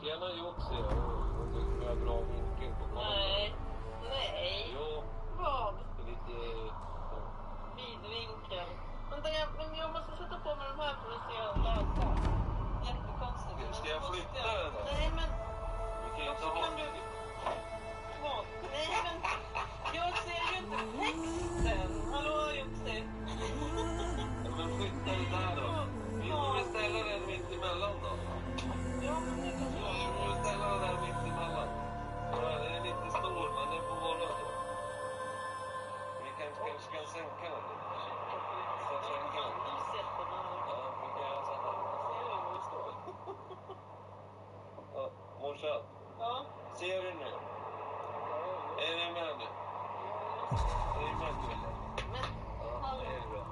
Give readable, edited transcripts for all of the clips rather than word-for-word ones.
Tjena Joxi, och tycker jag bra vinkel på kameran. Nej. Jo. Vad? Lite... Vidvinkel. Men jag måste sätta på mig de här för att se om det är jättekonstigt. Ska jag flytta den då? Nej men... Vi kan inte ha... Vad? Nej men... Jag ser ju inte texten. Hallå Joxi. Men flytta den där då. Vi får ställa den mitt emellan då. Ja men det kan jag. Vi får ställa den där mitt emellan. Ja, den är lite stor men den får vara så. Vi kanske kan sänka den lite. Så sänka den. Ja, vi kan göra så här. Ja, morsan. Ja. Ser du nu? Är ni med nu? Är ni med nu? Men, ja, det är bra.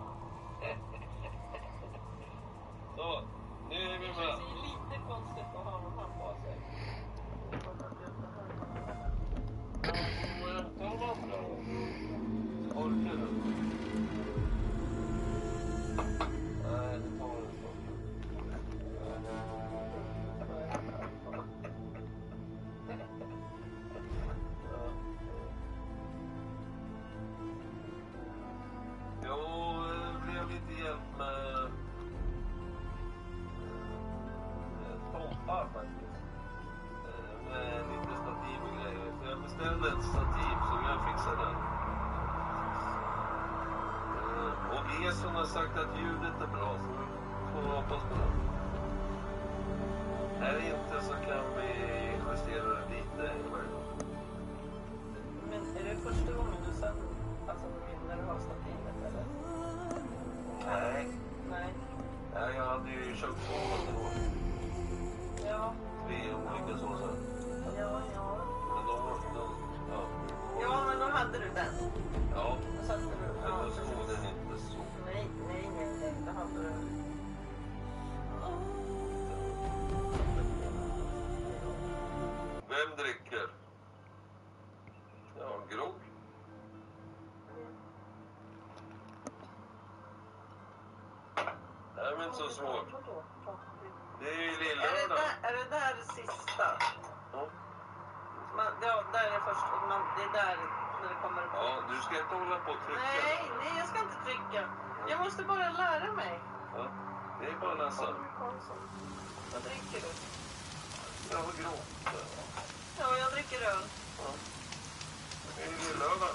Så, nu är vi med. Det är lite konstigt att ha de här på sig. Ja, ta dem andra då. Orkar du? Nej, det tar du inte. Jo, det blev lite hjälp med toppar faktiskt. Med lite stativ och grejer. Så jag beställde ett stativ så jag fixar den. Och Eson har sagt att ljudet är bra så vi får hoppas på det. Är det inte så kan vi justera det lite. Men är det första gången du sen alltså när du har stativet eller? Nej. Nej. Nej, jag hade ju köpt två då. Ja. 3 olika såser. Ja. Men ja. Ja, men då hade du den. Ja. Då satte du. Men då stod den inte så. Nej, det hade du. Vem dricker? Ja, grogg. Det är väl inte så svårt. Det är ju lillördag. Är det där det sista? Ja. Ja, där är det först. Det är där när det kommer upp. Ja, du ska inte hålla på och trycka. Nej, jag ska inte trycka. Jag måste bara lära mig. Ja, det är bara näsan. Vad dricker du? Jag har gråter. Ja, jag dricker öl. Ja. Är det lördag?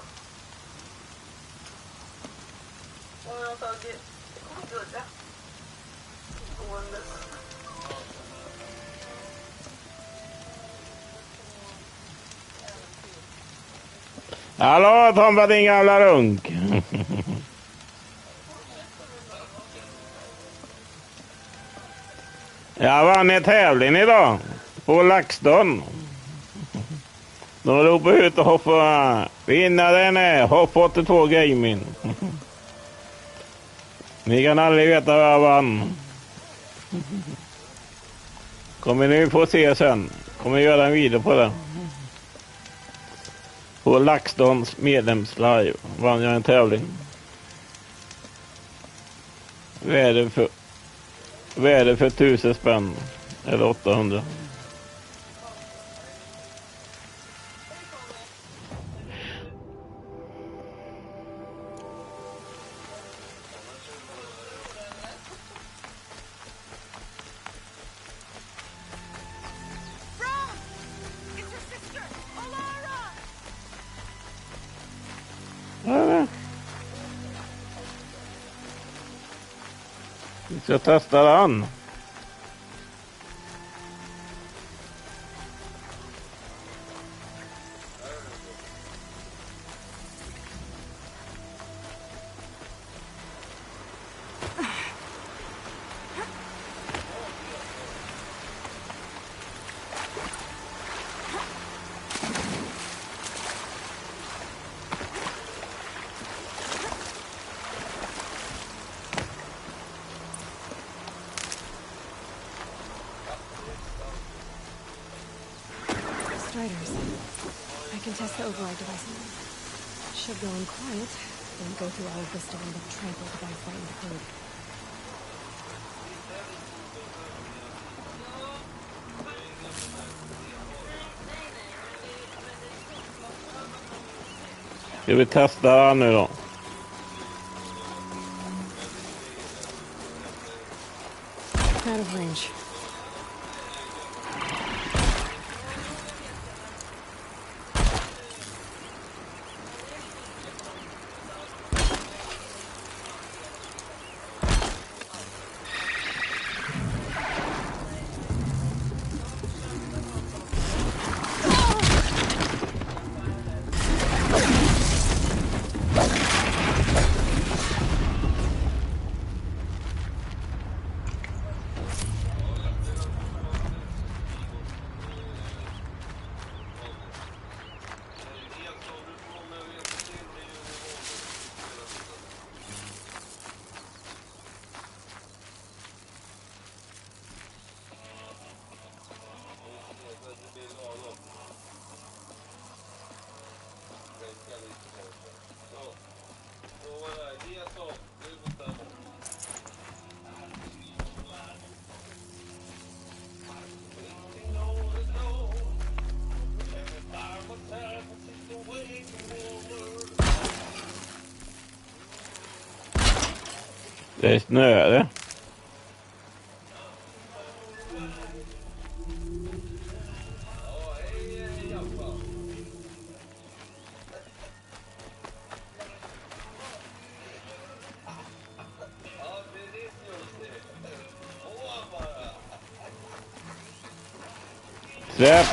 Och jag har tagit gurka. Gåendes. Hallå Tompa din gamla runk. Jag vann en tävling idag på LaxTon. De ropade ut och hoppade. Vinnaren är Hopp 82 Gaming. Ni kan aldrig veta vad jag vann. Kommer ni få se sen. Kommer göra en video på det. På LaxTons medlemslive vann jag en tävling. Värde för 1000 spänn. Eller 800. Vi ska testa den. Striders. I can test the override device now. Should go in quiet, then go through all of this to end up trampled by frightened herd. Ska vi testa den nu då? Out of range. Det är snöre. Släpp.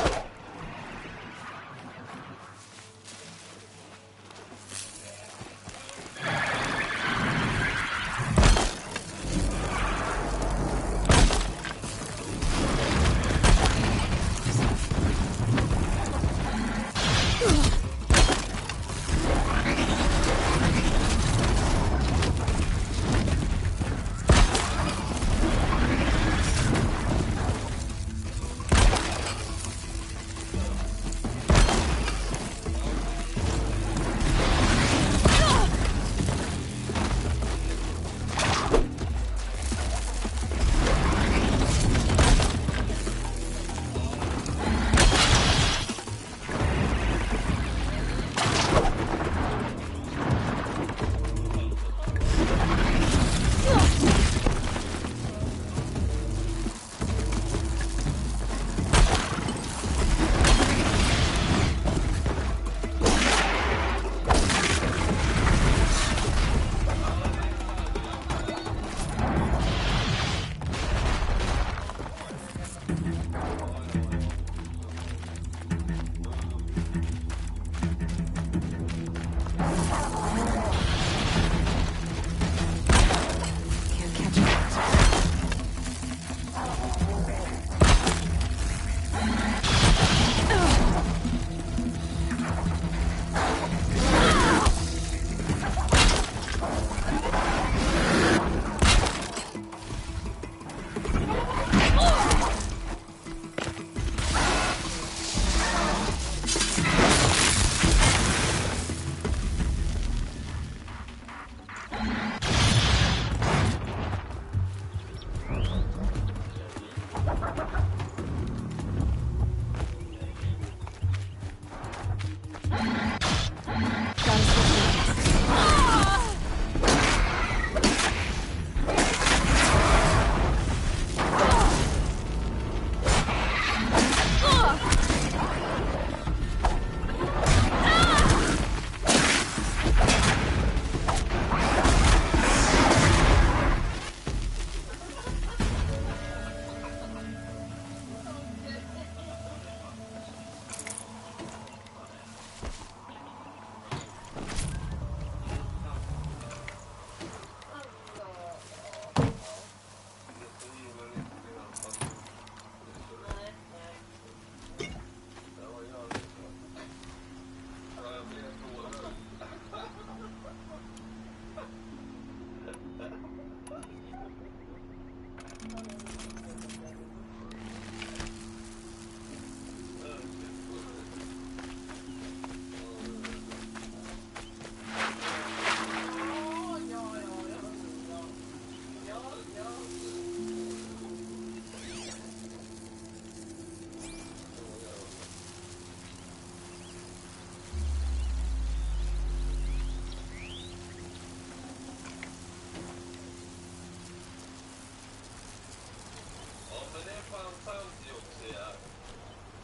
fan sant Joxi här.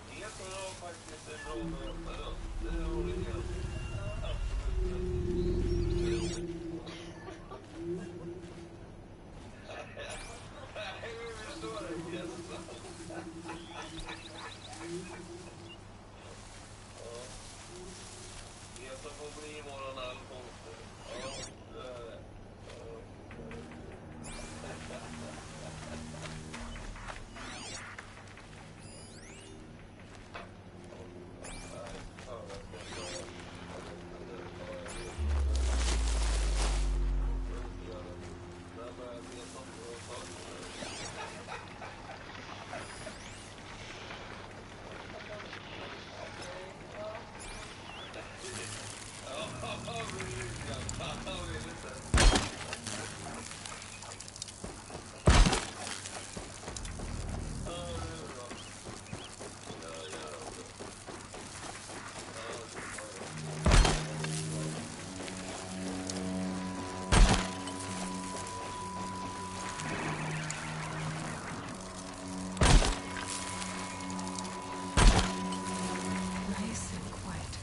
Det tror jag faktiskt är bra möte då. Det har du helt absolut rätt i. Nej, vi förstår det Jessa. Ja. Jessa får bli våran Alfonso. Ja, det är det. Nice and quiet.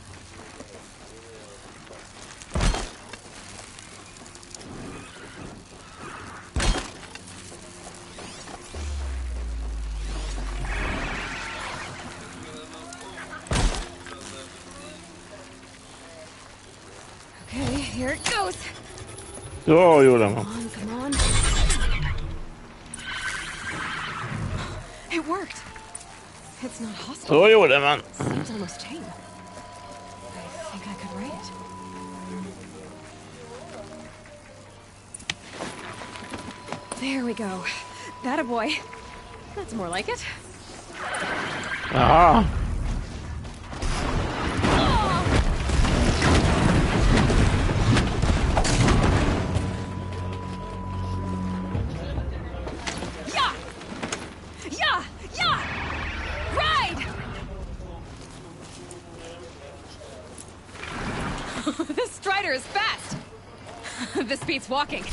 Okay, here it goes. Så gjorde man. Come on. It worked. It's not hostile. Så gjorde man. Seems almost tame. I think I could write it. There we go. That a boy. That's more like it. Jaha. Yeah! Yeah! Yeah! Ride! This strider is fast. This beats walking.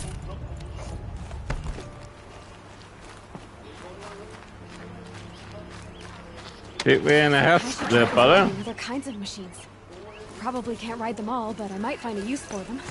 Fick vi en hästlöpare? Other kinds of machines. Probably can't ride them all, but I might find a use for them.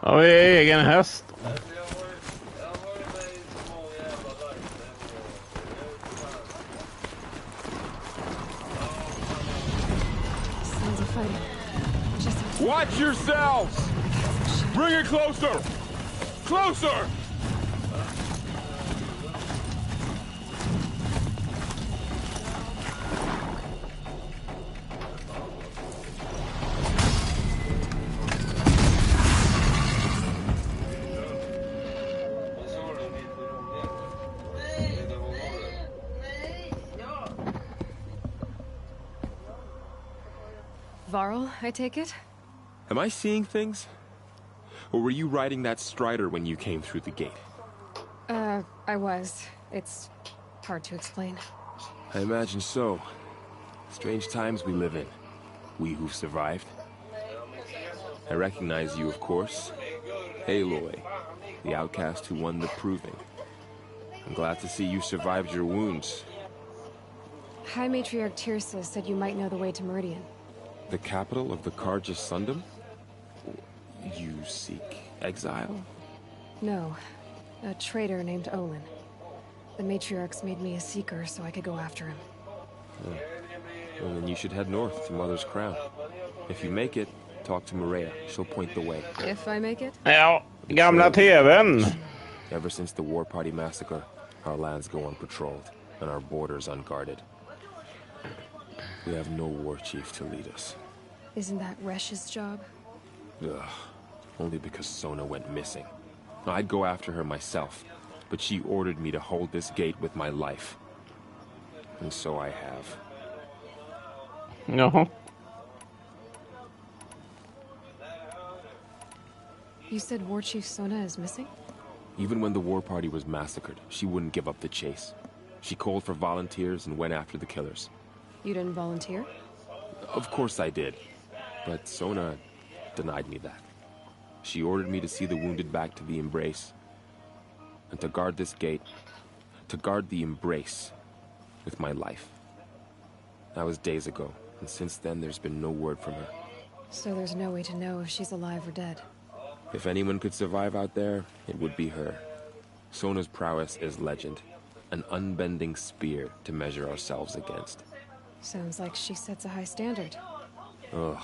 Har vi egen häst? Sounds of fighting. Just Watch yourselves! some Bring it closer! Closer! Men så har du lite roligare. Vet du vad var det? Nej, ja. Varl, I take it? Am I seeing things? Or were you riding that strider when you came through the gate? I was. It's hard to explain. I imagine so. Strange times we live in. We who've survived. I recognize you, of course. Aloy, the outcast who won the proving. I'm glad to see you survived your wounds. High Matriarch Tirsa said you might know the way to Meridian. The capital of the Carja Sundom? You seek exile? No. A traitor named Olin. The Matriarchs made me a seeker so I could go after him. Well, then you should head north to Mother's Crown. If you make it, talk to Maria. She'll point the way. If I make it? Ja, gamla TVn. Ever since the War Party massacre, our lands go unpatrolled, and our borders unguarded. We have no war chief to lead us. Isn't that Resh's job? Ugh. Only because Sona went missing. I'd go after her myself, but she ordered me to hold this gate with my life. And so I have. Jaha. You said War Chief Sona is missing? Even when the War Party was massacred, she wouldn't give up the chase. She called for volunteers and went after the killers. You didn't volunteer? Of course I did. But Sona denied me that. She ordered me to see the wounded back to the Embrace. And to guard this gate. To guard the Embrace. With my life. That was days ago. And since then, there's been no word from her. So there's no way to know if she's alive or dead. If anyone could survive out there, it would be her. Sona's prowess is legend. An unbending spear to measure ourselves against. Sounds like she sets a high standard. Ugh,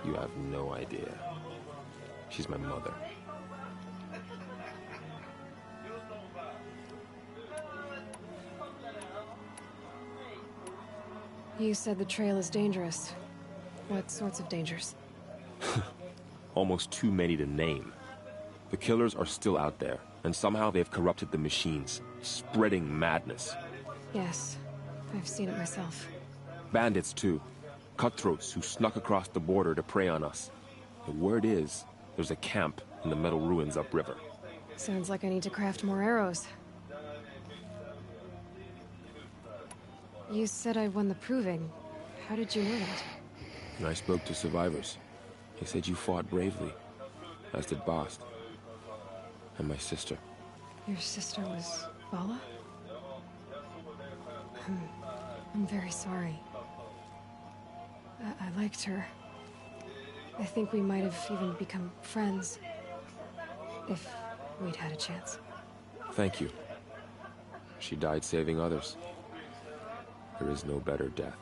you have no idea. She's my mother. You said the trail is dangerous. What sorts of dangers? Almost too many to name. The killers are still out there, and somehow they've corrupted the machines, spreading madness. Yes, I've seen it myself. Bandits, too. Cutthroats who snuck across the border to prey on us. The word is, there's a camp in the metal ruins upriver. Sounds like I need to craft more arrows. You said I won the proving. How did you know that? I spoke to survivors. They said you fought bravely, as did Bast. And my sister. Your sister was Vala? I'm very sorry. I liked her. I think we might have even become friends. If we'd had a chance. Thank you. She died saving others. There is no better death.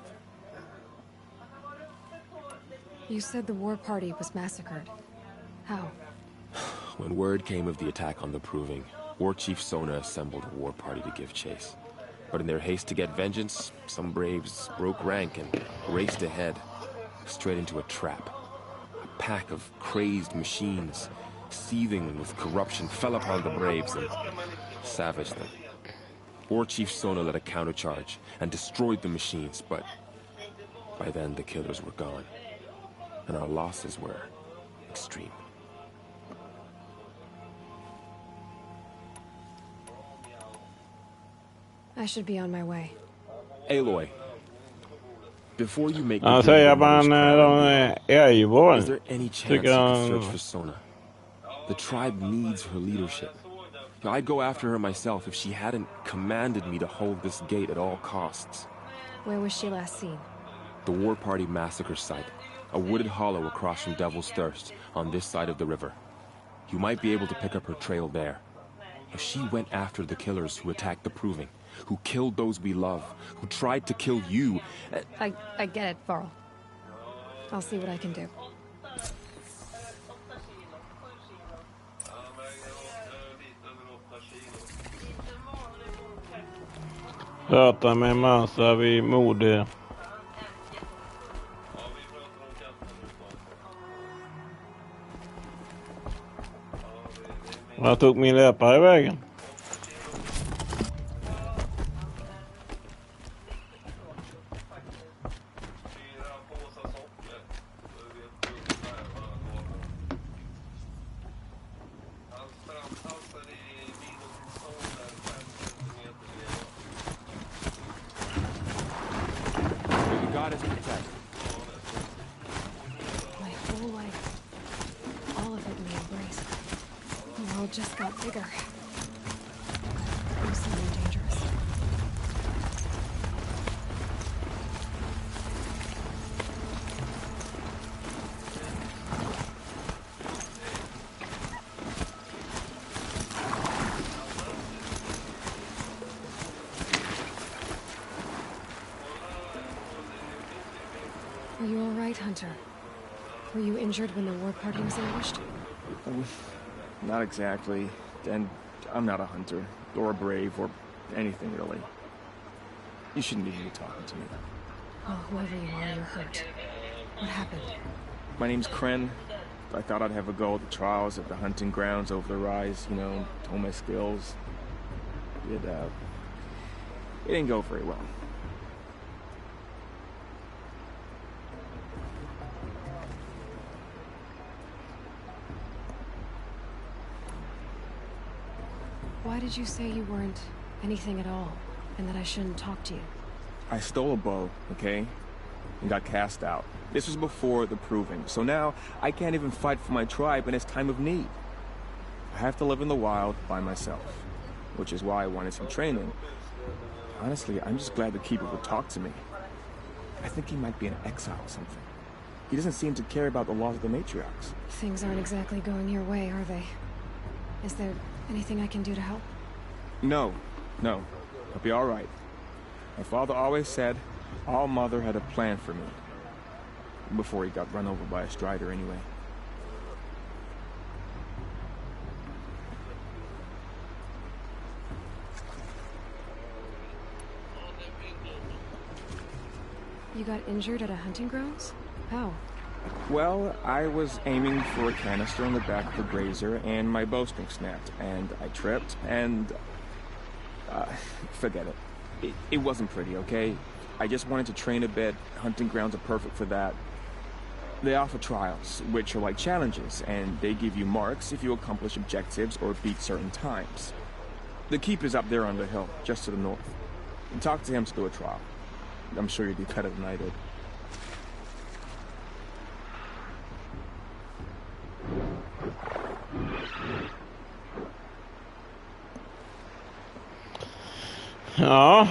You said the war party was massacred. How? When word came of the attack on the Proving, War Chief Sona assembled a war party to give chase. But in their haste to get vengeance, some braves broke rank and raced ahead, straight into a trap. A pack of crazed machines, seething with corruption, fell upon the braves and savaged them. War Chief Sona led a countercharge and destroyed the machines, but by then the killers were gone, and our losses were extreme. I should be on my way. Aloy, before you make Han säger att man de är ju vår. is there any chance you could search for Sona? The tribe needs her leadership. I'd go after her myself if she hadn't commanded me to hold this gate at all costs. Where was she last seen? The War Party massacre site, a wooded hollow across from Devil's Thirst, on this side of the river. You might be able to pick up her trail there. She went after the killers who attacked the Proving, who killed those we love, who tried to kill you. I get it, Varl. I'll see what I can do. Prata med en massa vid mode. Ja, vi pratar om katten nu snart. Ja, det är min. Jag tog min löpare i vägen. Fyra påsar socker. Så vi vet ungefär vad han går på. Hans framhalsar i minuszonen 5 centimeter leva. Maybe God is protect. My whole life, all of it we embraced. The world just got bigger. It was something dangerous. Are you all right, Hunter? Were you injured when the war party was ambushed? Not exactly. And I'm not a hunter, or a brave, or anything really. You shouldn't be here talking to me. Well, whoever you are, you're hurt. What happened? My name's Kren. I thought I'd have a go at the trials at the hunting grounds over the rise, you know, hone my skills. It didn't go very well. Why did you say you weren't anything at all, and that I shouldn't talk to you? I stole a bow, okay? And got cast out. This was before the proving, so now I can't even fight for my tribe in its time of need. I have to live in the wild by myself, which is why I wanted some training. Honestly, I'm just glad the keeper would talk to me. I think he might be in exile or something. He doesn't seem to care about the laws of the matriarchs. Things aren't exactly going your way, are they? Is there anything I can do to help? No. I'll be all right. My father always said All Mother had a plan for me. Before he got run over by a strider anyway. You got injured at a hunting grounds? How? Well, I was aiming for a canister on the back of a grazer, and my bowstring snapped, and I tripped, and... forget it. It wasn't pretty, okay? I just wanted to train a bit. Hunting grounds are perfect for that. They offer trials, which are like challenges, and they give you marks if you accomplish objectives or beat certain times. The keeper's up there on the hill, just to the north. And talk to him to do a trial. I'm sure you'd do better than I did. Ja,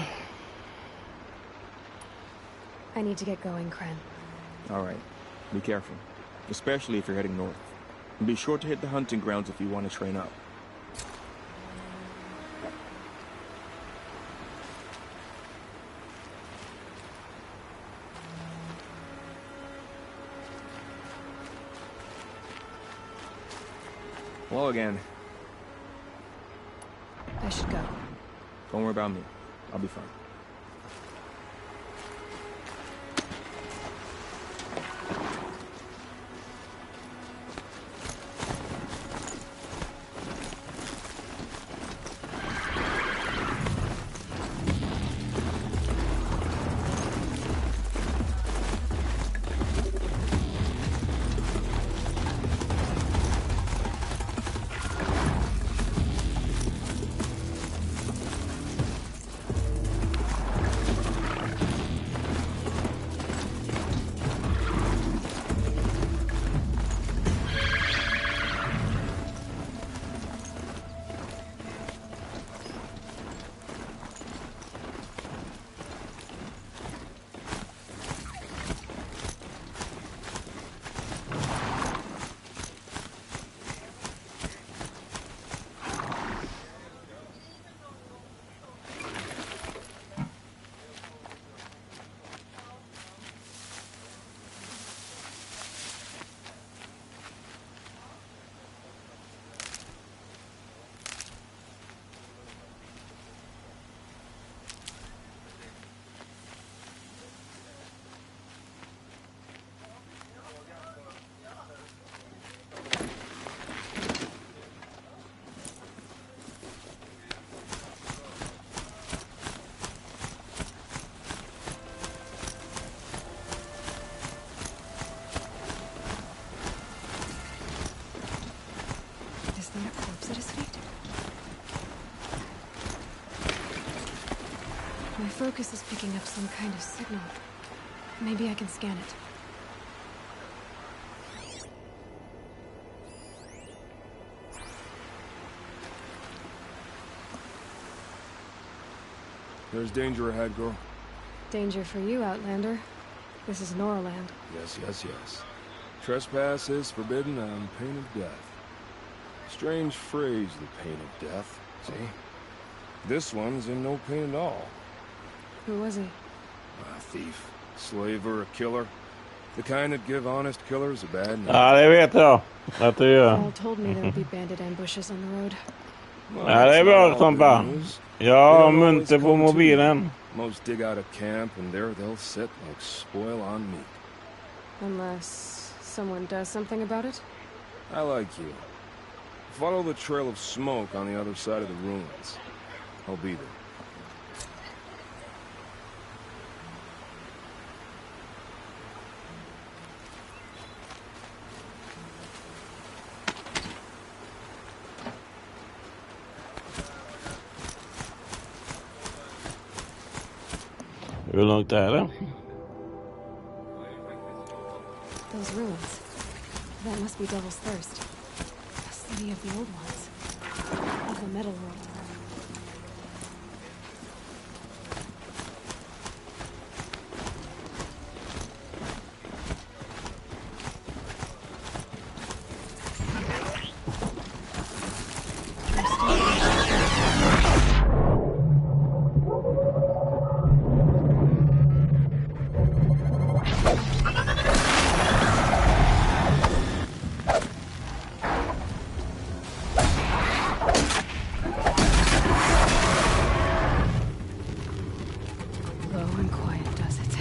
I need to get going, Kren. All right. Be careful. Especially if you're heading north. And be sure to hit the hunting grounds if you want to train up. Hello again. I should go. Don't worry about me. I'll be fine. corpse at his feet? My focus is picking up some kind of signal. Maybe I can scan it. There's danger ahead, girl. Danger for you, Outlander. This is Norland. Yes, yes, yes. Trespass is forbidden on pain of death. Strange phrase, the pain of death. See? This one's in no pain at all. Who was he? A thief, slaver, a killer. The kind that give honest killers a bad name. Ja, det vet jag att du gör. Paul told me there would be bandit ambushes on the road. Well, Ja, det är that's bra, not all kompa. good news. Jag They har don't always munter på come to mobilen. you. Most dig out a camp, and there they'll sit like spoil on meat. Unless someone does something about it? I like you. Follow the trail of smoke on the other side of the ruins. I'll be there. Hur långt är det? Those ruins. That must be Devil's Thirst. A city of the old ones. Of the metal world. Low and quiet does it.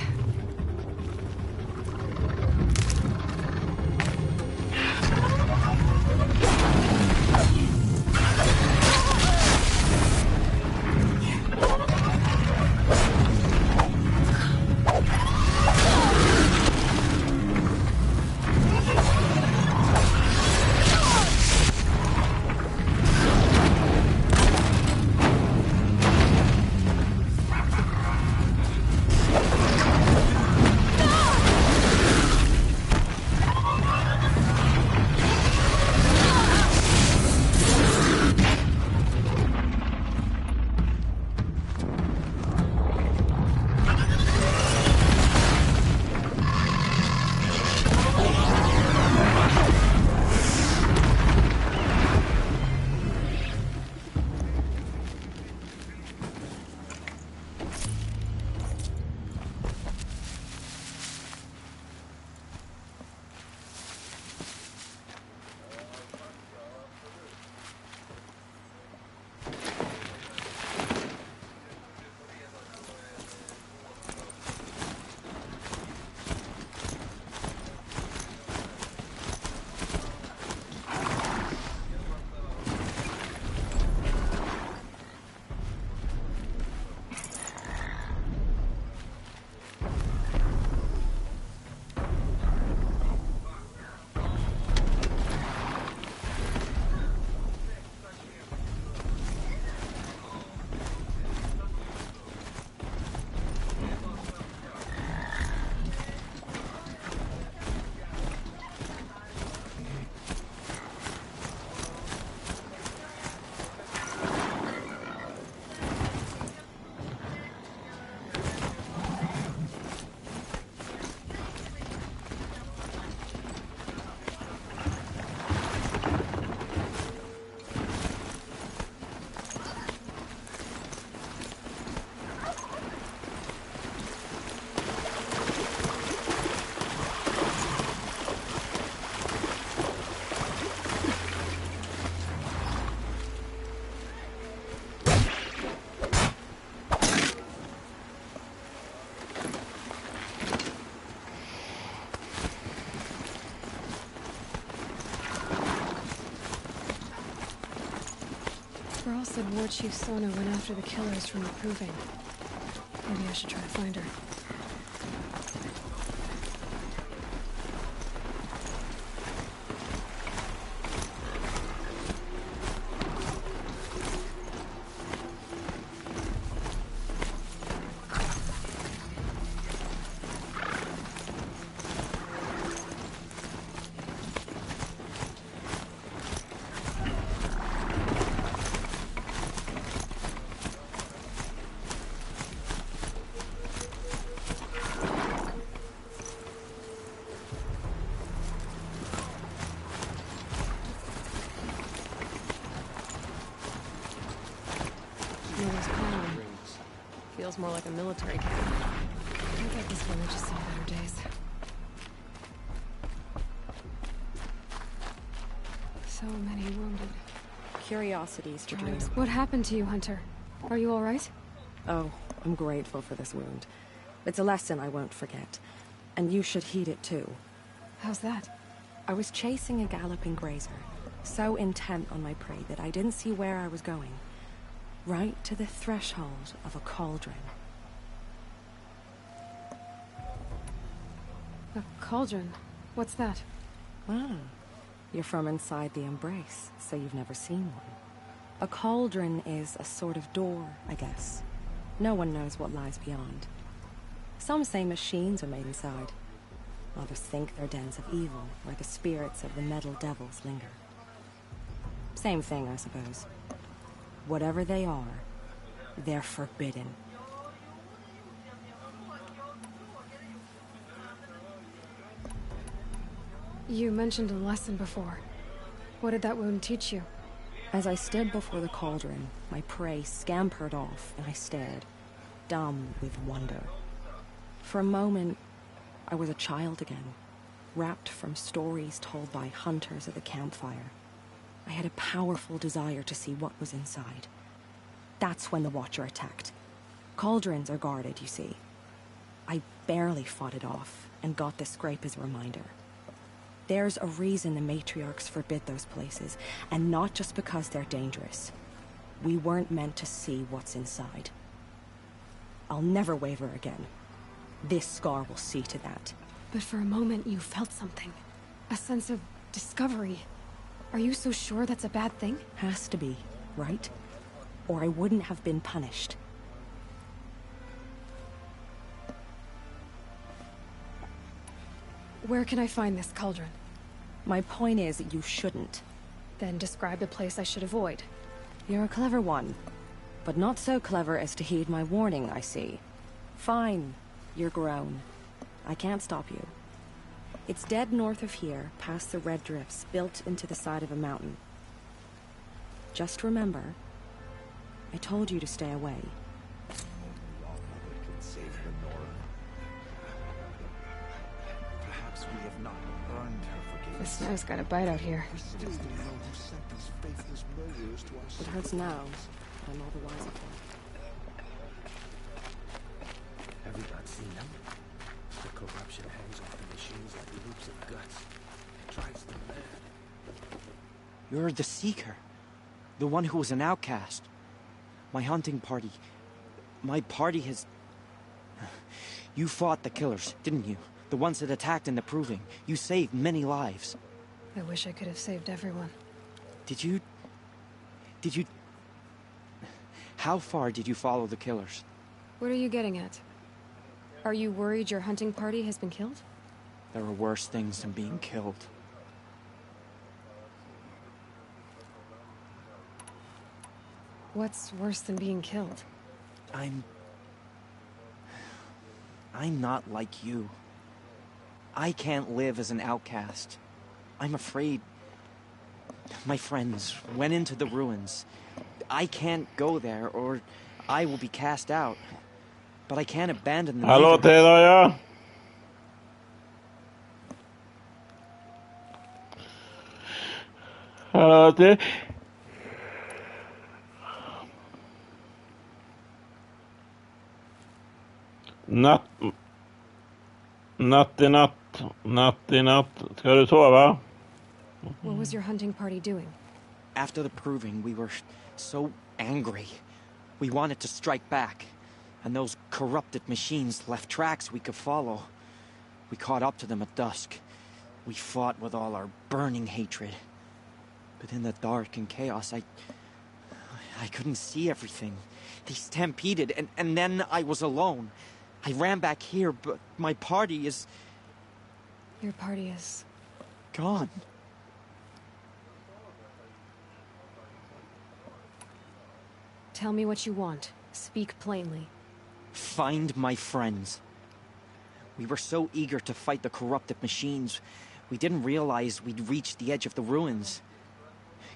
Burl said War Chief Sona went after the killers from the Proving. Maybe I should try to find her. Miller's calm. Feels more like a military camp. I bet this village has seen better days. So many wounded. Curiosities to dream. What happened to you, Hunter? Are you all right? Oh, I'm grateful for this wound. It's a lesson I won't forget. And you should heed it too. How's that? I was chasing a galloping grazer, so intent on my prey that I didn't see where I was going. Right to the threshold of a cauldron. A cauldron? What's that? Ah, you're from inside the Embrace, so you've never seen one. A cauldron is a sort of door, I guess. No one knows what lies beyond. Some say machines are made inside. Others think they're dens of evil, where the spirits of the metal devils linger. Same thing, I suppose. Whatever they are, they're forbidden. You mentioned a lesson before. What did that wound teach you? As I stood before the cauldron, my prey scampered off, and I stared, dumb with wonder. For a moment, I was a child again, wrapped from stories told by hunters at the campfire. I had a powerful desire to see what was inside. That's when the Watcher attacked. Cauldrons are guarded, you see. I barely fought it off, and got this scrape as a reminder. There's a reason the matriarchs forbid those places, and not just because they're dangerous. We weren't meant to see what's inside. I'll never waver again. This scar will see to that. But for a moment you felt something. A sense of discovery. Are you so sure that's a bad thing? Has to be, right? Or I wouldn't have been punished. Where can I find this cauldron? My point is, you shouldn't. Then describe the place I should avoid. You're a clever one. But not so clever as to heed my warning, I see. Fine. You're grown. I can't stop you. It's dead north of here, past the red drifts, built into the side of a mountain. Just remember, I told you to stay away. Perhaps we have not earned her The forgiveness. snow's got a bite out here. We still don't know who sent these faithless murderers to us. It hurts now, but I'm all the wiser for it. Have you not seen them? The corruption hangs off the machines like loops of guts. It drives them mad. You're the Seeker. The one who was an outcast. My hunting party. My party has... You fought the killers, didn't you? The ones that attacked in the Proving. You saved many lives. I wish I could have saved everyone. Did you... How far did you follow the killers? What are you getting at? Are you worried your hunting party has been killed? There are worse things than being killed. What's worse than being killed? I'm not like you. I can't live as an outcast. I'm afraid... My friends went into the ruins. I can't go there, or I will be cast out. But I can't abandon them Hallå either. till dig ja. Hallå till. Natt i natt. Ska du sova? What was your hunting party doing? After the Proving, we were so angry. We wanted to strike back. And those corrupted machines left tracks we could follow. We caught up to them at dusk. We fought with all our burning hatred. But in the dark and chaos, I couldn't see everything. They stampeded, and then I was alone. I ran back here, but my party is... Your party is... gone. Tell me what you want. Speak plainly. Find my friends. We were so eager to fight the corrupted machines, we didn't realize we'd reached the edge of the ruins.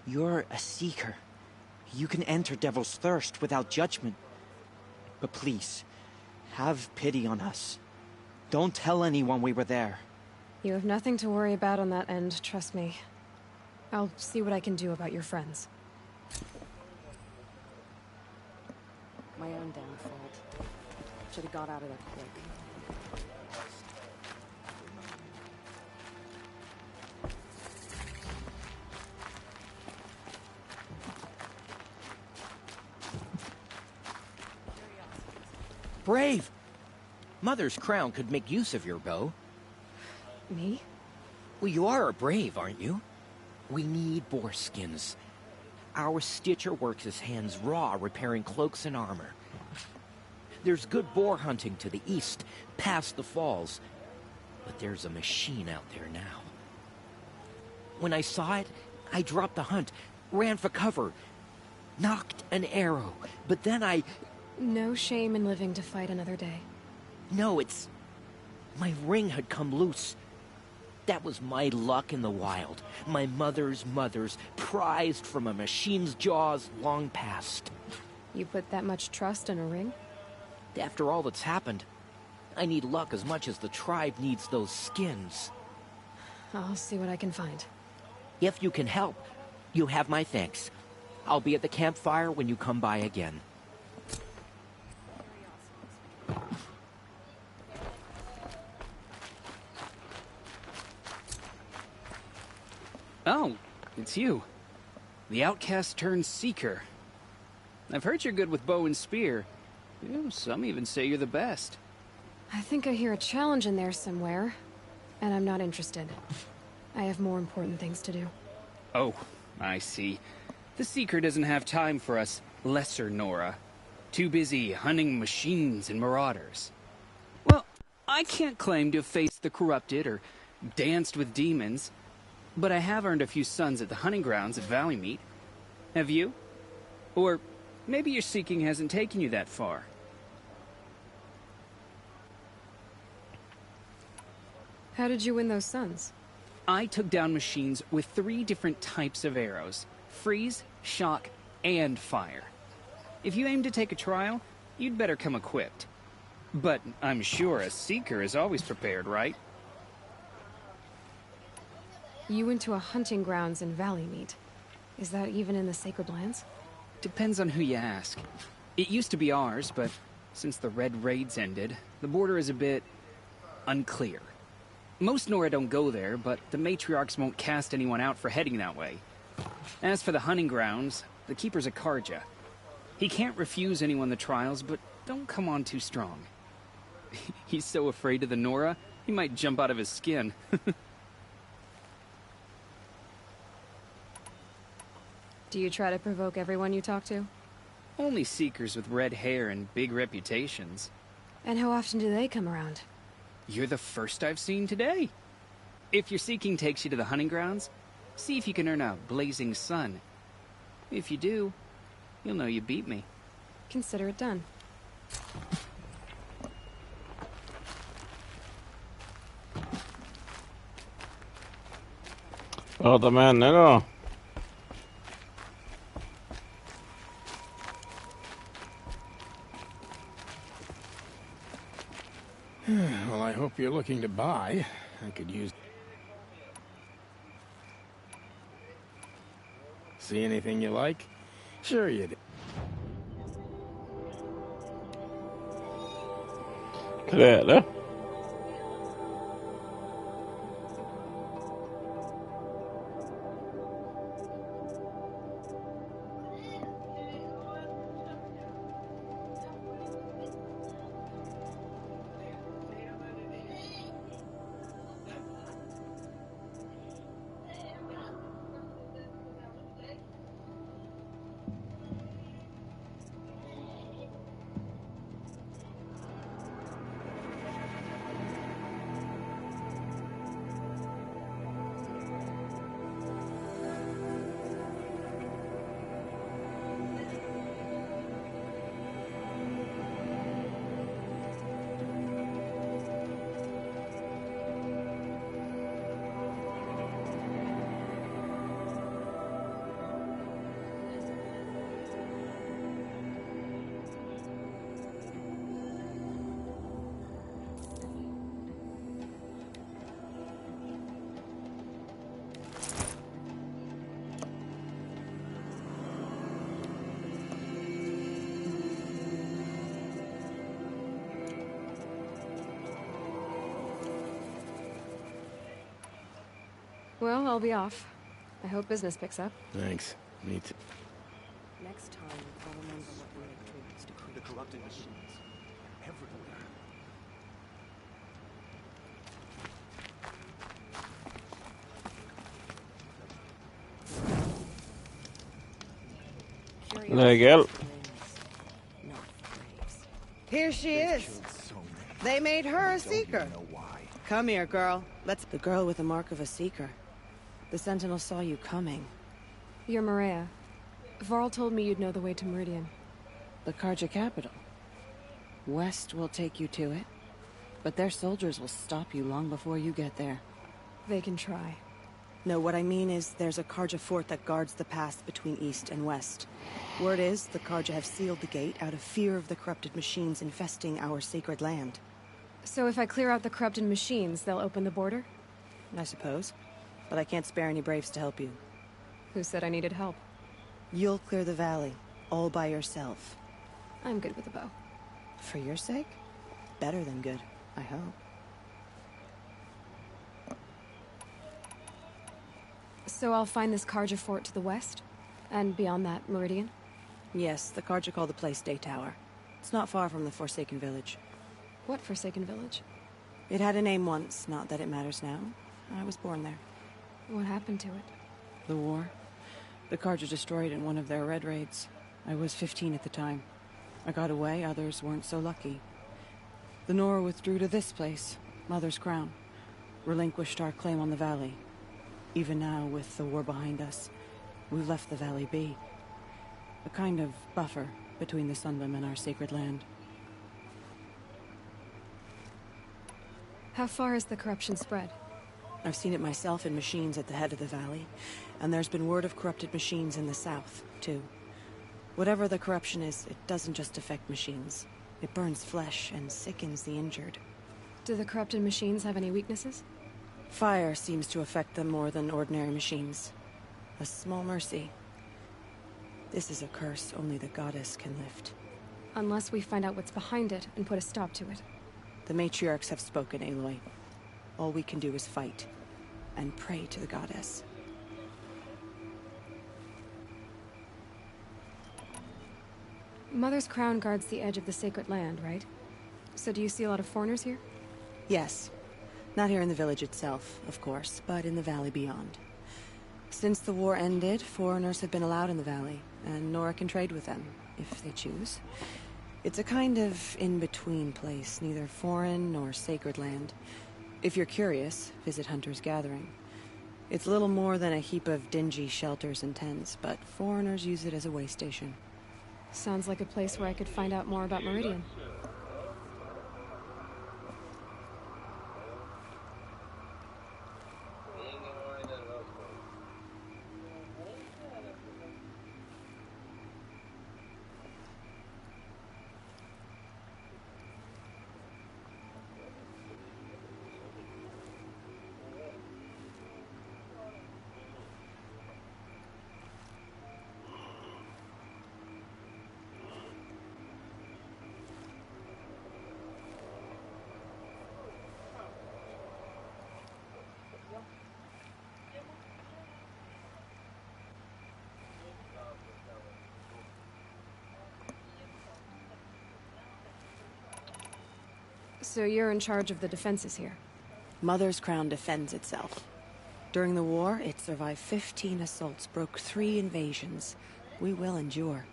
You're a Seeker. You can enter Devil's Thirst without judgment. But please, have pity on us. Don't tell anyone we were there. You have nothing to worry about on that end, trust me. I'll see what I can do about your friends. My own damn fault. Should have got out of there quick. Brave! Mother's crown could make use of your bow. Me? Well, you are a brave, aren't you? We need boar skins. Our stitcher works his hands raw repairing cloaks and armor. There's good boar hunting to the east, past the falls. But there's a machine out there now. When I saw it, I dropped the hunt, ran for cover, knocked an arrow, but then I... No shame in living to fight another day. No, it's... my ring had come loose. That was my luck in the wild. My mother's prized from a machine's jaws long past. You put that much trust in a ring? After all that's happened, I need luck as much as the tribe needs those skins. I'll see what I can find. If you can help, you have my thanks. I'll be at the campfire when you come by again. Oh, it's you. The outcast turned seeker. I've heard you're good with bow and spear. Some even say you're the best. I think I hear a challenge in there somewhere, and I'm not interested. I have more important things to do. Oh, I see. The seeker doesn't have time for us lesser Nora. Too busy hunting machines and marauders. Well, I can't claim to have faced the corrupted or danced with demons. But I have earned a few sons at the hunting grounds at Valley Meet. Have you? Or maybe your seeking hasn't taken you that far. How did you win those sons? I took down machines with 3 different types of arrows. Freeze, shock, and fire. If you aim to take a trial, you'd better come equipped. But I'm sure a seeker is always prepared, right? You went to a hunting grounds in Valley Meet. Is that even in the Sacred Lands? Depends on who you ask. It used to be ours, but since the Red Raids ended, the border is a bit unclear. Most Nora don't go there, but the matriarchs won't cast anyone out for heading that way. As for the hunting grounds, the keeper's a Karja. He can't refuse anyone the trials, but don't come on too strong. He's so afraid of the Nora, he might jump out of his skin. Do you try to provoke everyone you talk to? Only seekers with red hair and big reputations. And how often do they come around? You're the first I've seen today. If your seeking takes you to the hunting grounds, see if you can earn a blazing sun. If you do, you'll know you beat me. Consider it done. Prata med henne då. Well, I hope you're looking to buy. I could use... See anything you like? Sure you do. Kläder. Well, I'll be off. I hope business picks up. Thanks. Me too. Next time, I'll remember what the matrix decreed. The corrupted machines. Everywhere. Lägel. Here she is. They made her a seeker. Come here, girl. Let's... The girl with the mark of a seeker. The Sentinel saw you coming. You're Maria. Varl told me you'd know the way to Meridian. The Karja capital. West will take you to it. But their soldiers will stop you long before you get there. They can try. No, what I mean is there's a Karja fort that guards the pass between East and West. Word is, the Karja have sealed the gate out of fear of the corrupted machines infesting our sacred land. So if I clear out the corrupted machines, they'll open the border? I suppose. But I can't spare any braves to help you. Who said I needed help? You'll clear the valley, all by yourself. I'm good with a bow. For your sake? Better than good, I hope. So I'll find this Karja fort to the west? And beyond that, Meridian? Yes, the Karja call the place Day Tower. It's not far from the Forsaken Village. What Forsaken Village? It had a name once, not that it matters now. I was born there. What happened to it? The war. The Karja destroyed in one of their red raids. I was 15 at the time. I got away, others weren't so lucky. The Nora withdrew to this place, Mother's Crown. Relinquished our claim on the valley. Even now, with the war behind us, we've left the valley be. A kind of buffer between the Sunlim and our sacred land. How far has the corruption spread? I've seen it myself in machines at the head of the valley, and there's been word of corrupted machines in the south, too. Whatever the corruption is, it doesn't just affect machines. It burns flesh and sickens the injured. Do the corrupted machines have any weaknesses? Fire seems to affect them more than ordinary machines. A small mercy. This is a curse only the goddess can lift. Unless we find out what's behind it and put a stop to it. The matriarchs have spoken, Aloy. All we can do is fight, and pray to the goddess. Mother's Crown guards the edge of the sacred land, right? So do you see a lot of foreigners here? Yes. Not here in the village itself, of course, but in the valley beyond. Since the war ended, foreigners have been allowed in the valley, and Nora can trade with them, if they choose. It's a kind of in-between place, neither foreign nor sacred land. If you're curious, visit Hunter's Gathering. It's little more than a heap of dingy shelters and tents, but foreigners use it as a way station. Sounds like a place where I could find out more about Meridian. So you're in charge of the defenses here? Mother's Crown defends itself. During the war, it survived 15 assaults, broke 3 invasions. We will endure.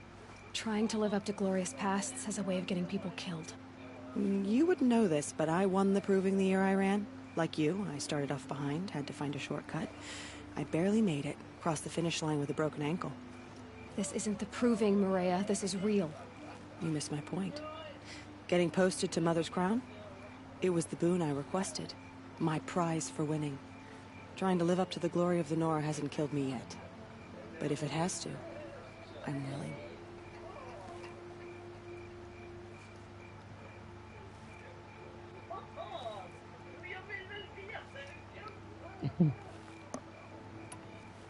Trying to live up to glorious pasts has a way of getting people killed. You wouldn't know this, but I won the proving the year I ran. Like you, I started off behind, had to find a shortcut. I barely made it, crossed the finish line with a broken ankle. This isn't the proving, Maria. This is real. You missed my point. Getting posted to Mother's Crown? It was the boon I requested. My prize for winning. Trying to live up to the glory of the Nora hasn't killed me yet. But if it has to, I'm willing.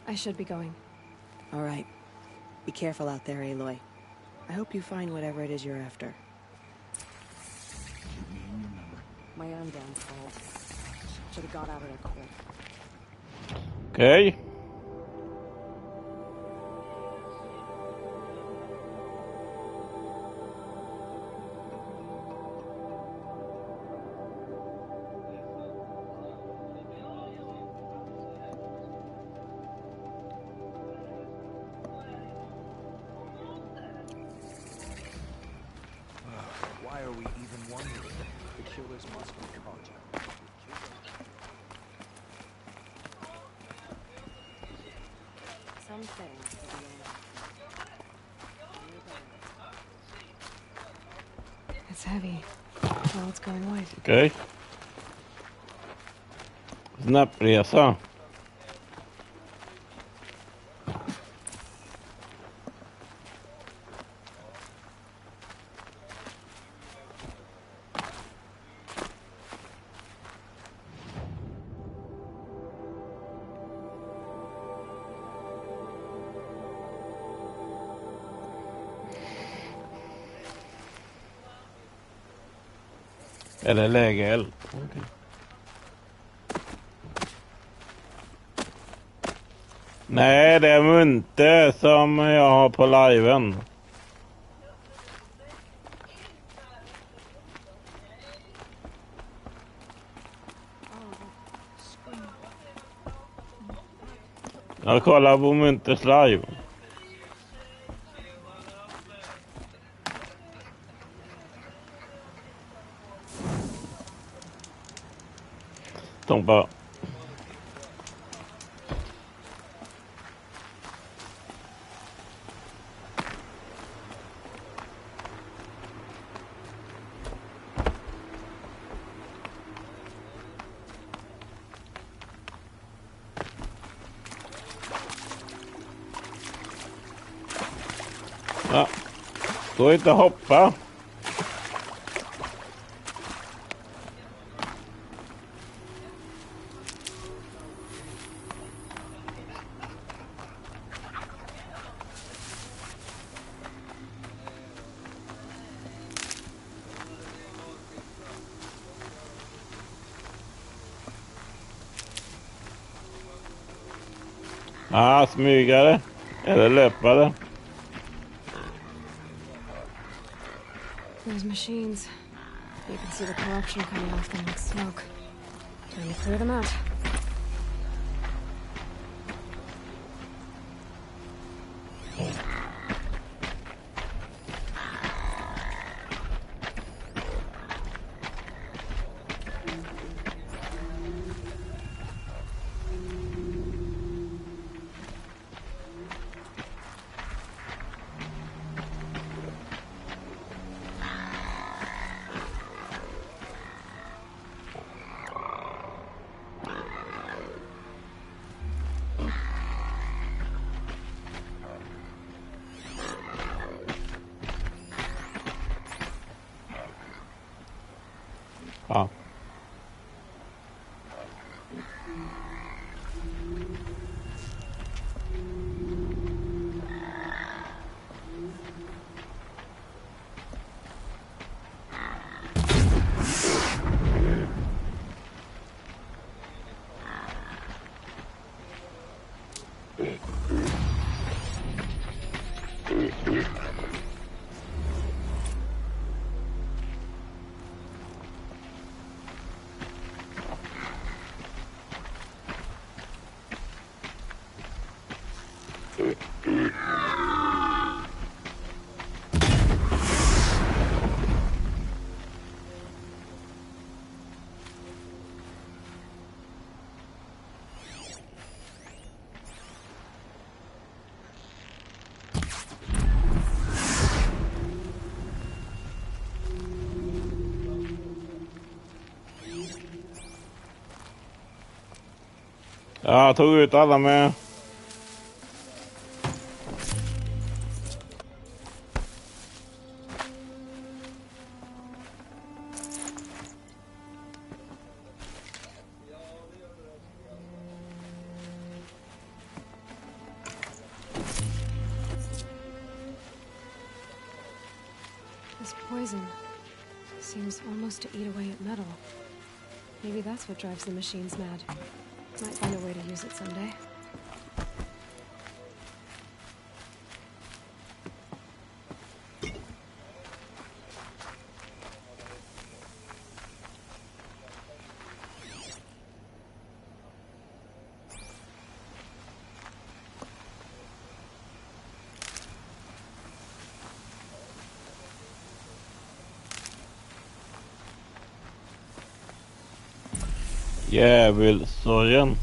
I should be going. All right. Be careful out there, Aloy. I hope you find whatever it is you're after. My own downfall. Should have got out of there quick. Okej. Why are we even wondering? The killers must be caught. Some things to be It's heavy. Well, it's going white. Okej. Snabbresa. Eller lägereld. Okay. Nej, det är munte som jag har på liven. Jag kollar på Muntes live. Tompa. Ja. Gå inte hoppa. Smygare. Eller löpare. Those machines. You can see the corruption coming off them like smoke. Time to clear them out. Ja. Jag tog ut alla med. This poison seems almost to eat away at metal. Maybe that's what drives the machines mad. Might find a way to use it someday. Djävulsorgen.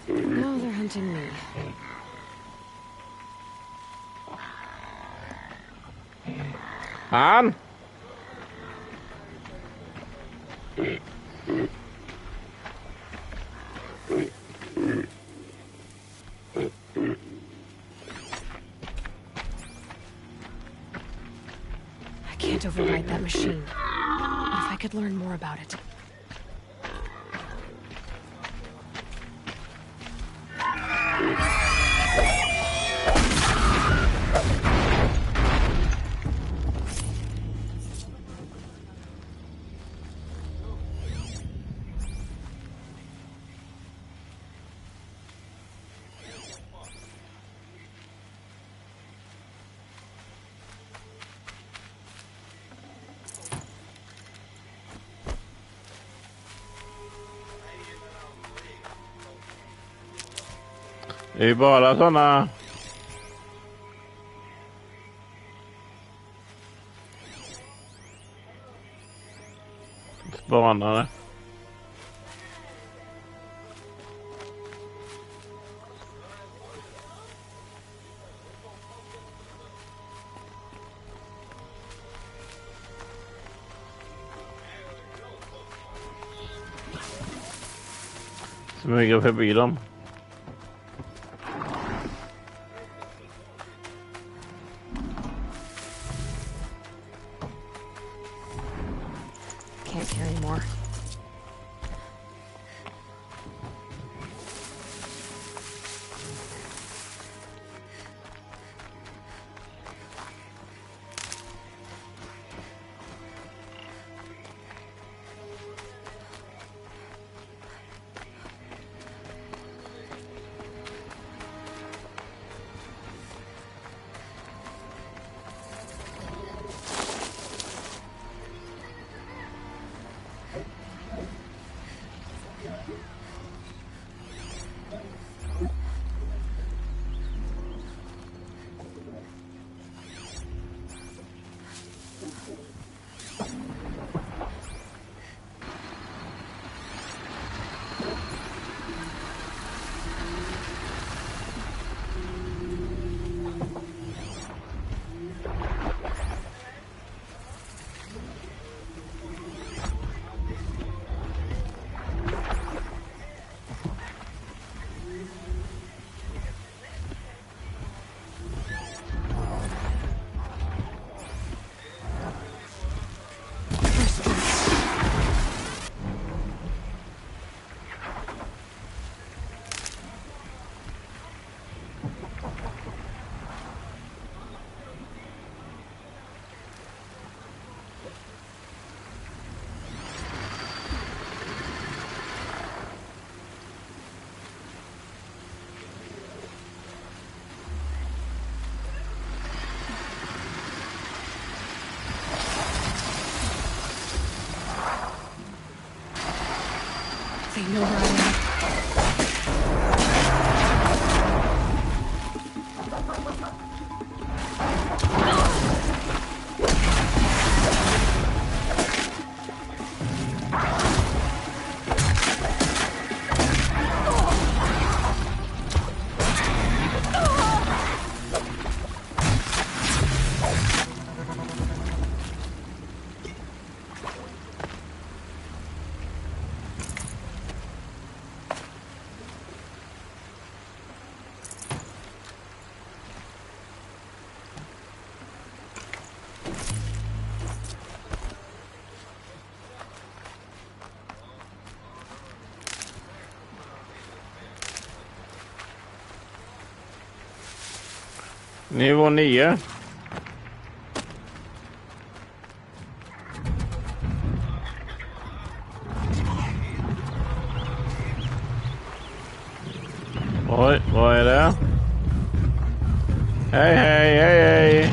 Now they're hunting me. Han? I can't override that machine. What if I could learn more about it? Det är ju bara såna spanare. Smyga förbi dem. Can't carry more. They know where I am. Nivå 9. Oj, vad är det? Hej, hej, hej, hej.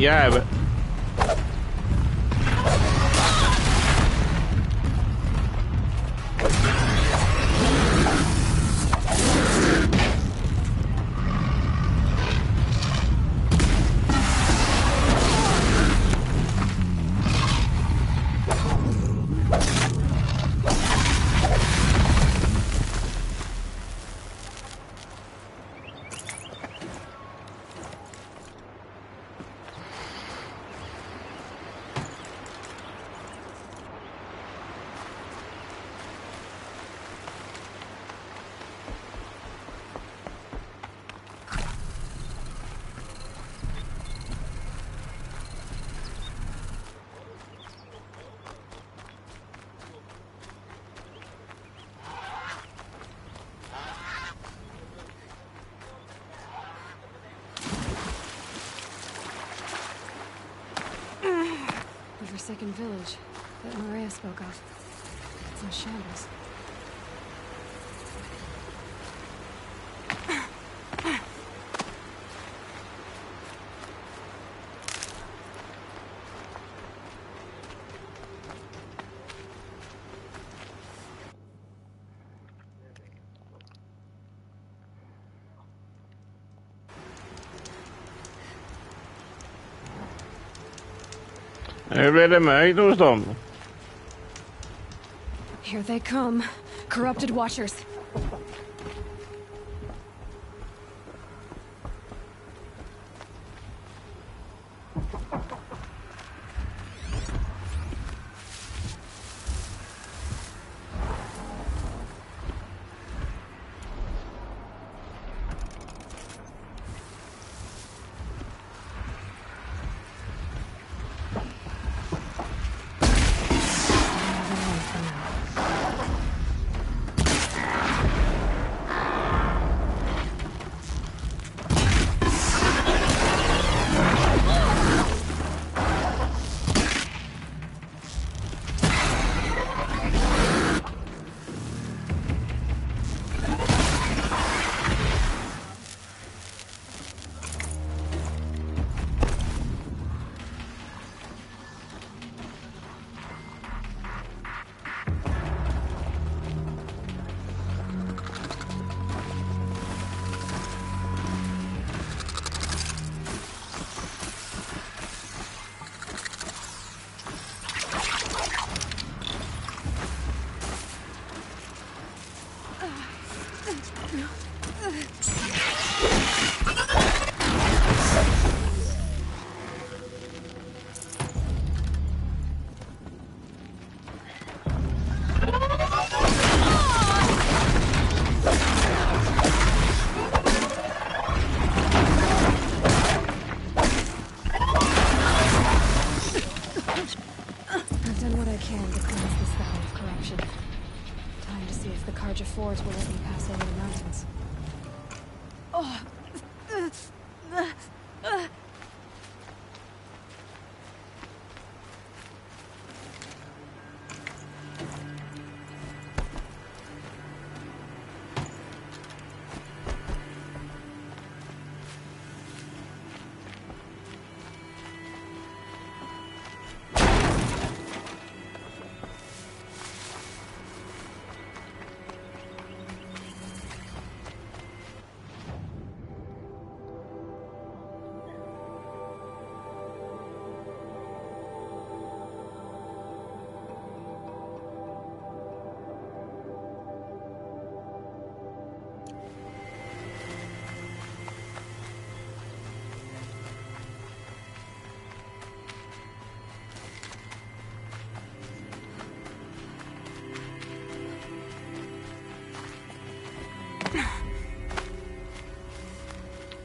Jävel. The forsaken village that Maria spoke of. It's in shambles. Nu blir det mörkt hos dem. Here they come. Corrupted watchers. I've done what I can to cleanse this valley of corruption. Time to see if the Carja Forge will let me pass over the mountains. Oh.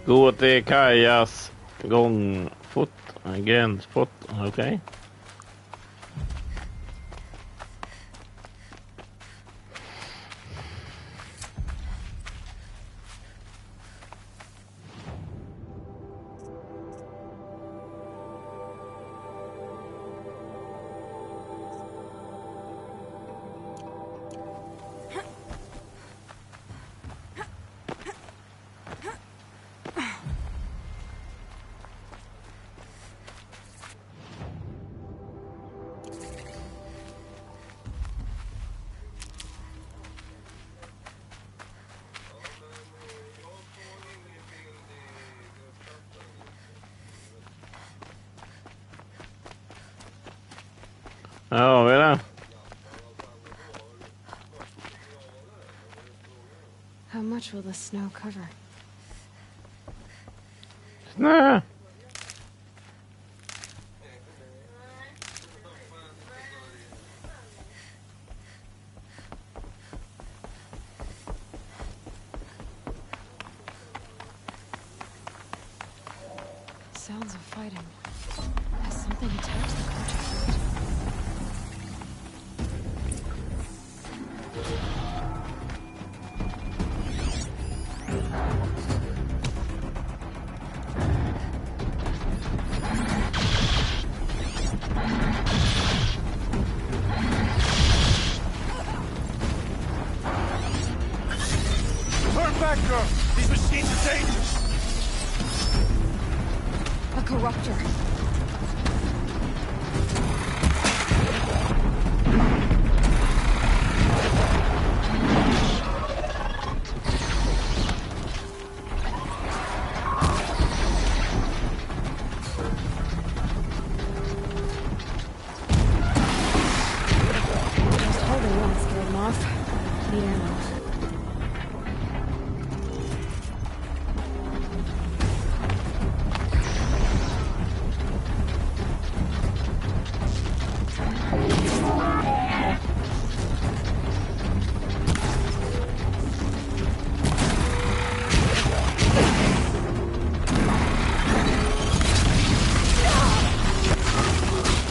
Gå till Kajas gångfot. Gränsfot. Okej. Ja, vad är det? How much will the snow cover? Snö. Sounds of fighting. Has something attacked the Carja Forge? Turn back, girl! These machines are dangerous! A corruptor. Just holding one scared him off. Need ammo.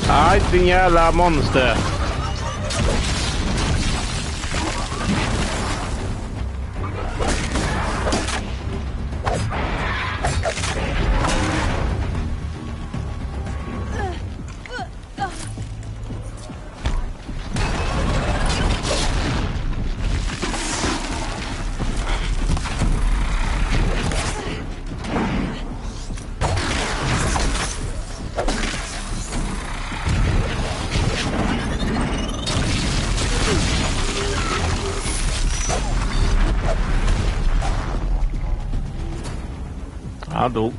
Aj, din jävla monster. Han dog.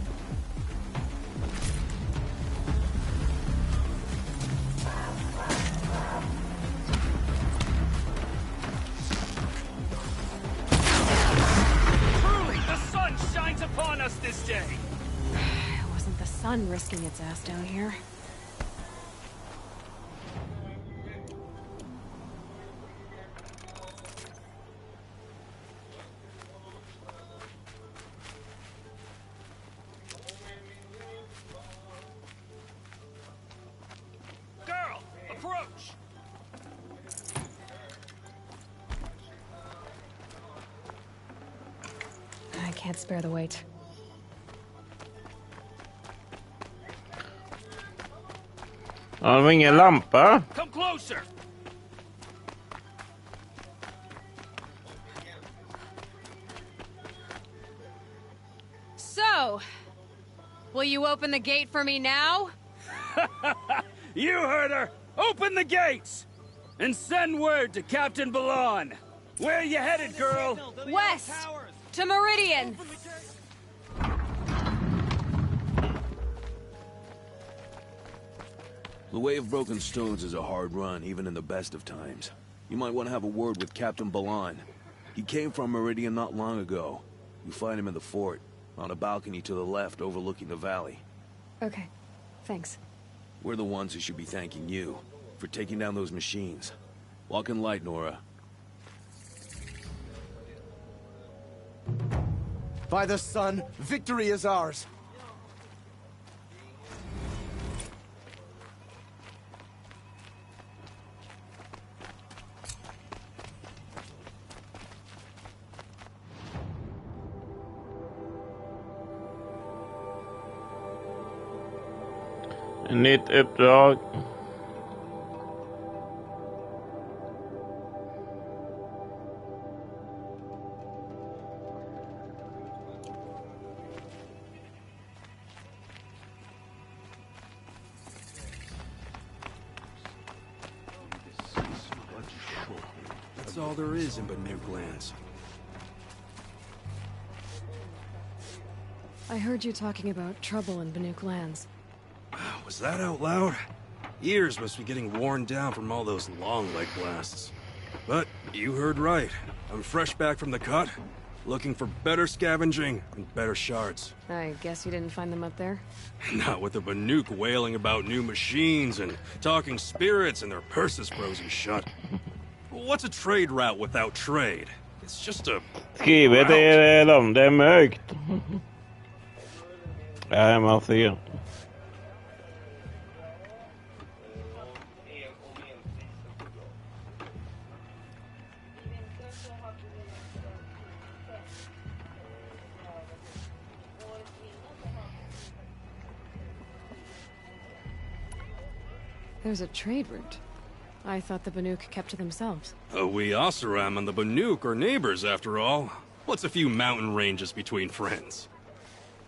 this day. It wasn't the sun risking its ass down here. Girl, approach! I can't spare the weight. Har de ingen lampa? Come closer! So, will you open the gate for me now? You heard her! Open the gates! And send word to Captain Ballon. Where you headed, girl? West! To Meridian! The Way of Broken Stones is a hard run, even in the best of times. You might want to have a word with Captain Ballon. He came from Meridian not long ago. You find him in the fort, on a balcony to the left overlooking the valley. Okay, thanks. We're the ones who should be thanking you for taking down those machines. Walk in light, Nora. By the sun, victory is ours. Nytt uppdrag. That's all there is in Banuk lands. I heard you talking about trouble in Banuk lands. Was that out loud? Ears must be getting worn down from all those long leg blasts. But you heard right. I'm fresh back from the cut, looking for better scavenging and better shards. I guess you didn't find them up there? Not with the Banuk wailing about new machines and talking spirits and their purses frozen shut. What's a trade route without trade? It's just a... Skrivet är dem, det är mörkt. Ja, man ser. There's a trade route. I thought the Banuk kept to themselves. We Oseram and the Banuk are neighbors, after all. What's a few mountain ranges between friends?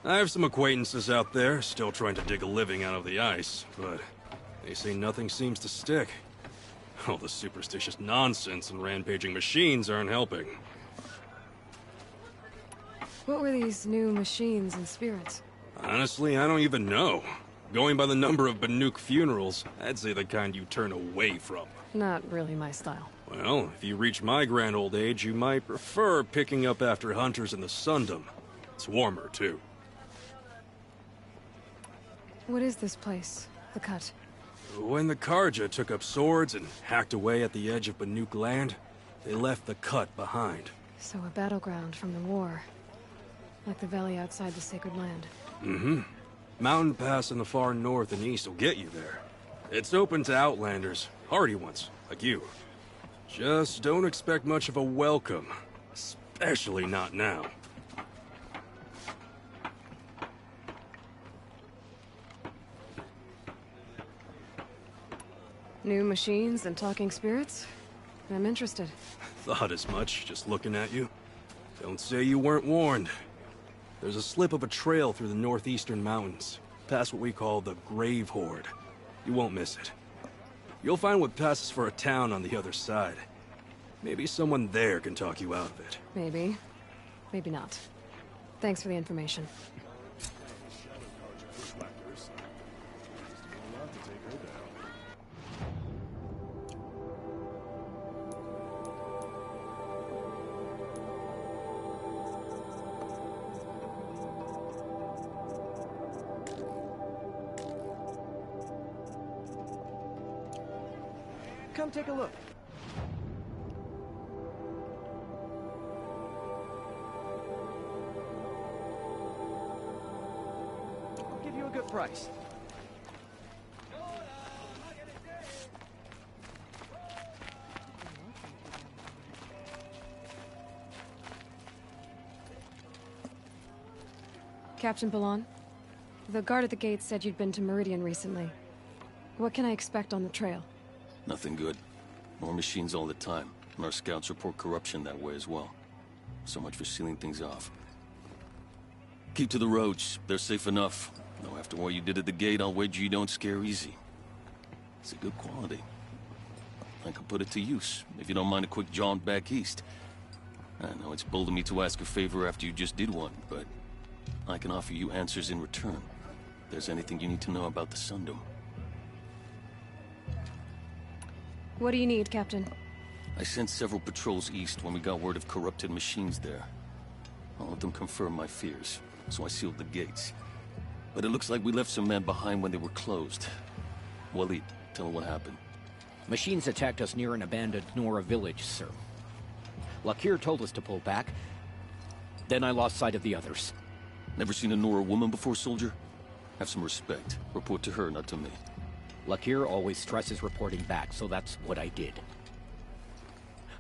I have some acquaintances out there, still trying to dig a living out of the ice, but they say nothing seems to stick. All the superstitious nonsense and rampaging machines aren't helping. What were these new machines and spirits? Honestly, I don't even know. Going by the number of Banuk funerals, I'd say the kind you turn away from. Not really my style. Well, if you reach my grand old age, you might prefer picking up after hunters in the Sundom. It's warmer, too. What is this place? The Cut? When the Karja took up swords and hacked away at the edge of Banuk land, they left the Cut behind. So a battleground from the war. Like the valley outside the Sacred Land. Mm-hmm. Mountain Pass in the far north and east will get you there. It's open to outlanders, hardy ones, like you. Just don't expect much of a welcome. Especially not now. New machines and talking spirits? I'm interested. Thought as much, just looking at you. Don't say you weren't warned. There's a slip of a trail through the northeastern mountains, past what we call the Grave Horde. You won't miss it. You'll find what passes for a town on the other side. Maybe someone there can talk you out of it. Maybe. Maybe not. Thanks for the information. come take a look? I'll give you a good price. Captain Balan, the guard at the gate said you'd been to Meridian recently. What can I expect on the trail? Nothing good. More machines all the time, and our scouts report corruption that way as well. So much for sealing things off. Keep to the roads. They're safe enough. Though after what you did at the gate, I'll wager you don't scare easy. It's a good quality. I can put it to use, if you don't mind a quick jaunt back east. I know it's bold of me to ask a favor after you just did one, but I can offer you answers in return. If there's anything you need to know about the Sundom. What do you need, Captain? I sent several patrols east when we got word of corrupted machines there. All of them confirmed my fears, so I sealed the gates. But it looks like we left some men behind when they were closed. Waleed, tell them what happened. Machines attacked us near an abandoned Nora village, sir. Lakir told us to pull back. Then I lost sight of the others. Never seen a Nora woman before, soldier? Have some respect. Report to her, not to me. Lakir always stresses reporting back, so that's what I did.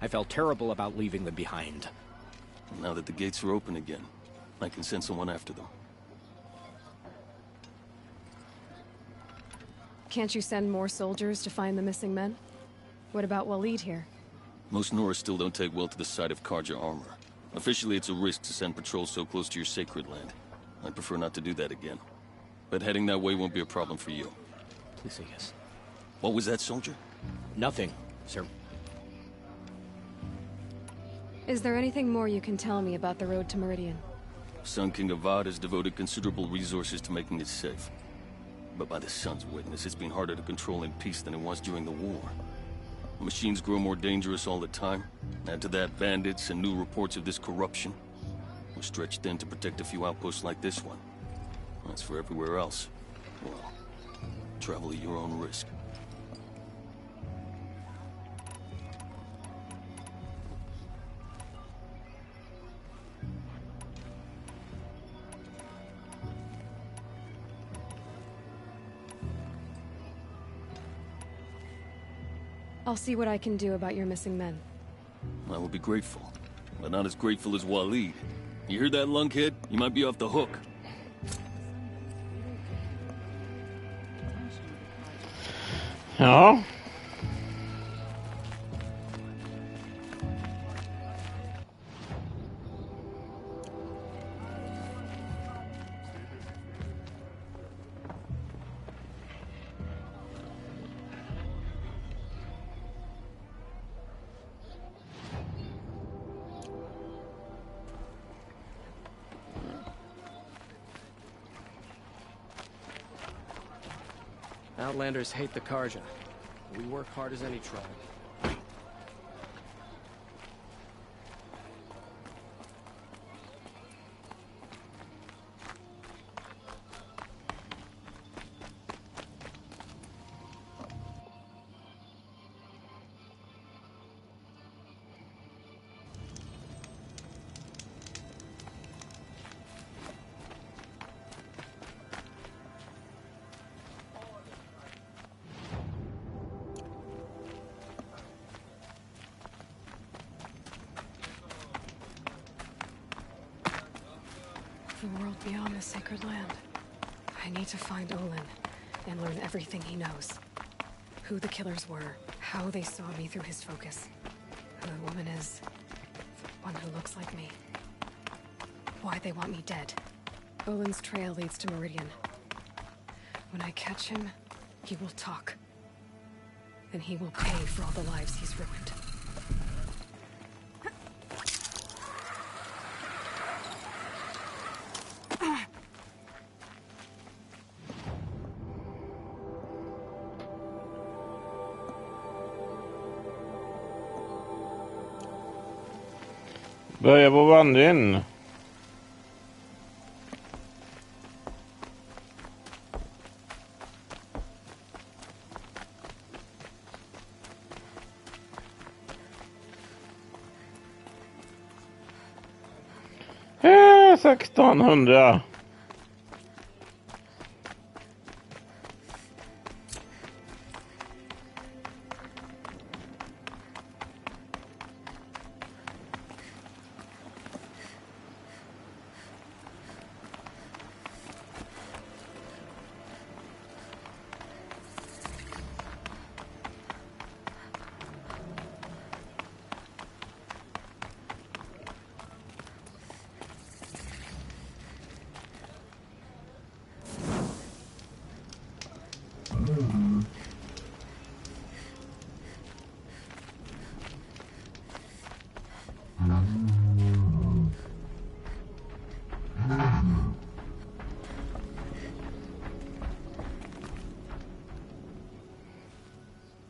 I felt terrible about leaving them behind. Now that the gates are open again, I can send someone after them. Can't you send more soldiers to find the missing men? What about Waleed here? Most Nora still don't take well to the sight of Karja armor. Officially, it's a risk to send patrols so close to your sacred land. I'd prefer not to do that again. But heading that way won't be a problem for you. Please say yes. What was that, soldier? Nothing, sir. Is there anything more you can tell me about the road to Meridian? Sun King Avad has devoted considerable resources to making it safe. But by the Sun's witness, it's been harder to control in peace than it was during the war. Machines grow more dangerous all the time. Add to that bandits and new reports of this corruption. We're stretched thin to protect a few outposts like this one. As for everywhere else, well, travel at your own risk. I'll see what I can do about your missing men. I will be grateful, but not as grateful as Waleed. You hear that, lunkhead? You might be off the hook. Ja. Outlanders hate the Karja. We work hard as any tribe. The world beyond the sacred land. I need to find Olin and learn everything he knows. Who the killers were, how they saw me through his focus, who the woman is, the one who looks like me. Why they want me dead. Olin's trail leads to Meridian. When I catch him, he will talk. And he will pay for all the lives he's ruined. Börja vår vandring. 1600.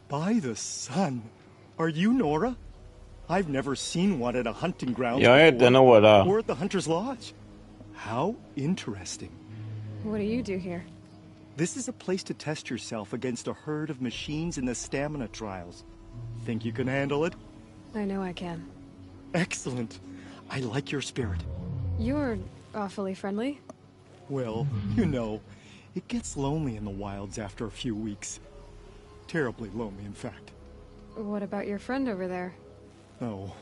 By the sun. Are you Nora? I've never seen one at a hunting ground Jag heter Nora. or at the Hunter's Lodge. How interesting. What do you do here? This is a place to test yourself against a herd of machines in the stamina trials. Think you can handle it? I know I can. Excellent. I like your spirit. You're awfully friendly. Well, you know, it gets lonely in the wilds after a few weeks. Terribly lonely, in fact. What about your friend over there? Oh,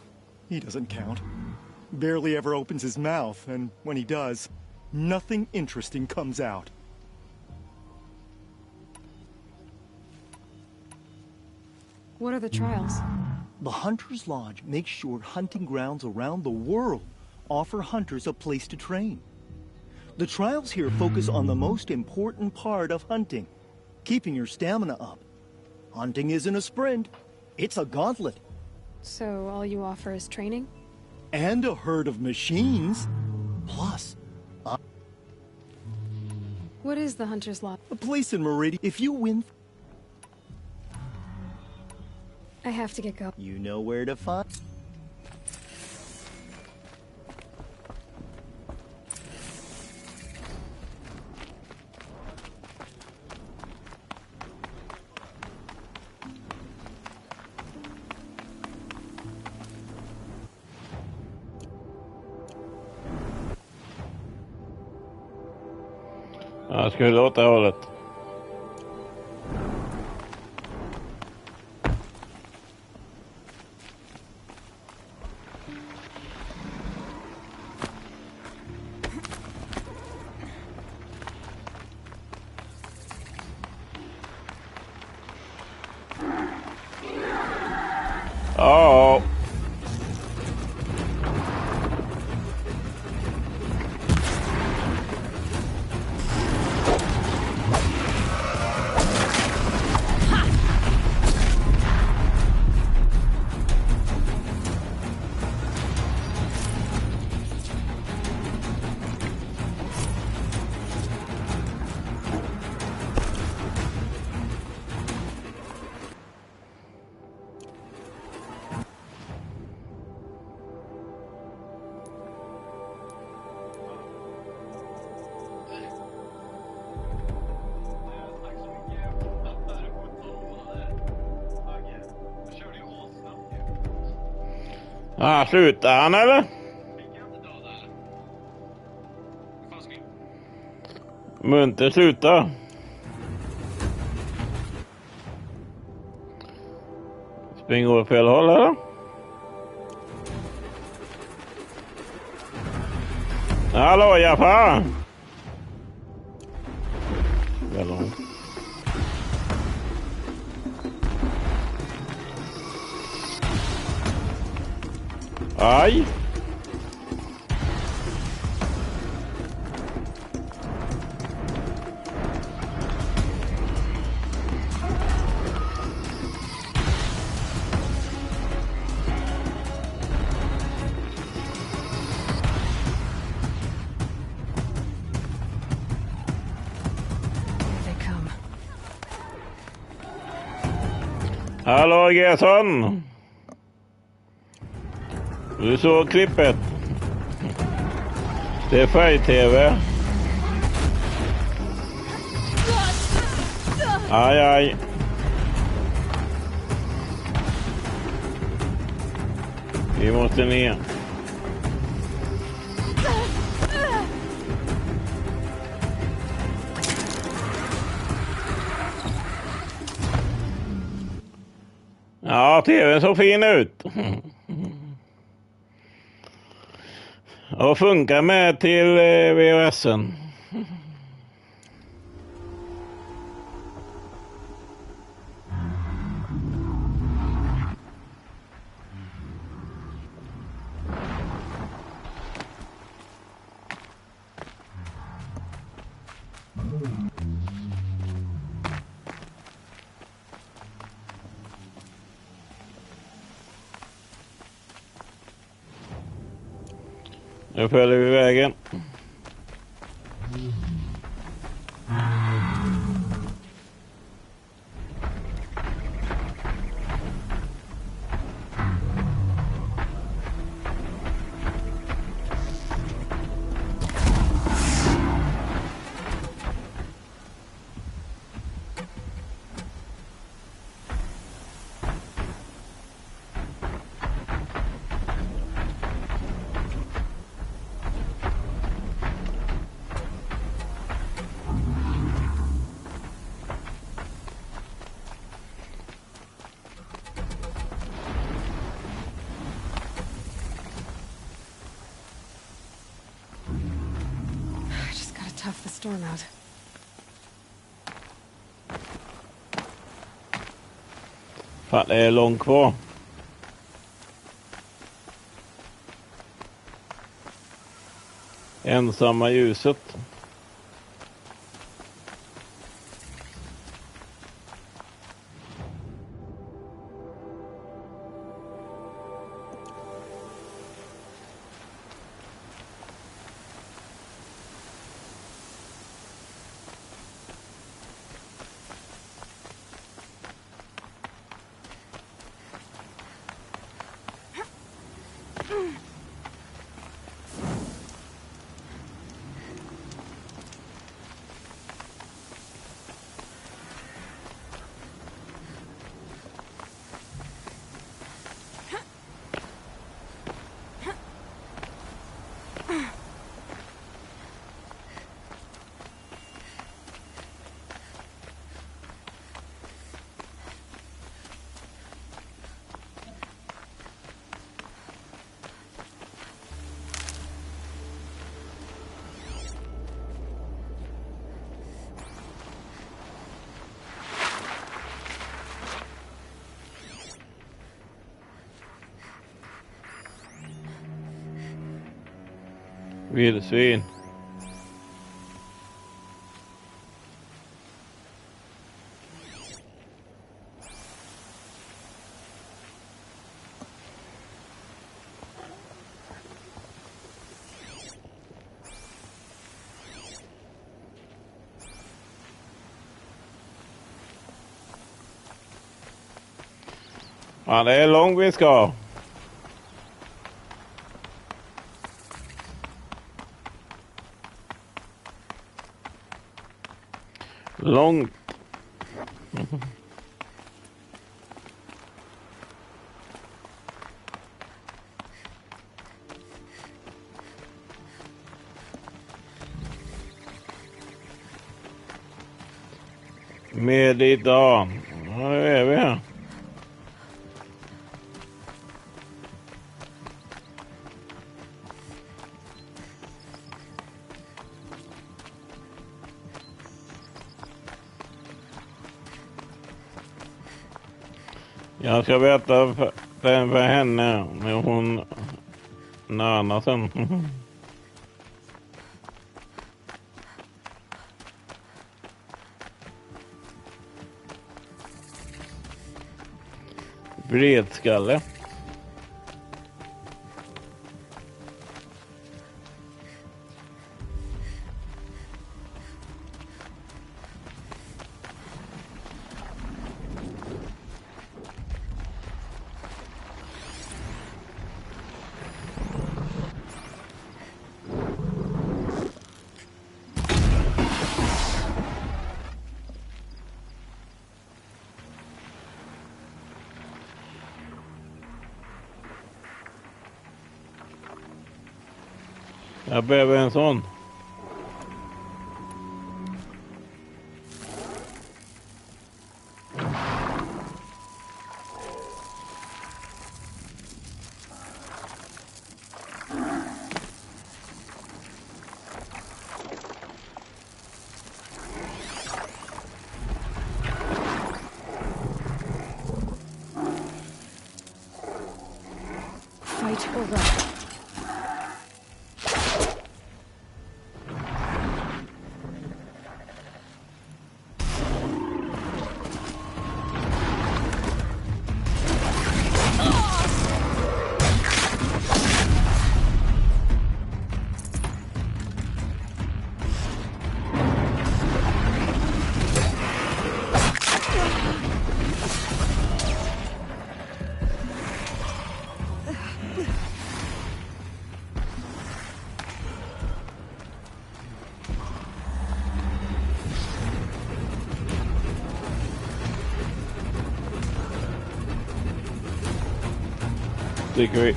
he doesn't count. Barely ever opens his mouth, and when he does, nothing interesting comes out. What are the trials? The Hunter's Lodge makes sure hunting grounds around the world offer hunters a place to train. The trials here focus on the most important part of hunting, keeping your stamina up. Hunting isn't a sprint, it's a gauntlet. So all you offer is training? And a herd of machines. Plus, What is the Hunter's Lodge? a place in Meridian. If you win, I have to get going. you know where to find. Jag skulle åt det hållet. Oh. Slutar han eller? Munter slutar. Springer åt fel håll eller? Hallå Jaffa! Hallå. Aj! Hallå Gerson! Du såg klippet. Det är färg-tv. Aj, aj. Vi måste ner. Ja, tvn så fin ut. Och funkar med till VHSen. Nu följer vi vägen. Tough the storm out. Fan, det är långt kvar. Ensamma ljuset. Vildsvin. Ja, det är långt vi ska. Långt. Med idag. Ja, nu är vi här. Jag ska berätta för henne när hon närmar sen. Bredskalle. Jag behöver en sån. Sticker vi.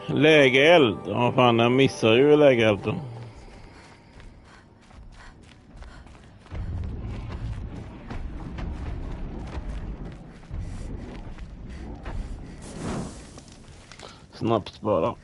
Lägereld. Ja fan, jag missar ju lägerelden. Snabbt bara.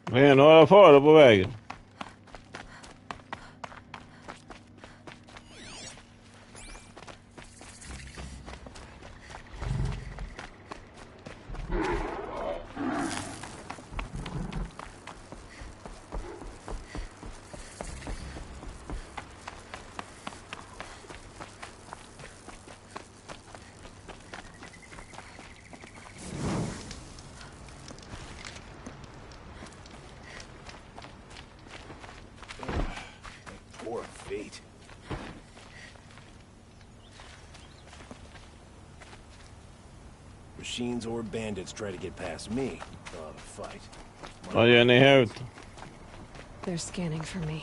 Det är några faror på vägen. Poor feet. Machines or bandits try to get past me. Oh, the fight. Vad gör ni här ute? They're scanning for me.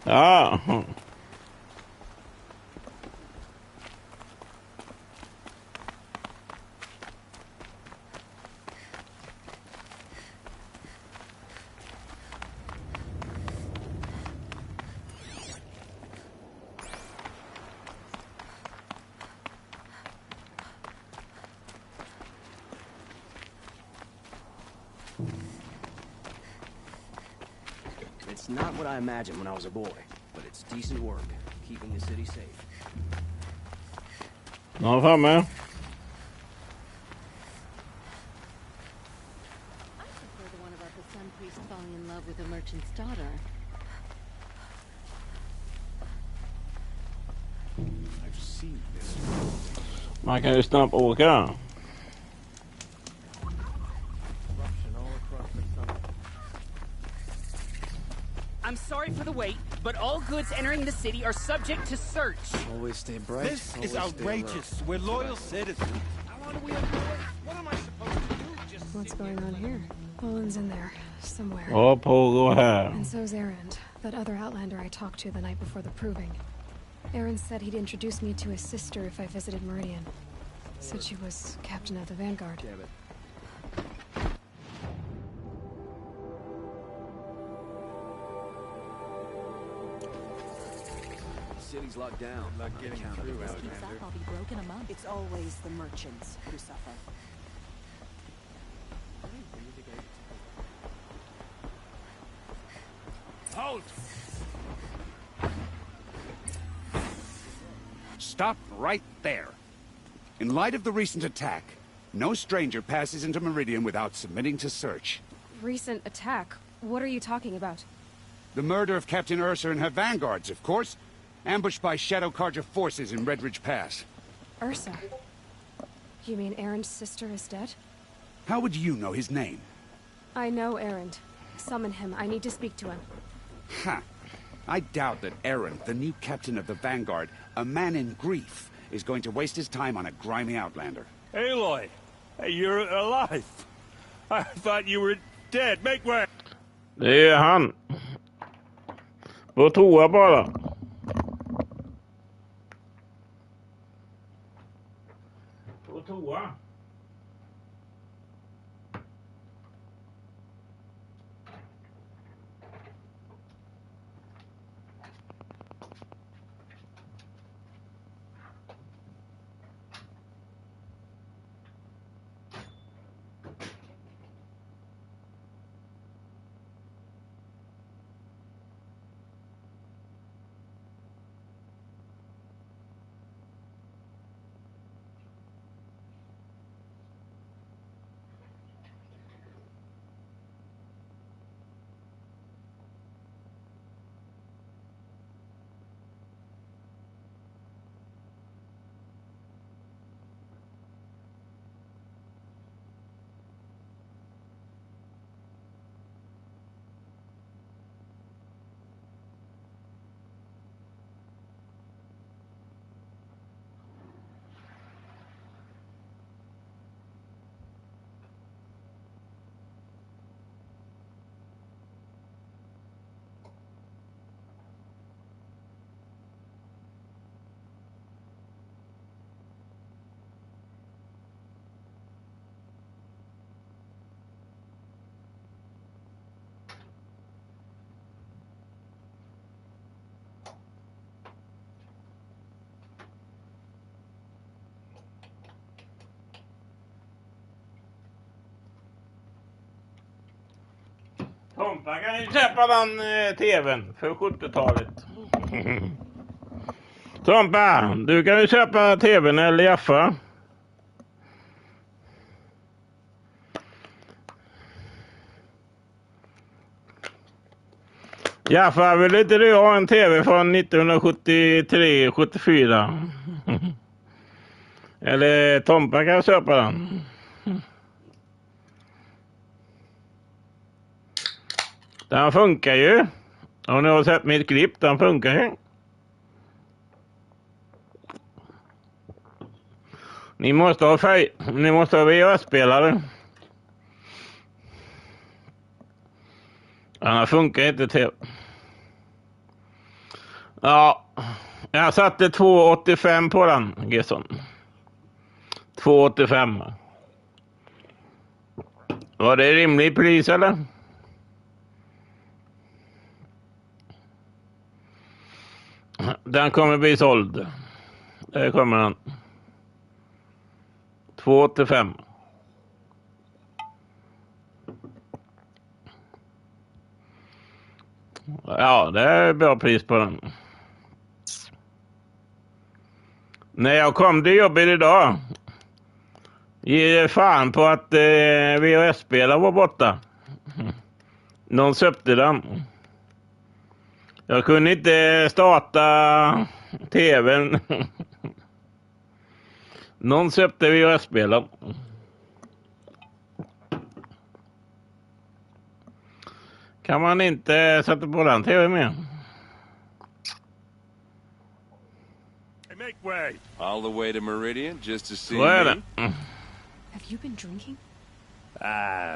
Ja. It's not what I imagined when I was a boy, but it's decent work, keeping the city safe. Någon framme? I prefer the one about the sun priest falling in love with a merchant's daughter. I've seen this. Man kan ju snabbt åka. I'm sorry for the wait, but all goods entering the city are subject to search. Always stay bright. This is outrageous. We're loyal citizens. How long do we have to wait? What am I supposed to do? Just What's going on here? Olin's in there, somewhere. Vad pågår här? And so's Erend, that other Outlander I talked to the night before the proving. Erend said he'd introduce me to his sister if I visited Meridian. Said she was captain of the Vanguard. Damn it. City's locked down. Not getting through, Alexander. I'll be broken among. It's always the merchants who suffer. Halt! Stop right there. In light of the recent attack, no stranger passes into Meridian without submitting to search. Recent attack? What are you talking about? The murder of Captain Ursa and her vanguards, of course. Ambushed by Shadow Carja forces in Red Ridge Pass. Ursa? You mean Erend's sister is dead? How would you know his name? I know Erend. Summon him. I need to speak to him. Ha! I doubt that Aaron, the new captain of the Vanguard, a man in grief, is going to waste his time on a grimy outlander. Aloy! Hey, you're alive! I thought you were dead. Make way! Det är han. På toa bara. På toa. Tompa kan ju köpa den tvn för 70-talet. Tompa, du kan ju köpa tvn eller Jaffa. Jaffa, vill inte du ha en tv från 1973-74? Eller Tompa kan köpa den. Den funkar ju. Om ni har sett mitt klipp, den funkar ju. Ni måste ha VHS-spelare. Annars funkar inte tv. Ja, jag satte 2,85 på den, Gesson. 2,85. Var det rimligt pris eller? Den kommer bli såld. Det kommer den. 2,85. Ja, det är bra pris på den. När jag kom till jobbet idag, ge fan på att VHS-spelaren var borta. Någon köpte den. Jag kunde inte starta tvn. Någon köpte VHS-spelaren. Kan man inte sätta på den tv med? Make way. All the way to Meridian just to see Vad är me? det? Have you been drinking?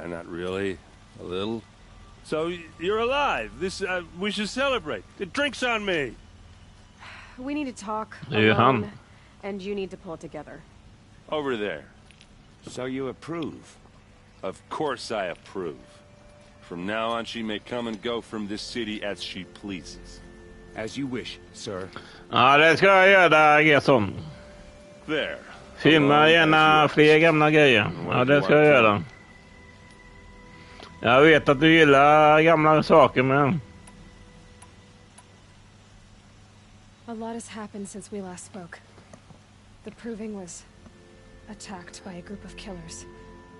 Not really. A little. So you're alive. This we should celebrate. The drink's on me. We need to talk Det är ju han. alone, and you need to pull it together. Over there. So you approve? Of course I approve. From now on, she may come and go from this city as she pleases. As you wish, sir. Ja, det ska jag göra, Gesson. There. Filma gärna fler gamla grejer. Ja, det ska jag göra. Jag vet att du gillar gamla saker, men... A lot has happened since we last spoke. The Proving was attacked by a group of killers.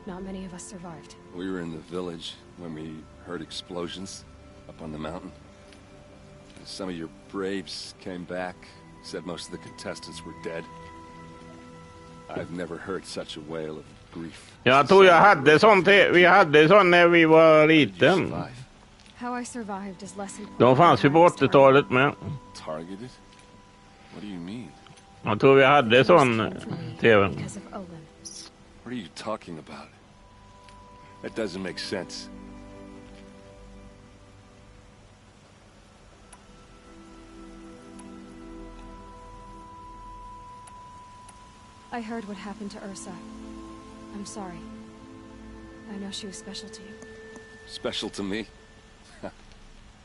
Not many of us survived. We were in the village when we heard explosions up on the mountain. Some of your braves came back, said most of the contestants were dead. I've never heard such a wail of grief. Jag tror jag hade sånt. Vi hade sånt när vi var liten. How I survived is less important. De fanns ju på 80-talet med. Targeted? What do you mean? Jag tror vi hade sån tv. Because of Olin. What are you talking about? That doesn't make sense. I heard what happened to Ursa. I'm sorry. I know she was special to you. Special to me?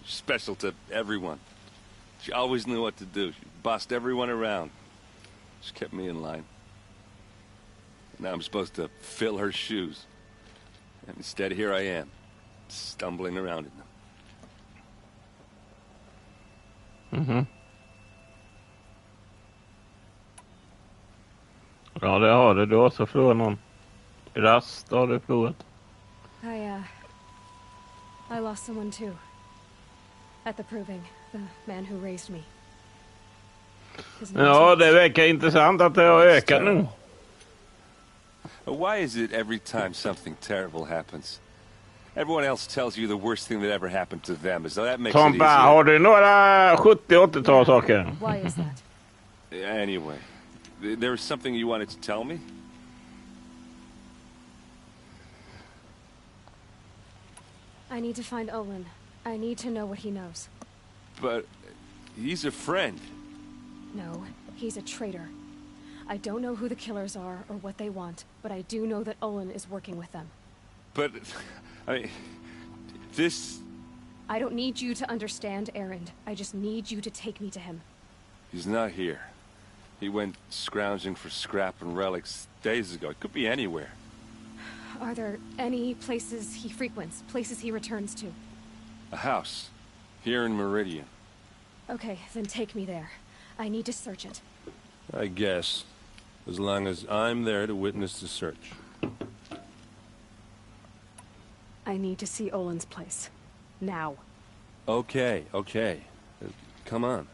Special to everyone. She always knew what to do. She bossed everyone around. She kept me in line. Now I'm supposed to fill her shoes. And instead, here I am, stumbling around in them. Mhm. Ja, det har du. Du har också förlorat någon. Rast har du förlorat. I lost someone too. At the Proving, the man who raised me. Ja, det verkar intressant att det har ökat nu. Why is it every time something terrible happens, everyone else tells you the worst thing that ever happened to them, as though that makes it Tompa, easier? har du några 70-80-tal saker? Why is that? Anyway, there was something you wanted to tell me? I need to find Olin. I need to know what he knows. But he's a friend. No, he's a traitor. I don't know who the killers are or what they want, but I do know that Olin is working with them. But, I mean, this... I don't need you to understand Erend. I just need you to take me to him. He's not here. He went scrounging for scrap and relics days ago. It could be anywhere. Are there any places he frequents, places he returns to? A house. Here in Meridian. Okay, then take me there. I need to search it. I guess. As long as I'm there to witness the search. I need to see Olin's place. Now. Okay, okay. Come on.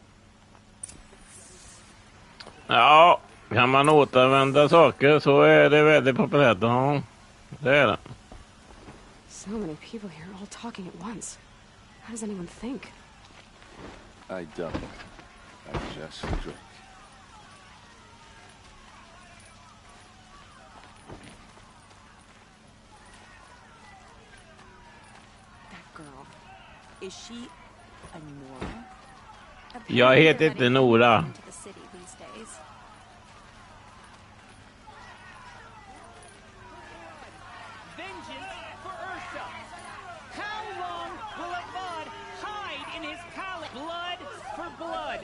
Ja, kan man återvända saker så är det väldigt populärt. Ja, det är det. So many people here all talking at once. How does anyone think? I don't. I just drink. That girl. Is she a Nora? Jag heter inte Nora. To the city these days. Vengeance for Ursa. How long will Avad hide in his palace? Blood for blood.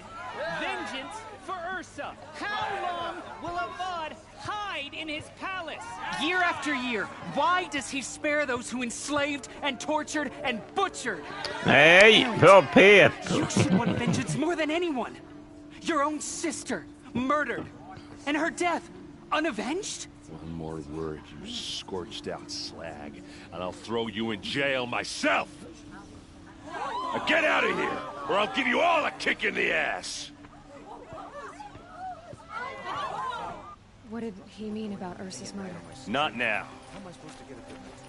Vengeance for Ursa. How long will Avad hide in his palace? Year after year, why does he spare those who enslaved and tortured and butchered? Nej, bra Peter. You should want vengeance more than anyone. Your own sister, murdered. And her death, unavenged? One more word, you scorched out slag, and I'll throw you in jail myself! Now get out of here, or I'll give you all a kick in the ass! What did he mean about Ursa's murder? Not now. How am I supposed to get a good night's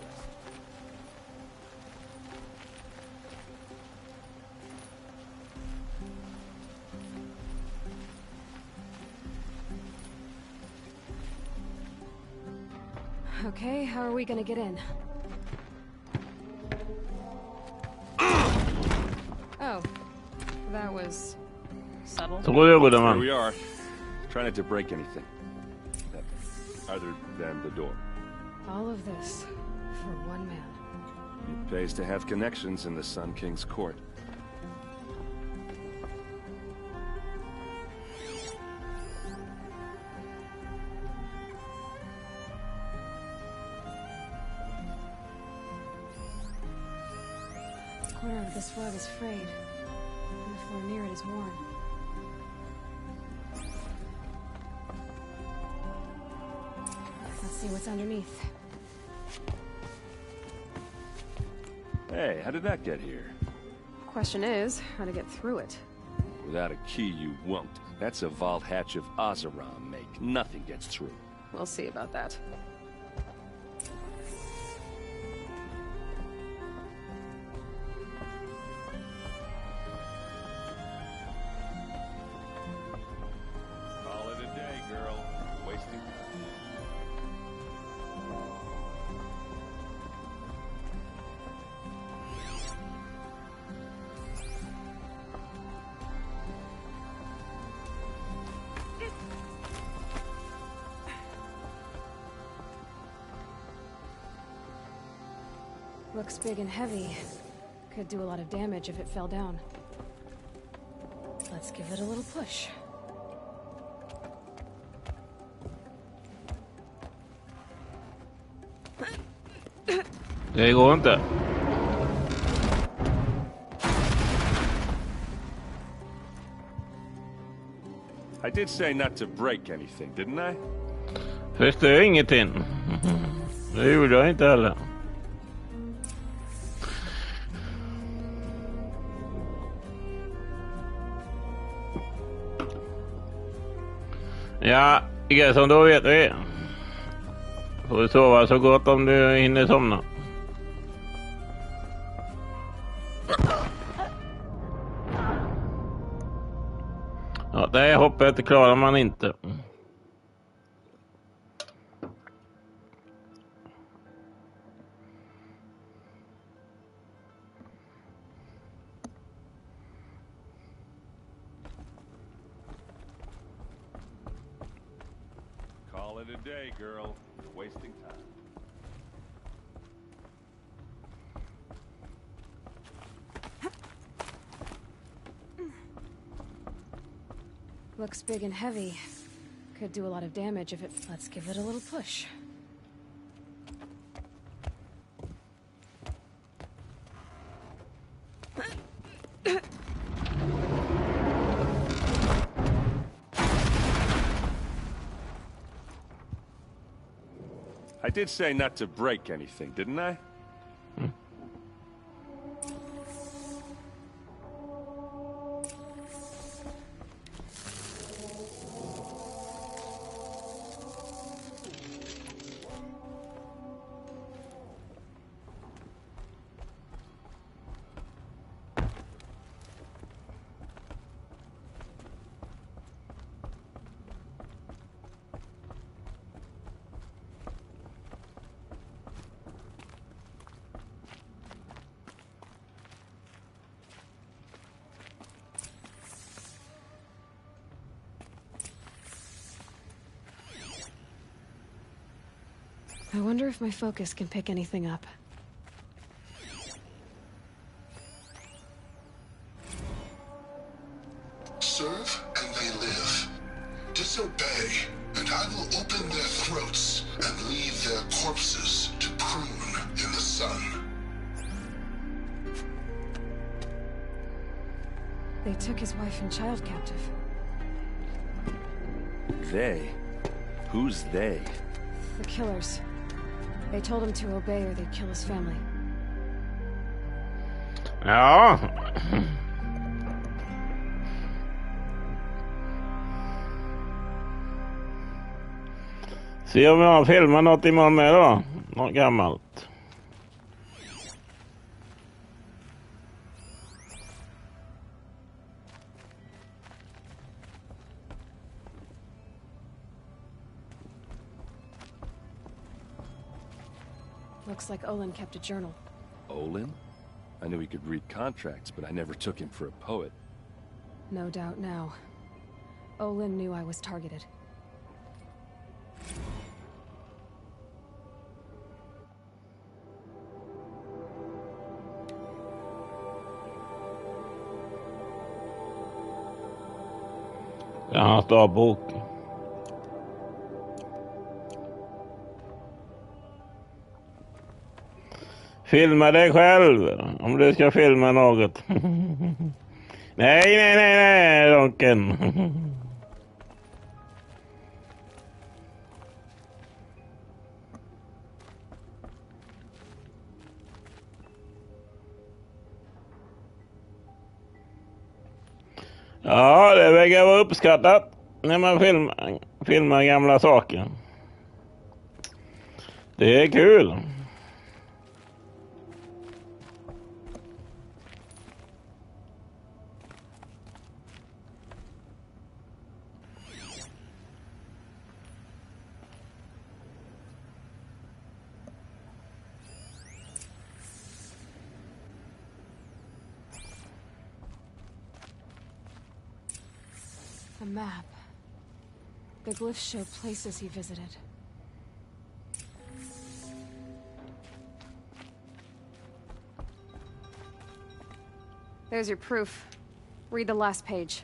rest? Okay, how are we gonna get in? Oh, that was subtle. Here we are. Try not to break anything. Other than the door. All of this for one man. It pays to have connections in the Sun King's court. A corner of this rug is frayed, and the floor near it is worn. Let's see what's underneath. Hey, how did that get here? Question is, how to get through it. Without a key, you won't. That's a vault hatch of Oseram make. Nothing gets through. We'll see about that. Call it a day, girl. Wasting Looks big and heavy. Could do a lot of damage if it fell down. Let's give it a little push. Det går inte. I did say not to break anything, didn't I? Förstör ingenting. Det gjorde jag inte heller. Ja, som då vet vi. Får du sova så gott om du hinner somna. Ja, det här hoppet klarar man inte. Call it a day, girl. You're wasting time. Looks big and heavy. Could do a lot of damage if it... Let's give it a little push. I did say not to break anything, didn't I? I wonder if my focus can pick anything up. Serve and they live. Disobey, and I will open their throats and leave their corpses to prune in the sun. They took his wife and child captive. They? Who's they? The killers. They told him to obey or they'd kill his family. Ja. Se om jag har filmat något imorgon med då. Något gammalt. Looks like Olin kept a journal. Olin? I knew he could read contracts, but I never took him for a poet. No doubt now. Olin knew I was targeted. Ja, han står bok. Filma dig själv om du ska filma något. Nej, Ronken. Ja, det verkar vara uppskattat när man filmar gamla saker. Det är kul. A map. The glyphs show places he visited. There's your proof. Read the last page.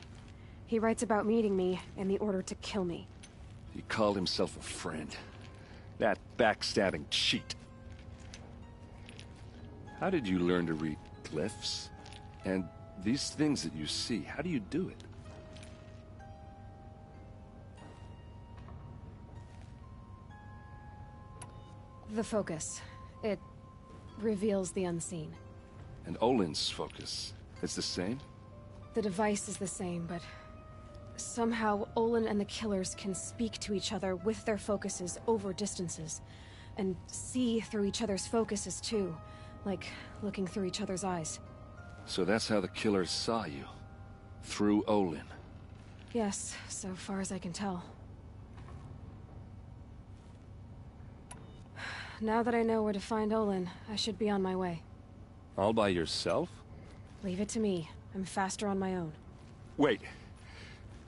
He writes about meeting me and the order to kill me. He called himself a friend. That backstabbing cheat. How did you learn to read glyphs? And these things that you see, how do you do it? The focus. It reveals the unseen. And Olin's focus, it's the same? The device is the same, but somehow Olin and the killers can speak to each other with their focuses over distances, and see through each other's focuses too, like looking through each other's eyes. So that's how the killers saw you? Through Olin? Yes, so far as I can tell. Now that I know where to find Olin, I should be on my way. All by yourself? Leave it to me. I'm faster on my own. Wait.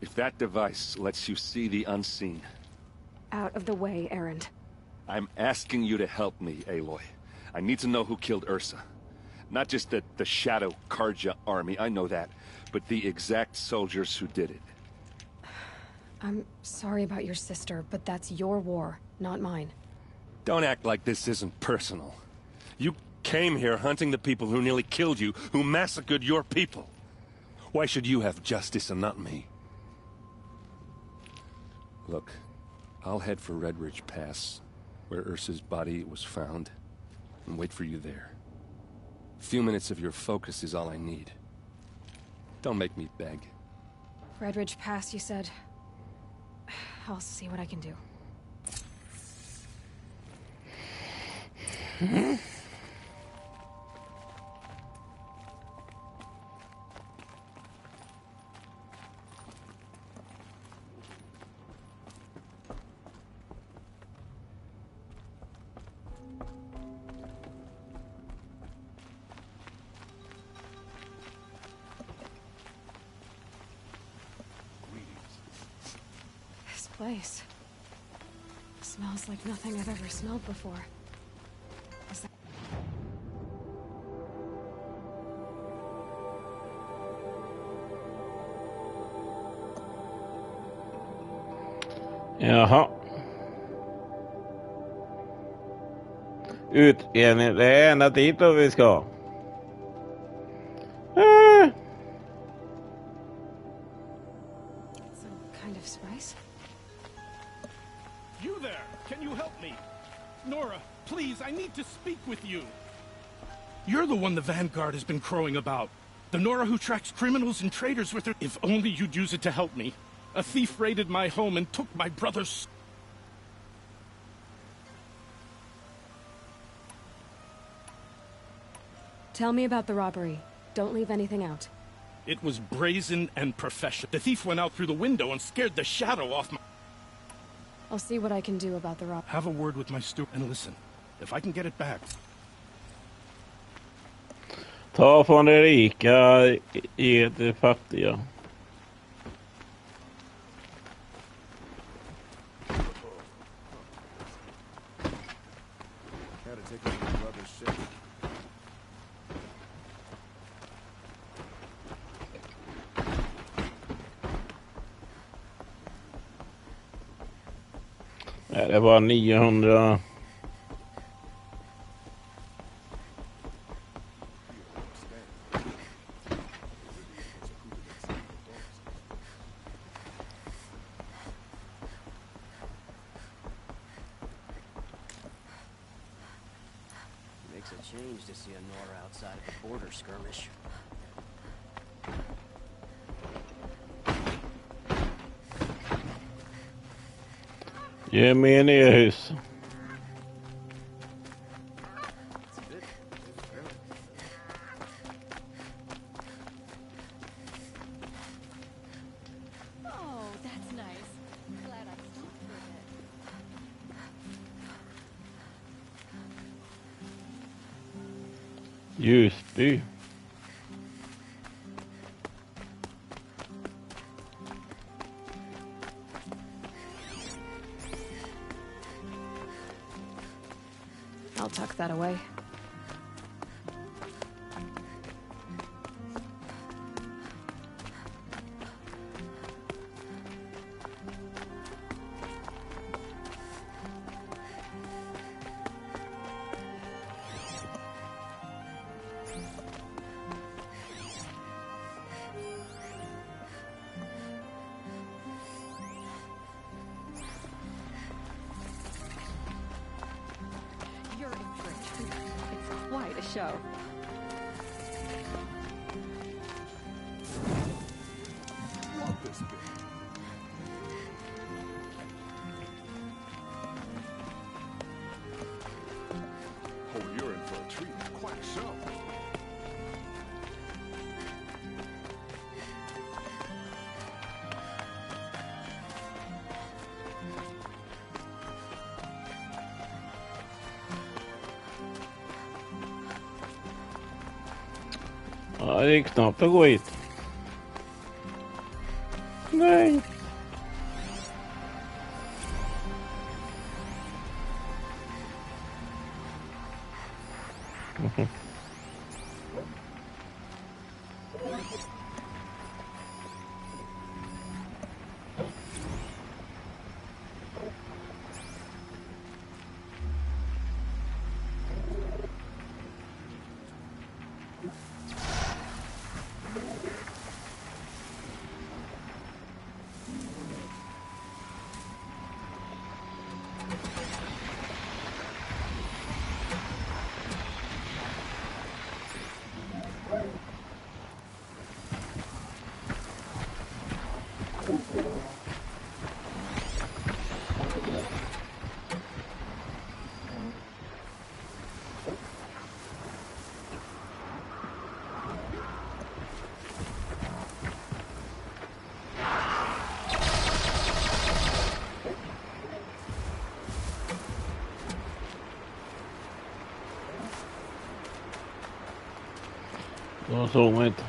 If that device lets you see the unseen... Out of the way, Erend. I'm asking you to help me, Aloy. I need to know who killed Ursa. Not just the Shadow Karja army, I know that, but the exact soldiers who did it. I'm sorry about your sister, but that's your war, not mine. Don't act like this isn't personal. You came here hunting the people who nearly killed you, who massacred your people. Why should you have justice and not me? Look, I'll head for Red Ridge Pass, where Ursa's body was found, and wait for you there. A few minutes of your focus is all I need. Don't make me beg. Red Ridge Pass, you said. I'll see what I can do. This place smells like nothing I've ever smelled before. Is that... Jaha. Utgrävning, det är ända dit då vi ska. Some kind of spice? You there! Can you help me? Nora, please, I need to speak with you. You're the one the Vanguard has been crowing about. The Nora who tracks criminals and traitors with her. If only you'd use it to help me. A thief raided my home and took my brother's... Tell me about the robbery. Don't leave anything out. It was brazen and professional. The thief went out through the window and scared the shadow off my... I'll see what I can do about the robbery. Have a word with my steward and listen. If I can get it back... Ta från det rika, ge det fattiga. Nej, det var 900. Makes a change to see a Nora outside of a border skirmish. Ge mig en hus. Oh, that's nice. Glad I stopped for a bit. Ljusby. I'll tuck that away. You're in for a treat. It's quite a show. Love this game. Oh, you're in for a treat. Quite so. Ja, det gick knappt att gå hit. Nej. De såg mig inte.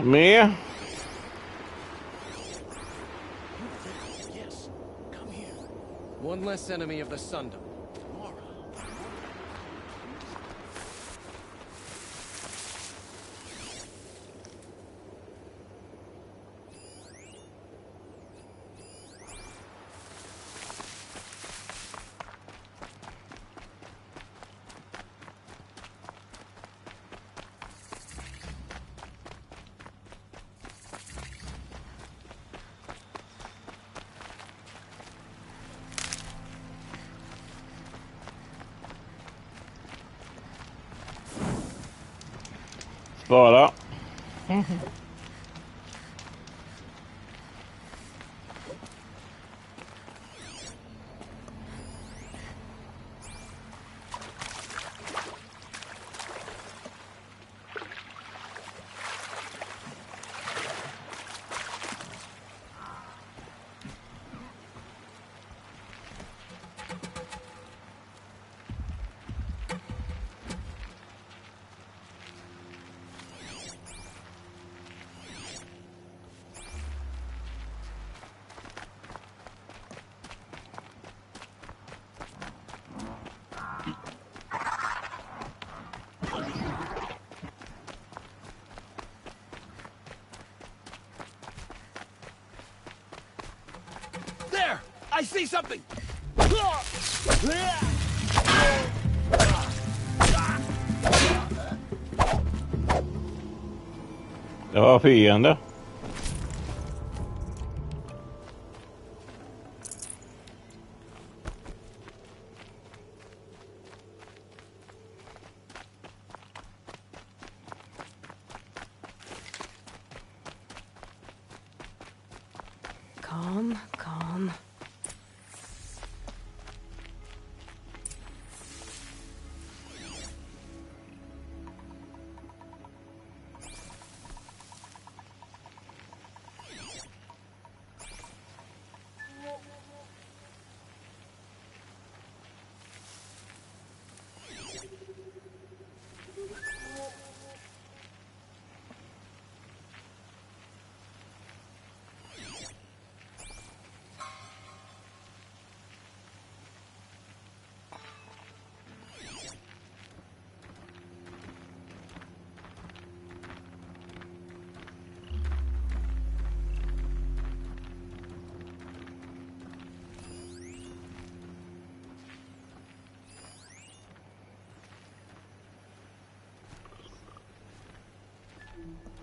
Mer? Yes, come here. One less enemy of the Sundom. Spara. There! I see something! Det var fiende. Calm, calm.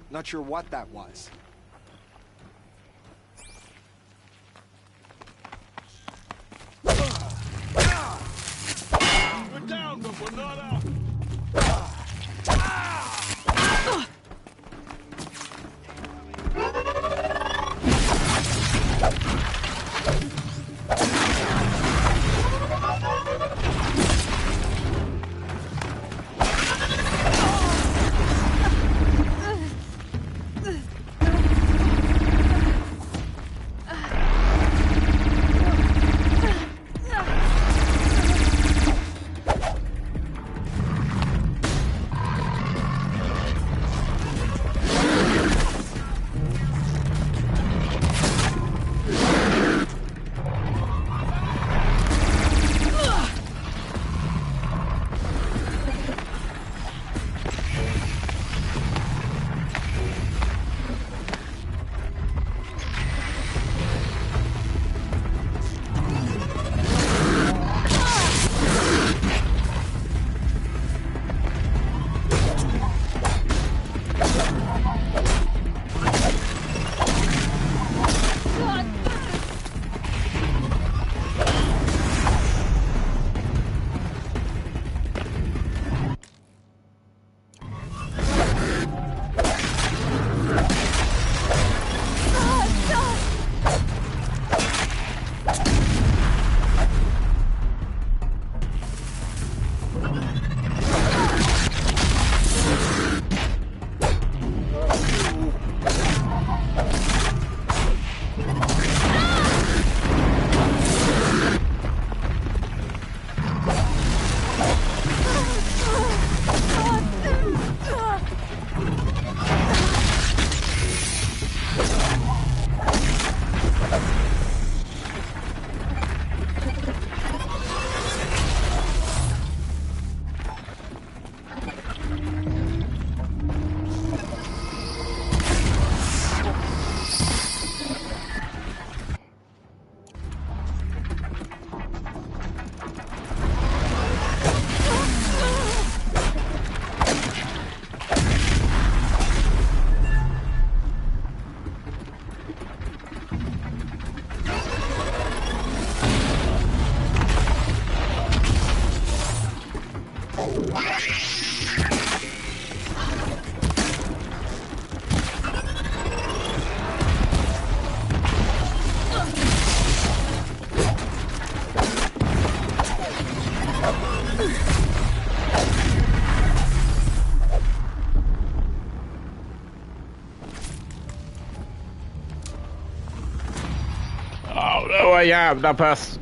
Not sure what that was. We're down, but we're not out! Det var jävla pass.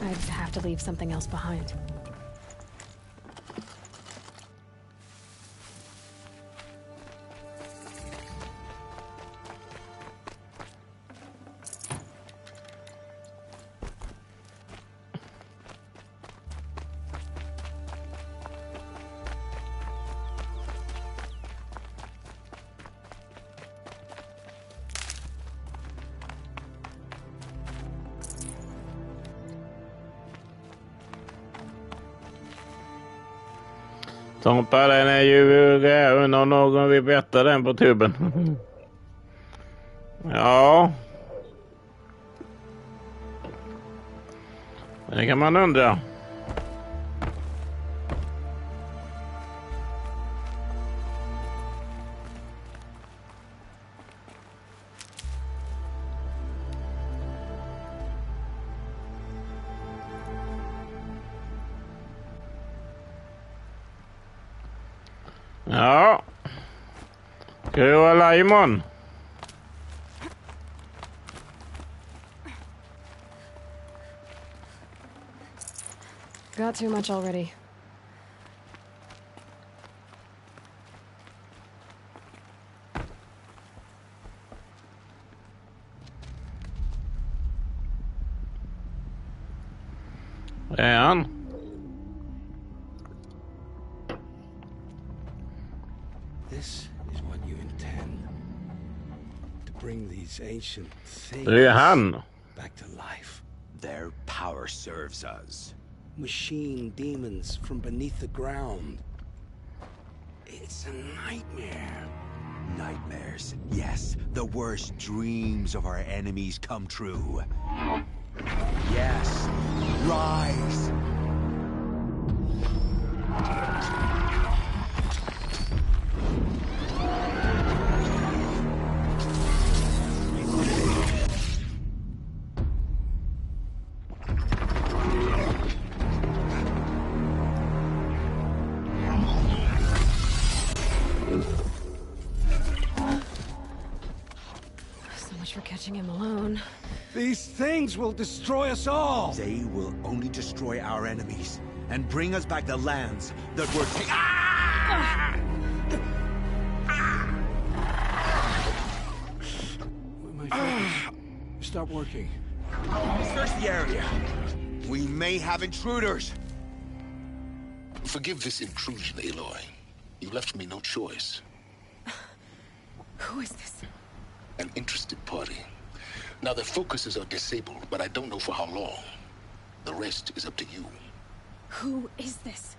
I'd have to leave something else behind. Tompa, den är ju även om någon vill veta den på tuben. Ja. Det kan man undra. Ja. Ska du vara lajmon? Got too much already. Är han? This is what you intend. To bring these ancient things Det är han. back to life. Their power serves us. Machine demons from beneath the ground. It's a nightmare. Nightmares, yes. The worst dreams of our enemies come true. Yes, rise! For catching him alone. These things will destroy us all! They will only destroy our enemies and bring us back the lands that were My focus. Stop working. Search the area. We may have intruders. Forgive this intrusion, Aloy. You left me no choice. Who is this? An interested party. Now their focuses are disabled, but I don't know for how long. The rest is up to you. Who is this?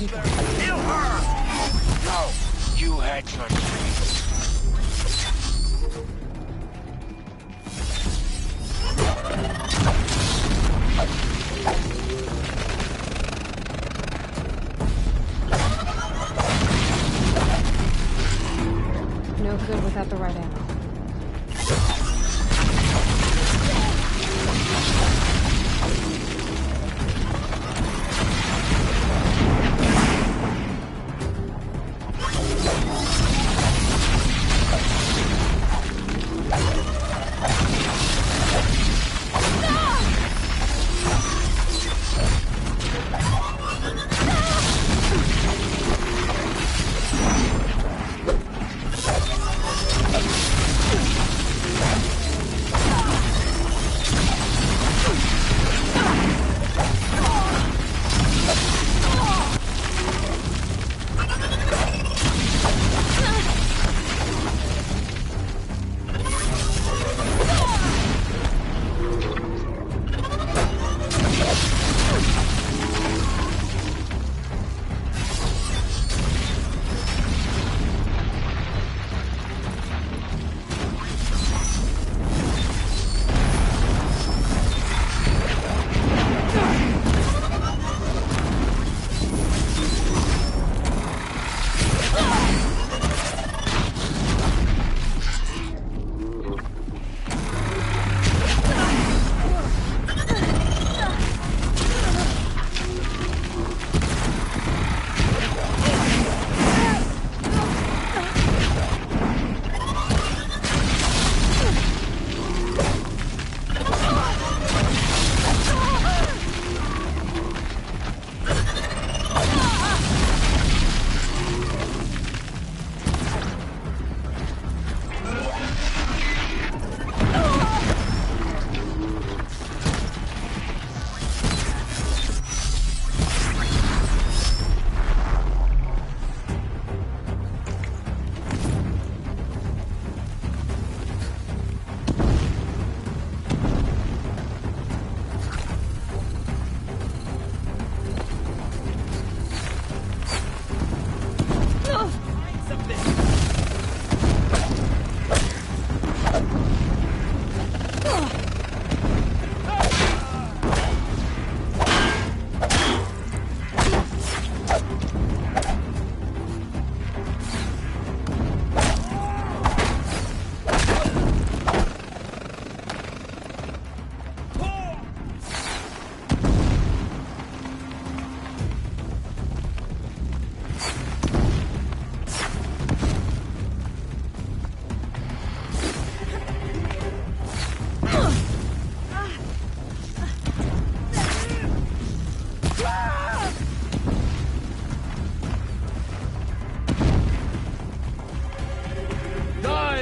people. Kill her! No, you had your chance. No good without the right ammo.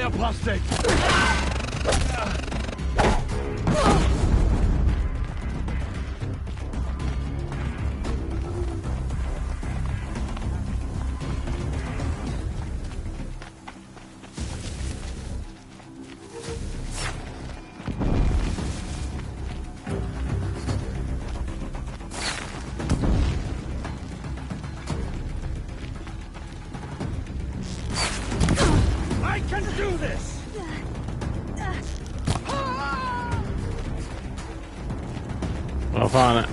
apostate! I can do this! Vad fan är...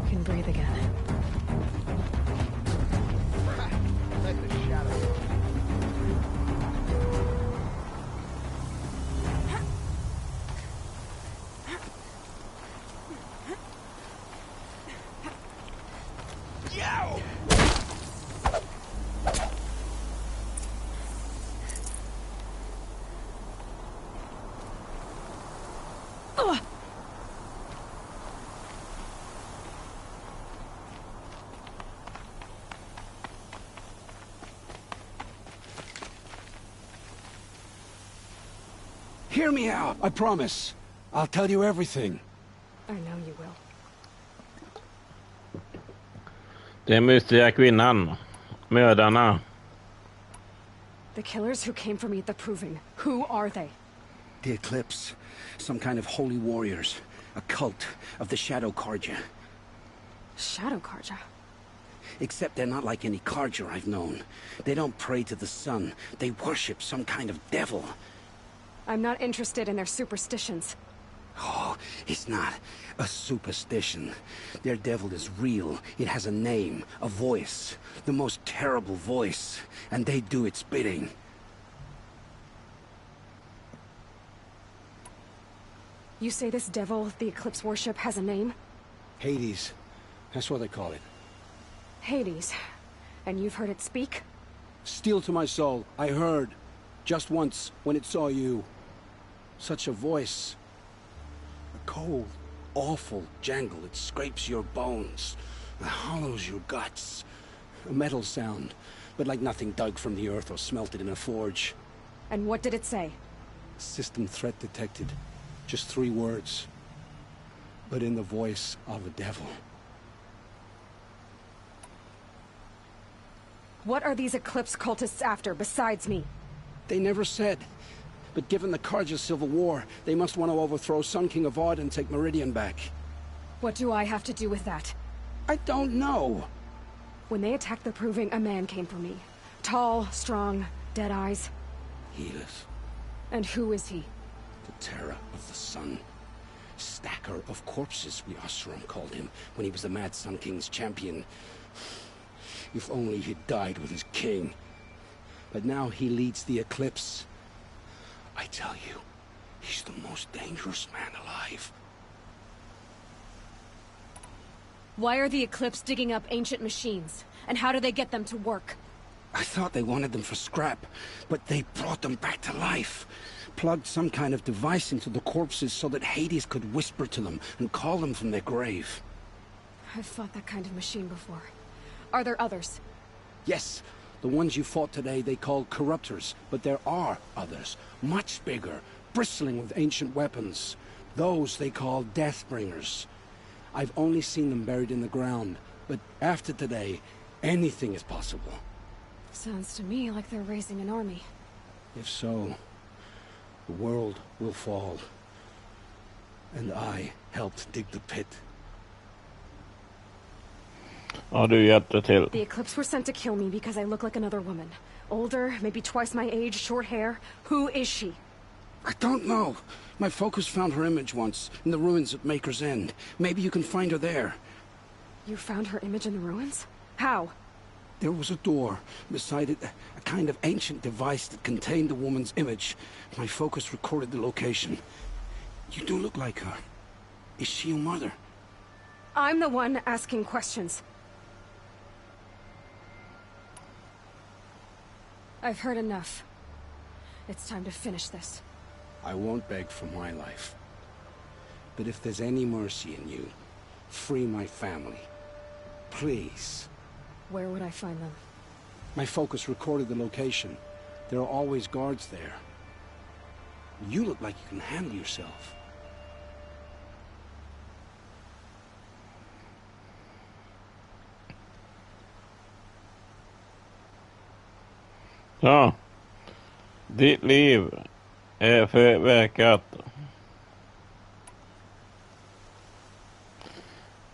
Can breathe again. Hear me out, I promise. I'll tell you everything. I know you will. Den mystiga kvinnan. Mördarna. The killers who came for me at the Proving. Who are they? The Eclipse. Some kind of holy warriors. A cult of the Shadow Karja. Shadow Karja? Except they're not like any Karja I've known. They don't pray to the sun. They worship some kind of devil. I'm not interested in their superstitions. Oh, it's not a superstition. Their devil is real. It has a name, a voice. The most terrible voice. And they do its bidding. You say this devil the Eclipse worship has a name? Hades. That's what they call it. Hades. And you've heard it speak? Steel to my soul. I heard. Just once, when it saw you. Such a voice. A cold, awful jangle. It scrapes your bones. It hollows your guts. A metal sound, but like nothing dug from the earth or smelted in a forge. And what did it say? System threat detected. Just 3 words. But in the voice of a devil. What are these Eclipse cultists after, besides me? They never said. But given the Karja civil war, they must want to overthrow Sun King of Odd and take Meridian back. What do I have to do with that? I don't know. When they attacked the Proving, a man came for me. Tall, strong, dead eyes. He is. And who is he? The terror of the sun. Stacker of corpses, we Horisont called him, when he was the Mad Sun King's champion. If only he'd died with his king. But now he leads the Eclipse. I tell you, he's the most dangerous man alive. Why are the Eclipse digging up ancient machines? And how do they get them to work? I thought they wanted them for scrap, but they brought them back to life. Plugged some kind of device into the corpses so that Hades could whisper to them and call them from their grave. I've fought that kind of machine before. Are there others? Yes, the ones you fought today they call corruptors, but there are others, much bigger, bristling with ancient weapons. Those they call Deathbringers. I've only seen them buried in the ground, but after today, anything is possible. Sounds to me like they're raising an army. If so, the world will fall. And I helped dig the pit. Ja, du hjälpte till. The Eclipse were sent to kill me because I look like another woman. Older, maybe twice my age, short hair. Who is she? I don't know. My focus found her image once, in the ruins at Maker's End. Maybe you can find her there. You found her image in the ruins? How? There was a door. Beside it, a kind of ancient device that contained the woman's image. My focus recorded the location. You do look like her. Is she your mother? I'm the one asking questions. I've heard enough. It's time to finish this. I won't beg for my life. But if there's any mercy in you, free my family. Please. Where would I find them? My focus recorded the location. There are always guards there. You look like you can handle yourself. Ja. Ditt liv är förverkat.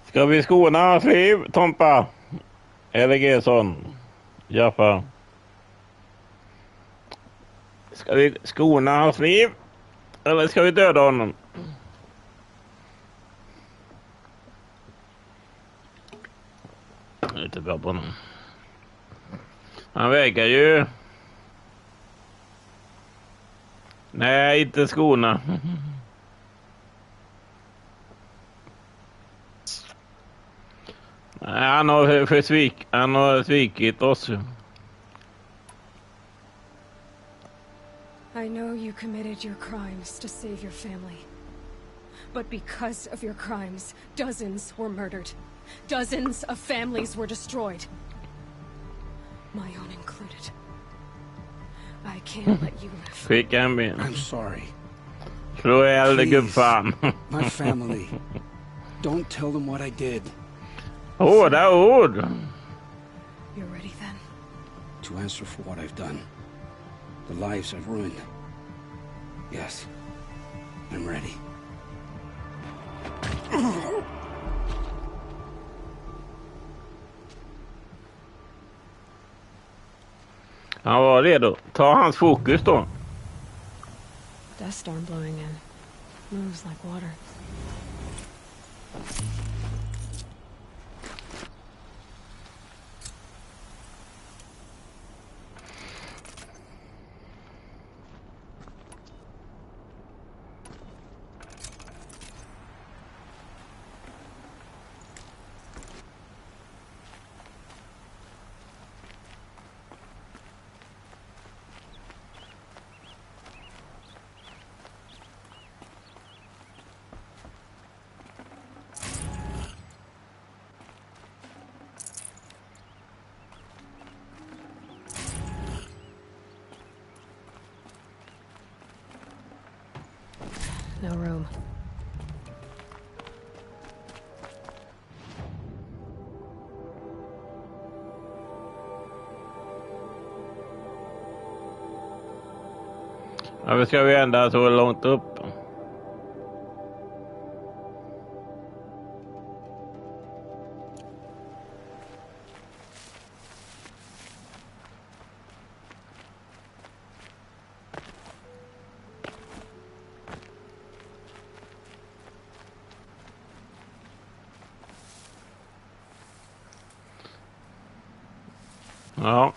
Ska vi skona hans liv, Tompa? Eller Gerson? Jaffa. Ska vi skona hans liv? Eller ska vi döda honom? Jag är inte bra på honom. Han väger ju. Nej, inte skona. Nej, han har svikit oss. I know you committed your crimes to save your family. But because of your crimes, dozens were murdered. Dozens of families were destroyed. My own included. I can't let you live. Skicka en ben. I'm sorry. Slå ihjäl det gubbfan. My family. Don't tell them what I did. Hårda ord. You're ready then? To answer for what I've done. The lives I've ruined. Yes. I'm ready. Han var redo. Ta hans fokus då. Dust storm blowing in. Moves like water. No room. Varför ska vi ända så långt upp? Ja.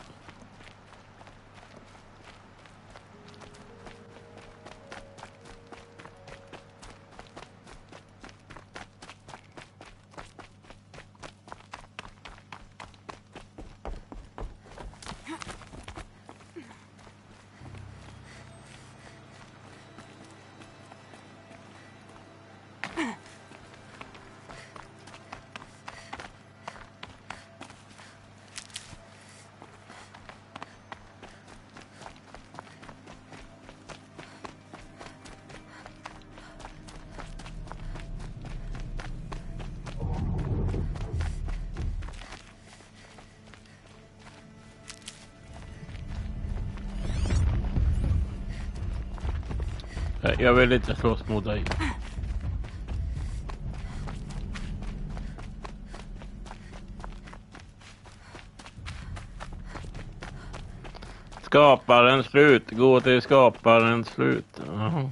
Jag vill inte slåss mot dig. Skaparen slut. Gå till skaparen slut. Aha.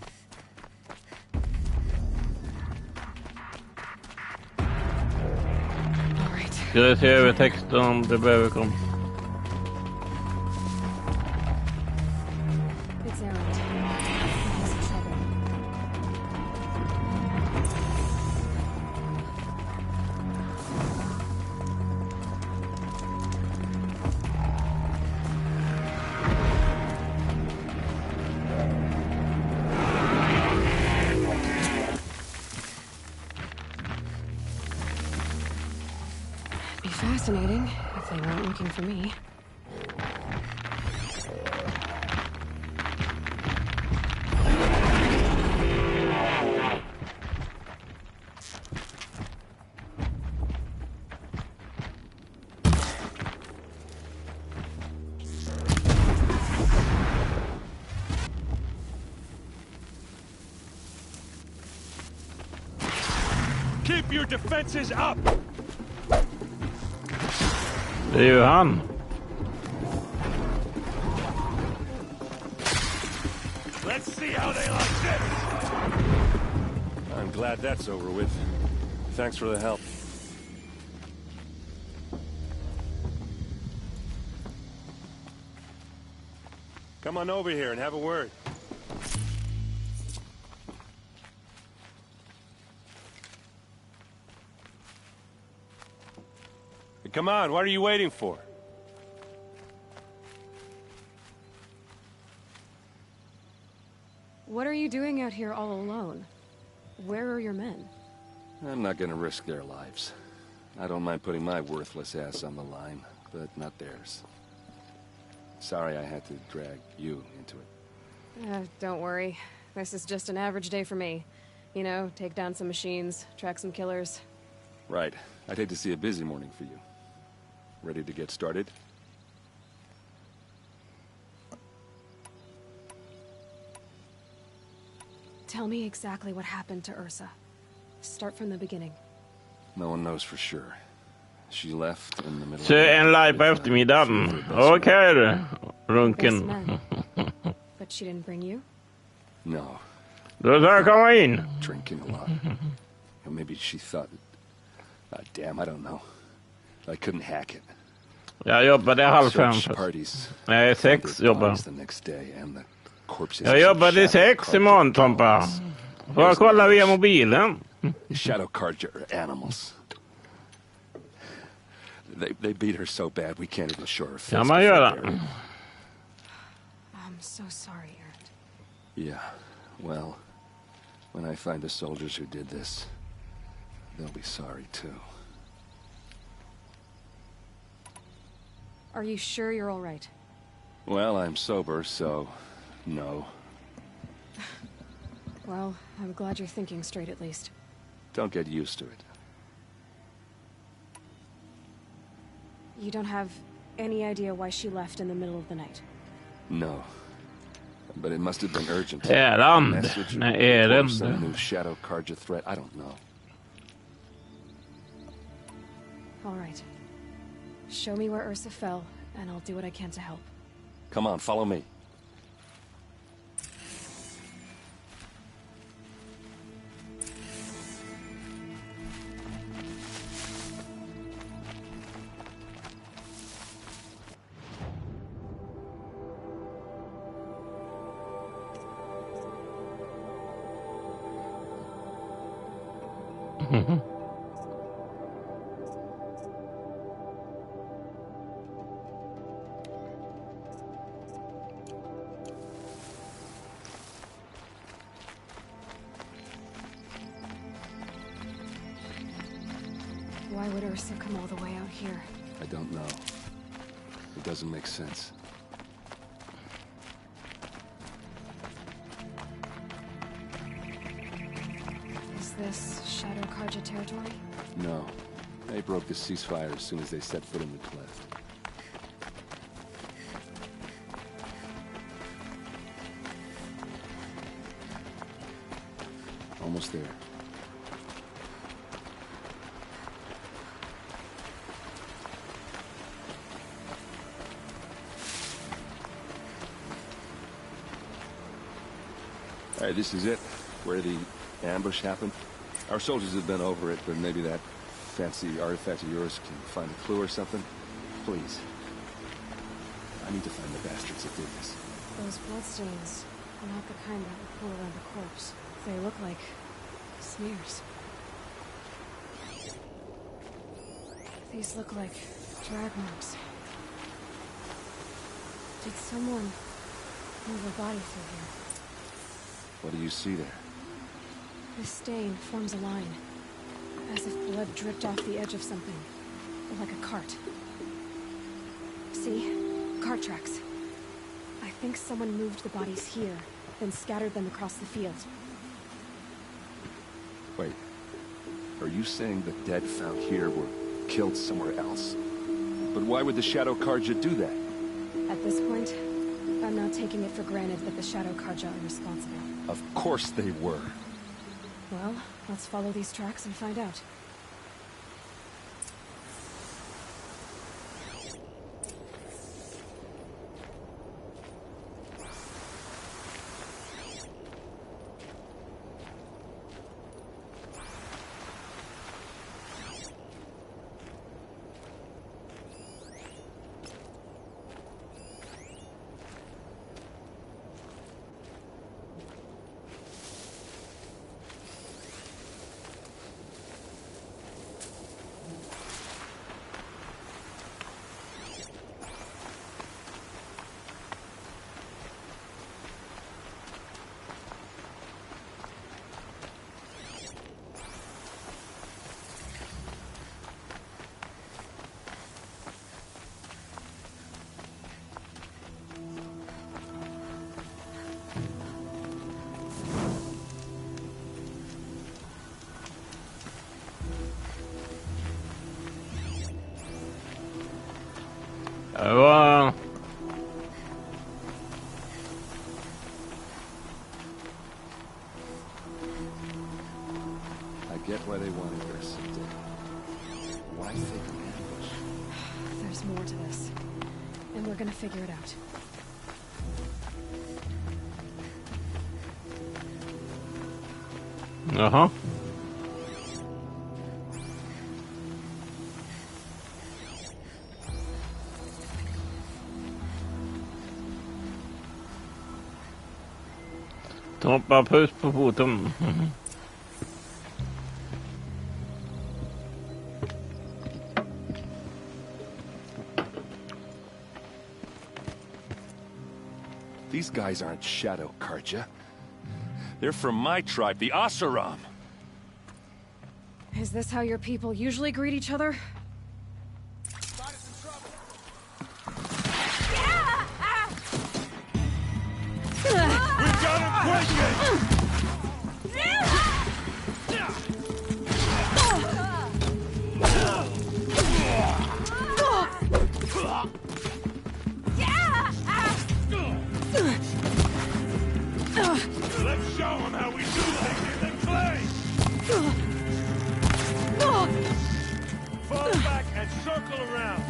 Ska jag se över texten om det behöver komma. Fascinating, if they weren't looking for me. Keep your defenses up! Det är ju han. Let's see how they like this. I'm glad that's over with. Thanks for the help. Come on over here and have a word. Come on, what are you waiting for? What are you doing out here all alone? Where are your men? I'm not gonna risk their lives. I don't mind putting my worthless ass on the line, but not theirs. Sorry I had to drag you into it. Don't worry. This is just an average day for me. You know, take down some machines, track some killers. Right. I'd hate to see a busy morning for you. Ready to get started? Tell me exactly what happened to Ursa. Start from the beginning. No one knows for sure. She left in the middle Så en live på eftermiddagen. Okej du, runken. But she didn't bring you? No. Då ska jag komma in. Drinking a lot. Or maybe she thought... damn, I don't know. I couldn't hack it. Jag jobbade 4:30. Parties. Nej, 6 jobbar. The next day and the corpses. Jag jobbade 6 imorgon, Tompa. Får jag kolla via mobilen? Shadow cards are animals. They beat her so bad we can't even show her face. Kan man göra? I'm so sorry, Aaron. Yeah, well, when I find the soldiers who did this, they'll be sorry too. Are you sure you're all right? Well, I'm sober, so no. Well, I'm glad you're thinking straight at least. Don't get used to it. You don't have any idea why she left in the middle of the night? No. But it must have been urgent. Erland. Nej, Erland. Some new Shadow Carja threat, I don't know. All right. Show me where Ursa fell, and I'll do what I can to help. Come on, follow me. Why would Ursa come all the way out here? I don't know. It doesn't make sense. Is this Shadow Carja territory? No. They broke the ceasefire as soon as they set foot in the cleft. Almost there. All right, this is it, where the ambush happened. Our soldiers have been over it, but maybe that fancy artifact of yours can find a clue or something. Please. I need to find the bastards that did this. Those bloodstains are not the kind that would pull around the corpse. They look like smears. These look like drag marks. Did someone move a body through here? What do you see there? This stain forms a line, as if blood dripped off the edge of something, like a cart. See? Cart tracks. I think someone moved the bodies here, then scattered them across the field. Wait. Are you saying the dead found here were killed somewhere else? But why would the Shadow Carja do that? At this point, I'm not taking it for granted that the Shadow Carja are responsible. Of course they were. Well, let's follow these tracks and find out. Det var... I get why they wanted Ursa dead. Why fake an ambush? There's more to this. And we're gonna figure it out. Jaha. Toppa puss på foten. These guys aren't Shadow Karja. They're from my tribe, the Oseram. Is this how your people usually greet each other? We've got him quick! Let's show him how we do things in the clay! Fall back and circle around.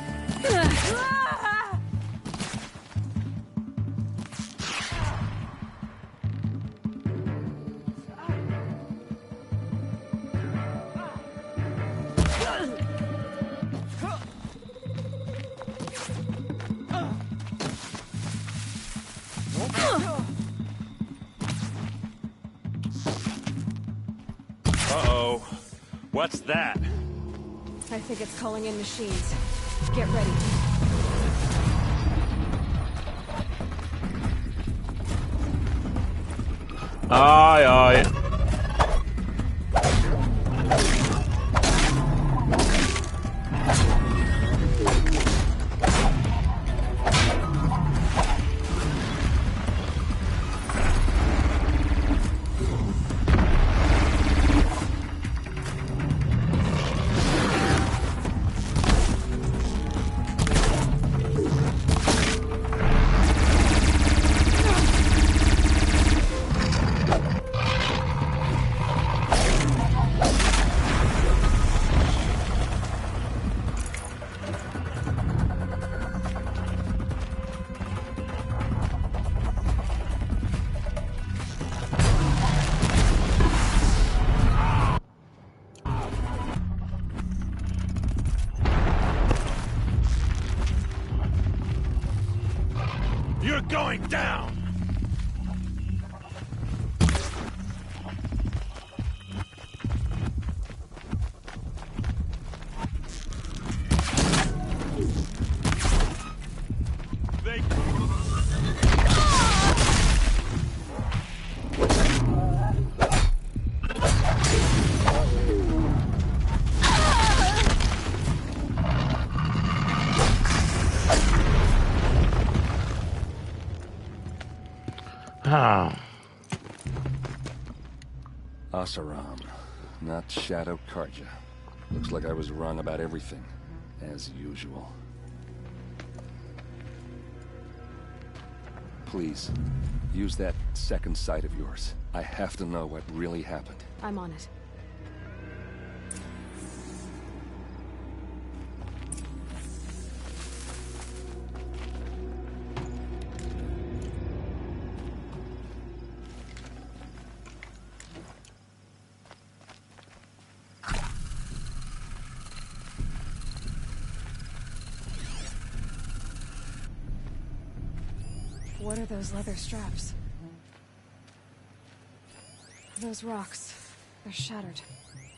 Uh-oh. What's that? I think it's calling in machines. Get ready. Aj, aj. You're going down! Oseram, not Shadow Karja. Looks like I was wrong about everything, as usual. Please, use that second sight of yours. I have to know what really happened. I'm on it. What are those leather straps? Those rocks. They're shattered.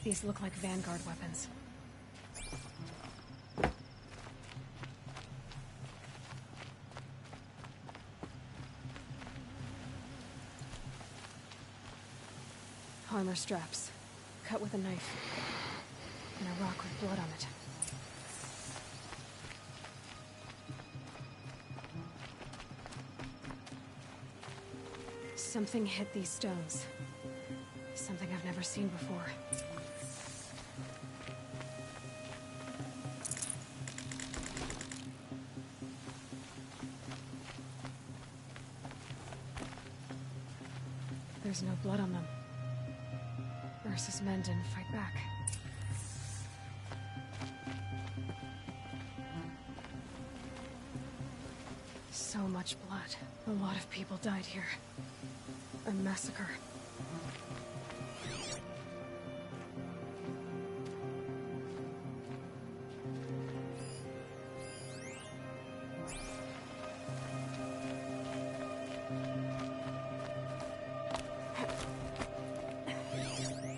These look like Vanguard weapons. Armor straps. Cut with a knife. And a rock with blood on it. Something hit these stones. Something I've never seen before. There's no blood on them. Ursa's men didn't fight back. So much blood. A lot of people died here. A massacre.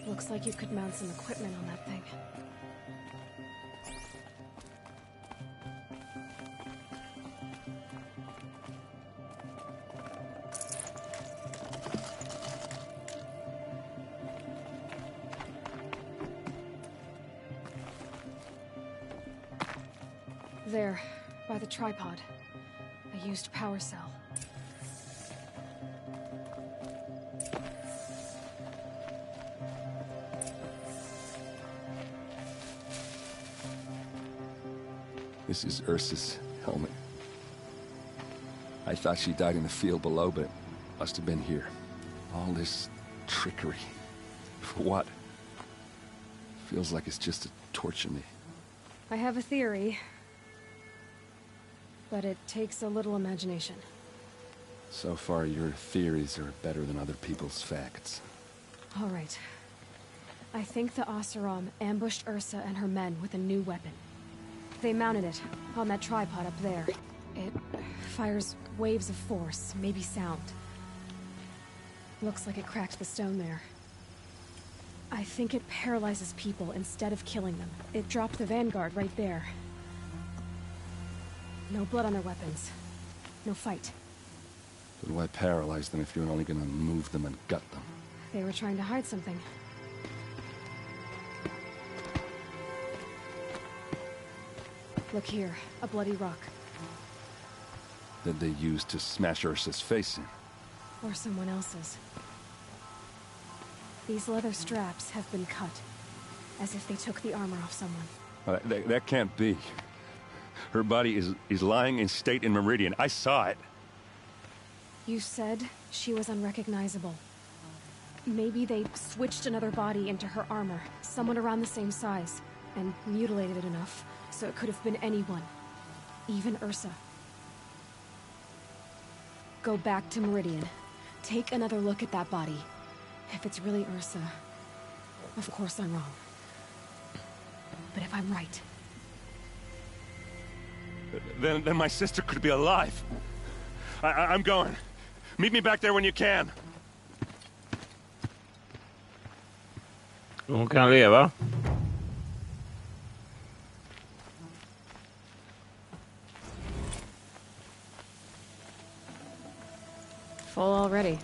Looks like you could mount some equipment on that thing. There, by the tripod. A used power cell. This is Ursa's helmet. I thought she died in the field below, but must have been here. All this trickery. For what? Feels like it's just to torture me. I have a theory. But it takes a little imagination. So far, your theories are better than other people's facts. All right. I think the Oseram ambushed Ursa and her men with a new weapon. They mounted it on that tripod up there. It fires waves of force, maybe sound. Looks like it cracked the stone there. I think it paralyzes people instead of killing them. It dropped the vanguard right there. No blood on their weapons. No fight. But why paralyze them if you're only gonna move them and gut them? They were trying to hide something. Look here, a bloody rock. That they used to smash Ursa's face in. Or someone else's. These leather straps have been cut, as if they took the armor off someone. That can't be. Her body is lying in state in Meridian. I saw it. You said she was unrecognizable. Maybe they switched another body into her armor, someone around the same size, and mutilated it enough, so it could have been anyone. Even Ursa. Go back to Meridian. Take another look at that body. If it's really Ursa, of course I'm wrong. But if I'm right... Then my sister could be alive. I'm going. Meet me back there when you can. Hon kan leva. Full already.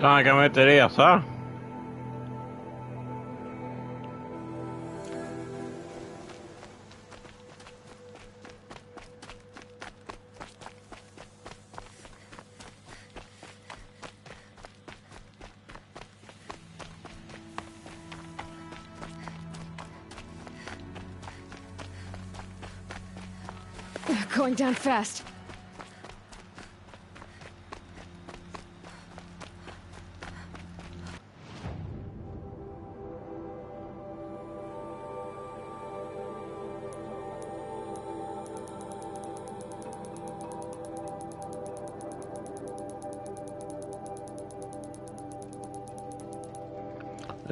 Han kan väl inte resa? Going down fast.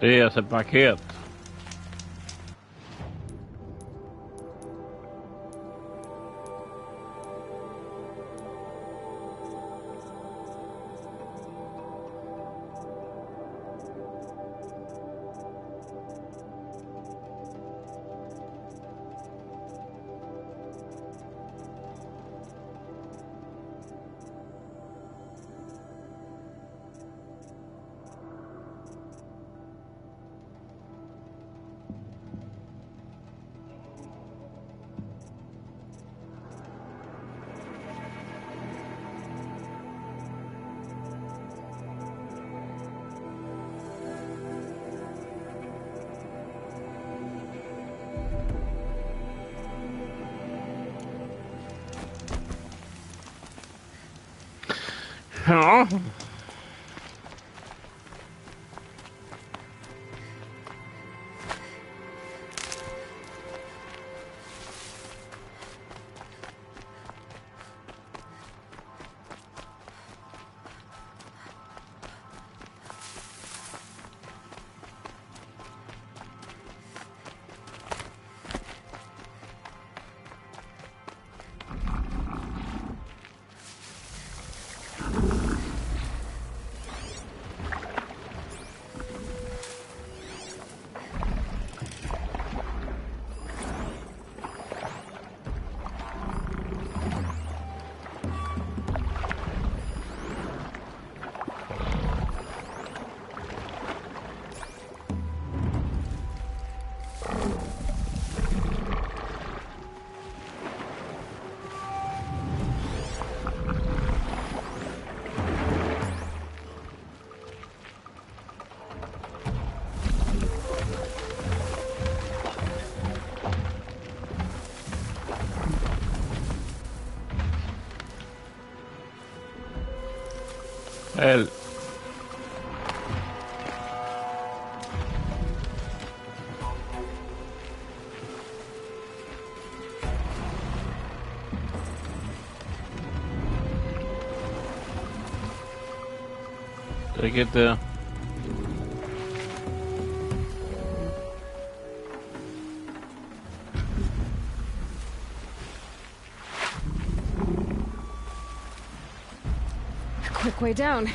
Resepaket. Ja. El. Take it there. Quick way down.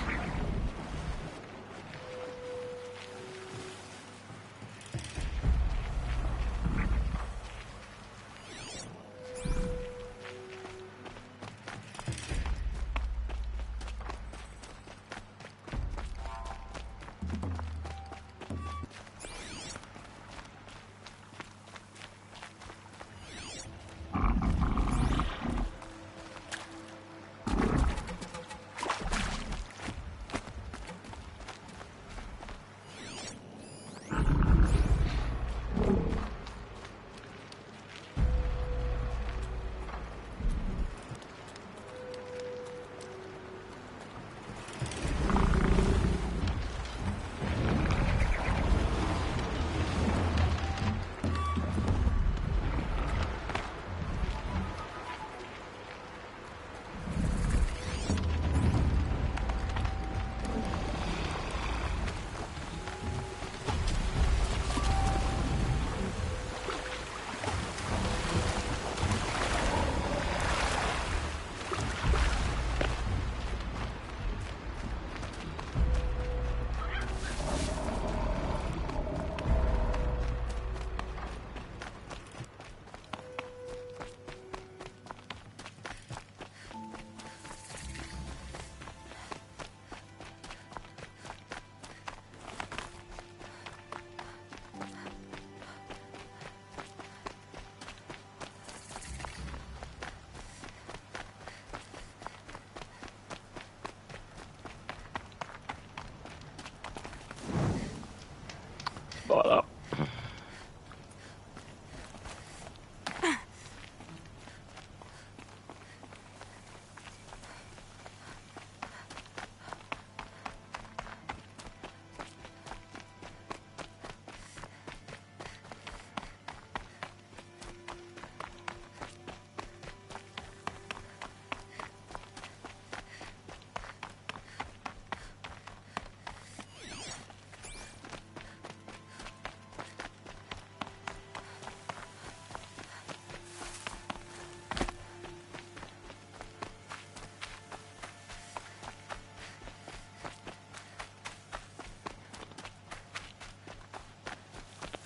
Bara.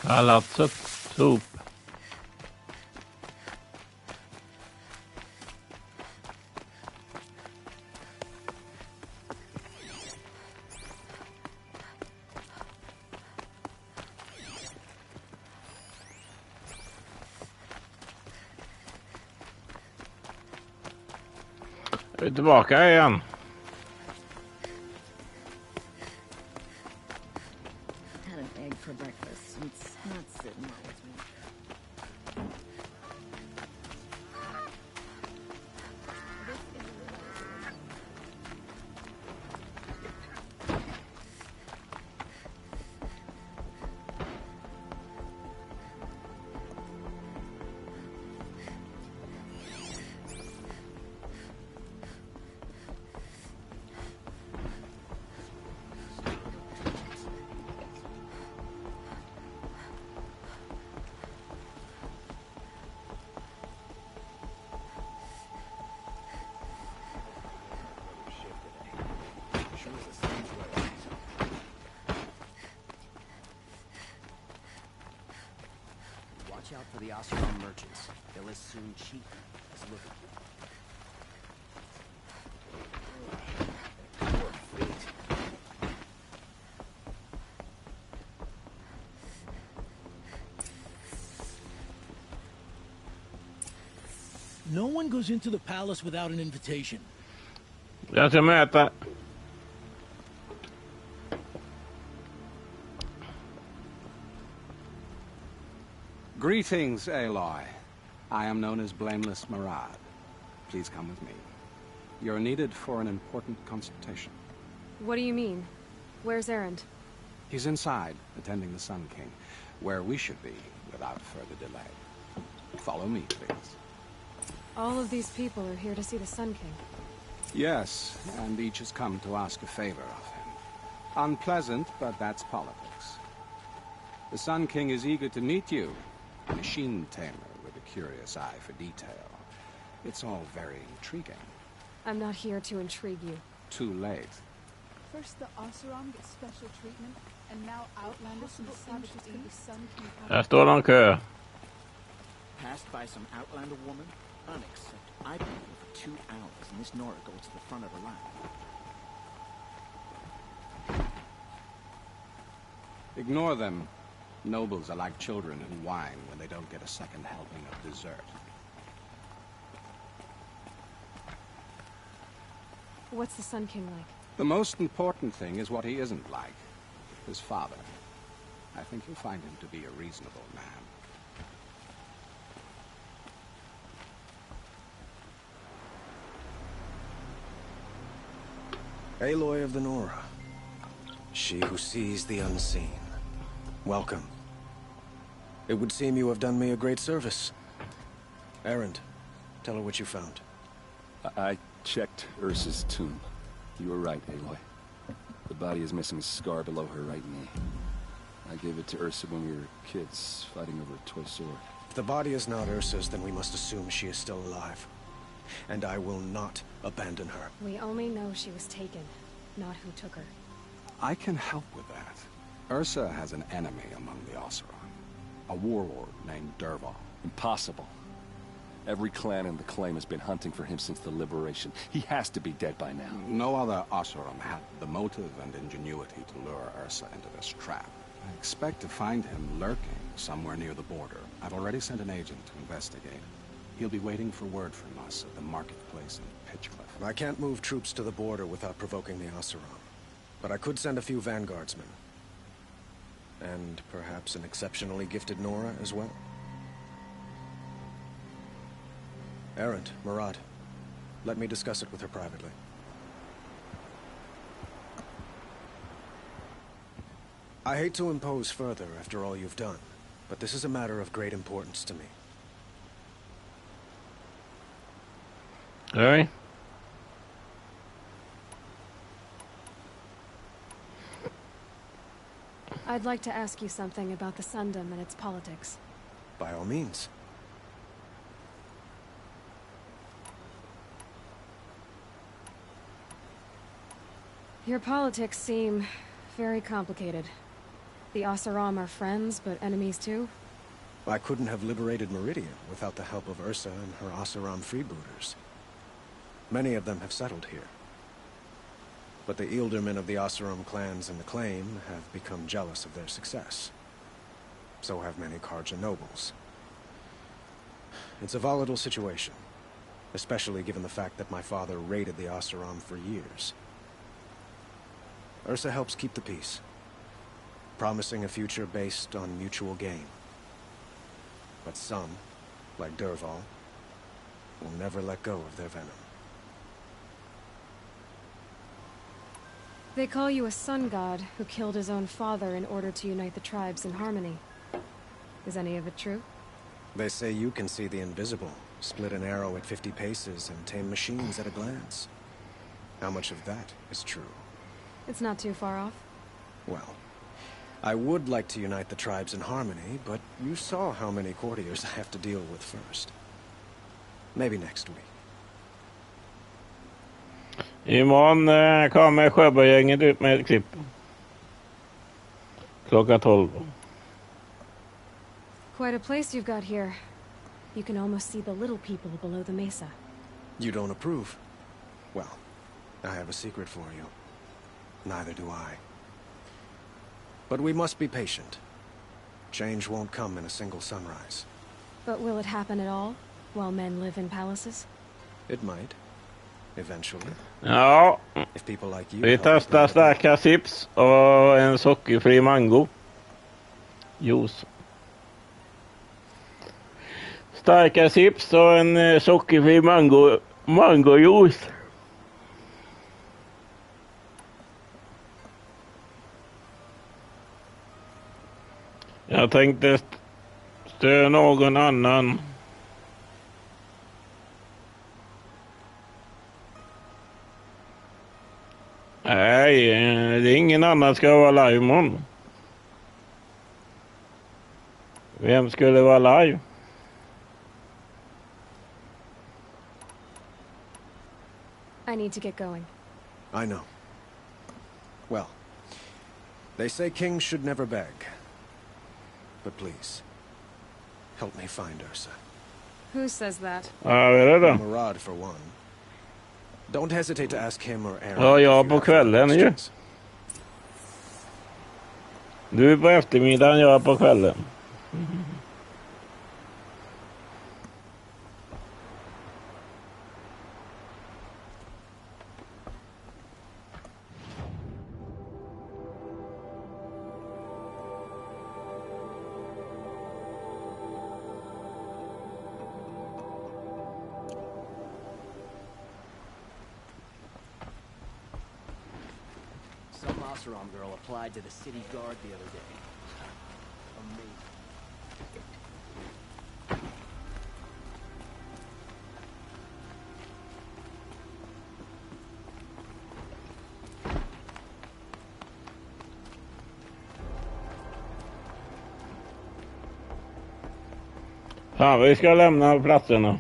Palatset sop. Vi är tillbaka igen. Had an egg for breakfast. It's not sitting well with me. out for the Oseram merchants. They'll as soon cheat as look at you. Poor feet. No one goes into the palace without an invitation. Jag ska möta. Greetings, Aloy. I am known as Blameless Murad. Please come with me. You're needed for an important consultation. What do you mean? Where's Erend? He's inside, attending the Sun King, where we should be without further delay. Follow me, please. All of these people are here to see the Sun King. Yes, and each has come to ask a favor of him. Unpleasant, but that's politics. The Sun King is eager to meet you, a machine tamer with a curious eye for detail. It's all very intriguing. I'm not here to intrigue you. Too late. First the Oseram get special treatment, and now Outlanders from the savages think the Sun King... Här står de kö. Passed by some Outlander woman? Unacceptable. I've been here for 2 hours, and this Nora goes to the front of the line. Ignore them. Nobles are like children who whine when they don't get a second helping of dessert. What's the Sun King like? The most important thing is what he isn't like. His father. I think you'll find him to be a reasonable man. Aloy of the Nora. She who sees the unseen. Welcome. It would seem you have done me a great service. Erend, tell her what you found. I checked Ursa's tomb. You were right, Aloy. The body is missing a scar below her right knee. I gave it to Ursa when we were kids, fighting over a toy sword. If the body is not Ursa's, then we must assume she is still alive. And I will not abandon her. We only know she was taken, not who took her. I can help with that. Ursa has an enemy among the Oseram. A warlord named Dervahl. Impossible. Every clan in the claim has been hunting for him since the liberation. He has to be dead by now. No other Oseram had the motive and ingenuity to lure Ursa into this trap. I expect to find him lurking somewhere near the border. I've already sent an agent to investigate. He'll be waiting for word from us at the marketplace in Pitchcliff. I can't move troops to the border without provoking the Oseram. But I could send a few vanguardsmen. And perhaps an exceptionally gifted Nora as well. Erend, Murad, let me discuss it with her privately. I hate to impose further after all you've done, but this is a matter of great importance to me. All right. I'd like to ask you something about the Sundom and its politics. By all means. Your politics seem very complicated. The Oseram are friends, but enemies too? I couldn't have liberated Meridian without the help of Ursa and her Oseram freebooters. Many of them have settled here. But the ealdormen of the Oseram clans in the claim have become jealous of their success. So have many Karja nobles. It's a volatile situation, especially given the fact that my father raided the Oseram for years. Ursa helps keep the peace, promising a future based on mutual gain. But some, like Dervahl, will never let go of their venom. They call you a sun god who killed his own father in order to unite the tribes in harmony. Is any of it true? They say you can see the invisible, split an arrow at 50 paces, and tame machines at a glance. How much of that is true? It's not too far off. Well, I would like to unite the tribes in harmony, but you saw how many courtiers I have to deal with first. Maybe next week. Imorgon kommer Sjöberggänget ut med ett klipp. Klockan 12. Quite a place you've got here. You can almost see the little people below the mesa. You don't approve? Well, I have a secret for you. Neither do I. But we must be patient. Change won't come in a single sunrise. But will it happen at all, while men live in palaces? It might. Eventually. Ja, If people like you vi testar starka chips och en sockerfri mango. Juice. Starka chips och en sockerfri mangojuice. Jag tänkte störa någon annan. Nej, det är ingen annan ska vara live imorgon. Vem skulle vara live? I need to get going. I know. Well, they say kings should never beg. But please, help me find Ursa. Who says that? Murad, for one. Don't hesitate to ask him or Aaron. Ja, jag på kvällen ju. Du är på eftermiddagen, jag är på kvällen. Some Oseram girl applied to the city guard the other day. Amazing. Fan, vi ska lämna platserna.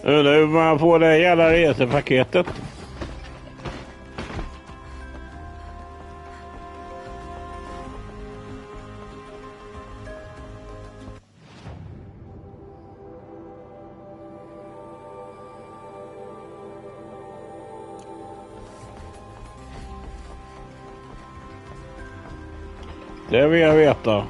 Undrar hur man får det jävla resepaketet. Det vill jag veta.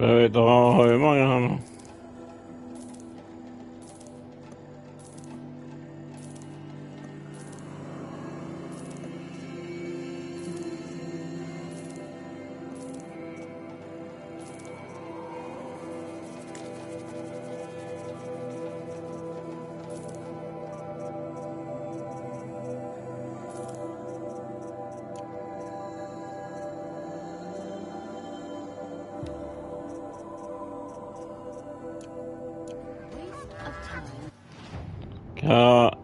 Jag vet inte, hur många han har. Ja.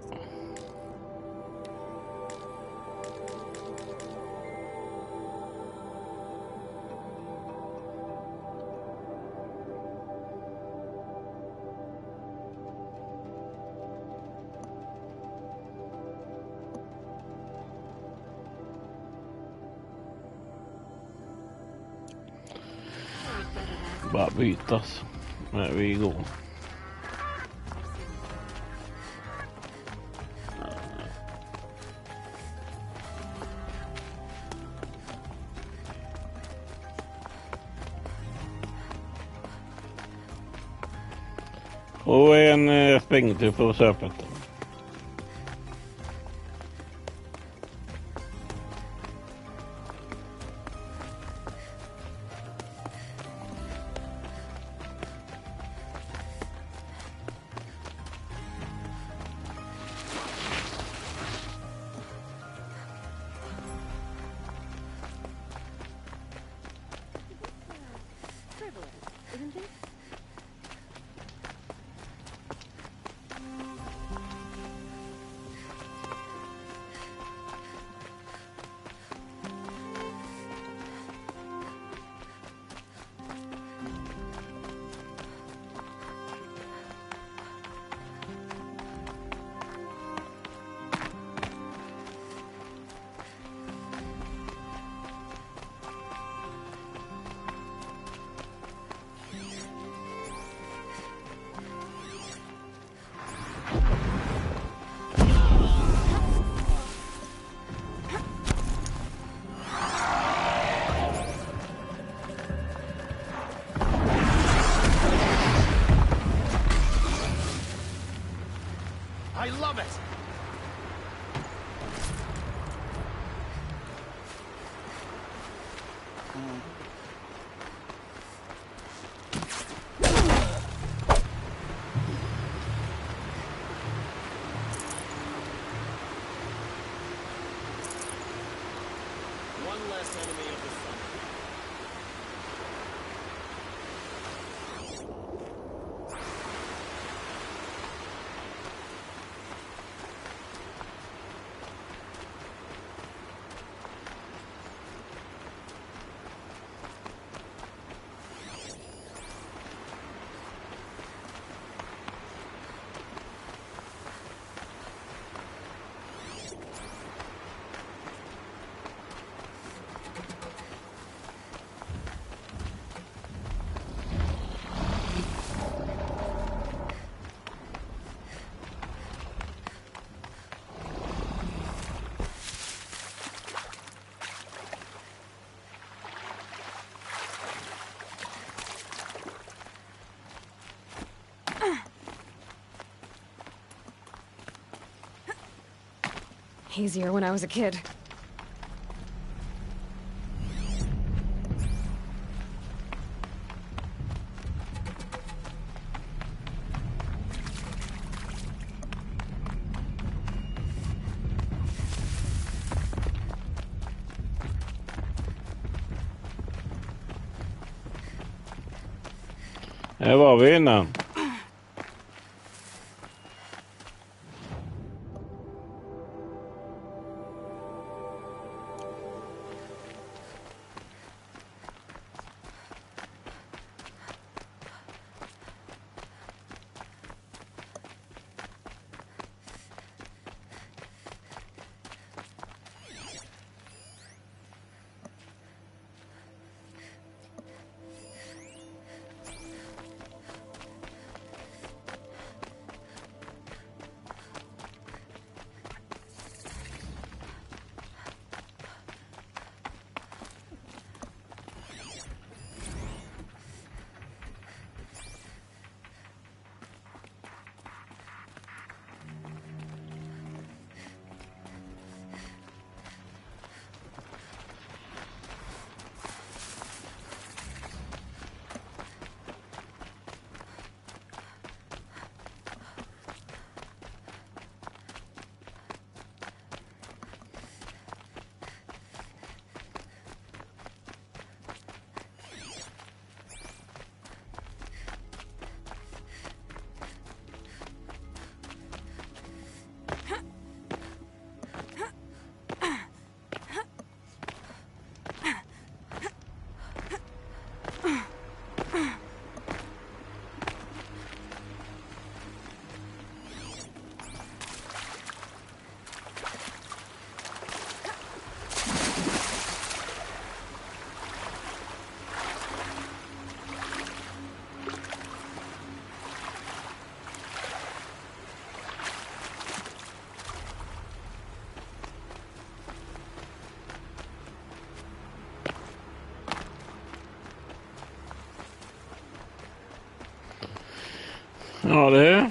Bara bytas när vi går. Och en sprängtur på köpet. Isn't it? I love it! One less enemy of the sun. Easier when I was a kid. Det var vi innan. Ja, det.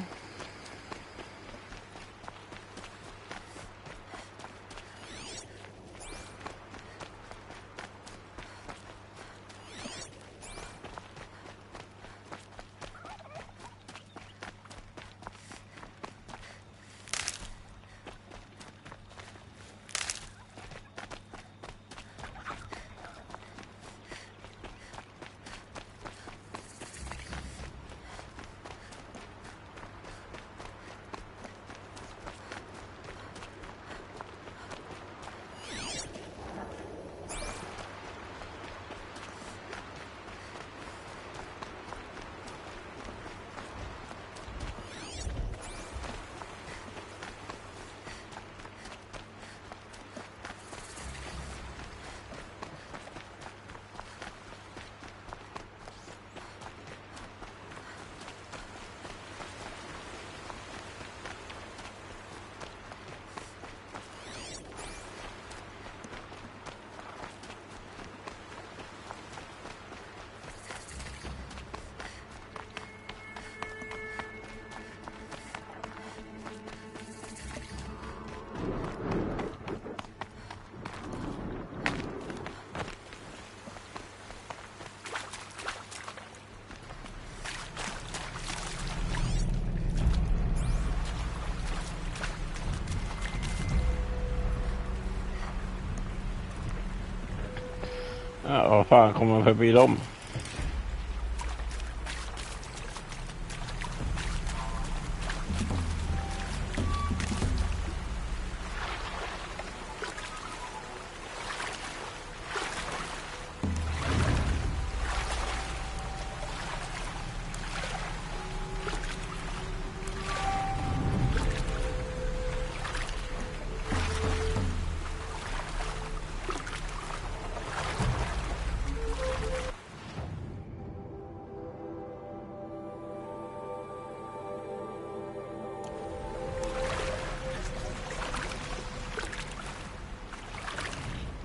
Ja, vad fan kommer man förbi dem?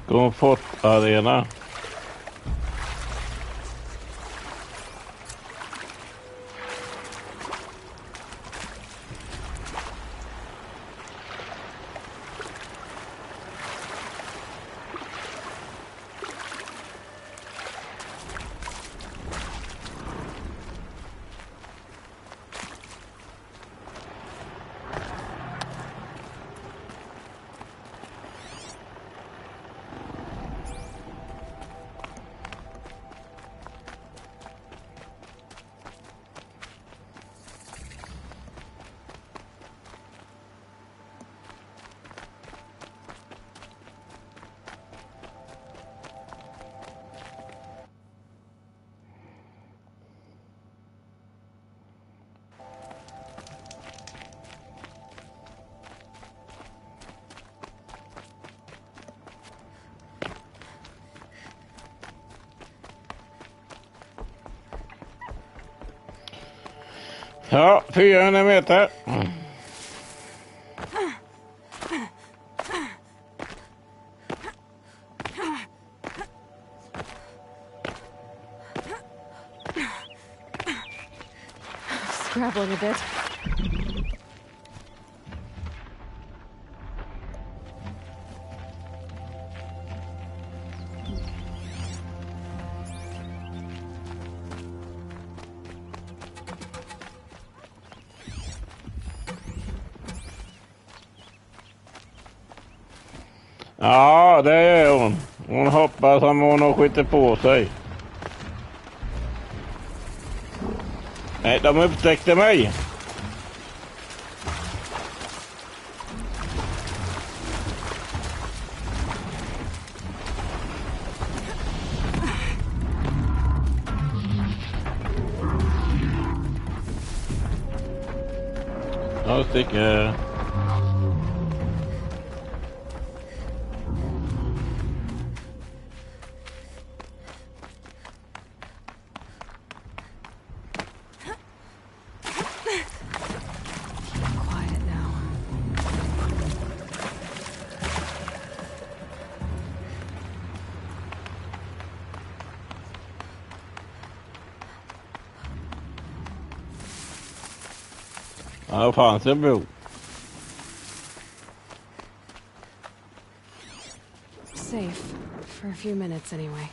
Komfortarena. Ja, 400 meter. Scrabbling a bit. Ja, det är hon. Hon hoppas som hon har skjutit på sig. Nej, de upptäckte mig. Jag sticker. Ja, det fanns en bro. Safe. For a few minutes, anyway.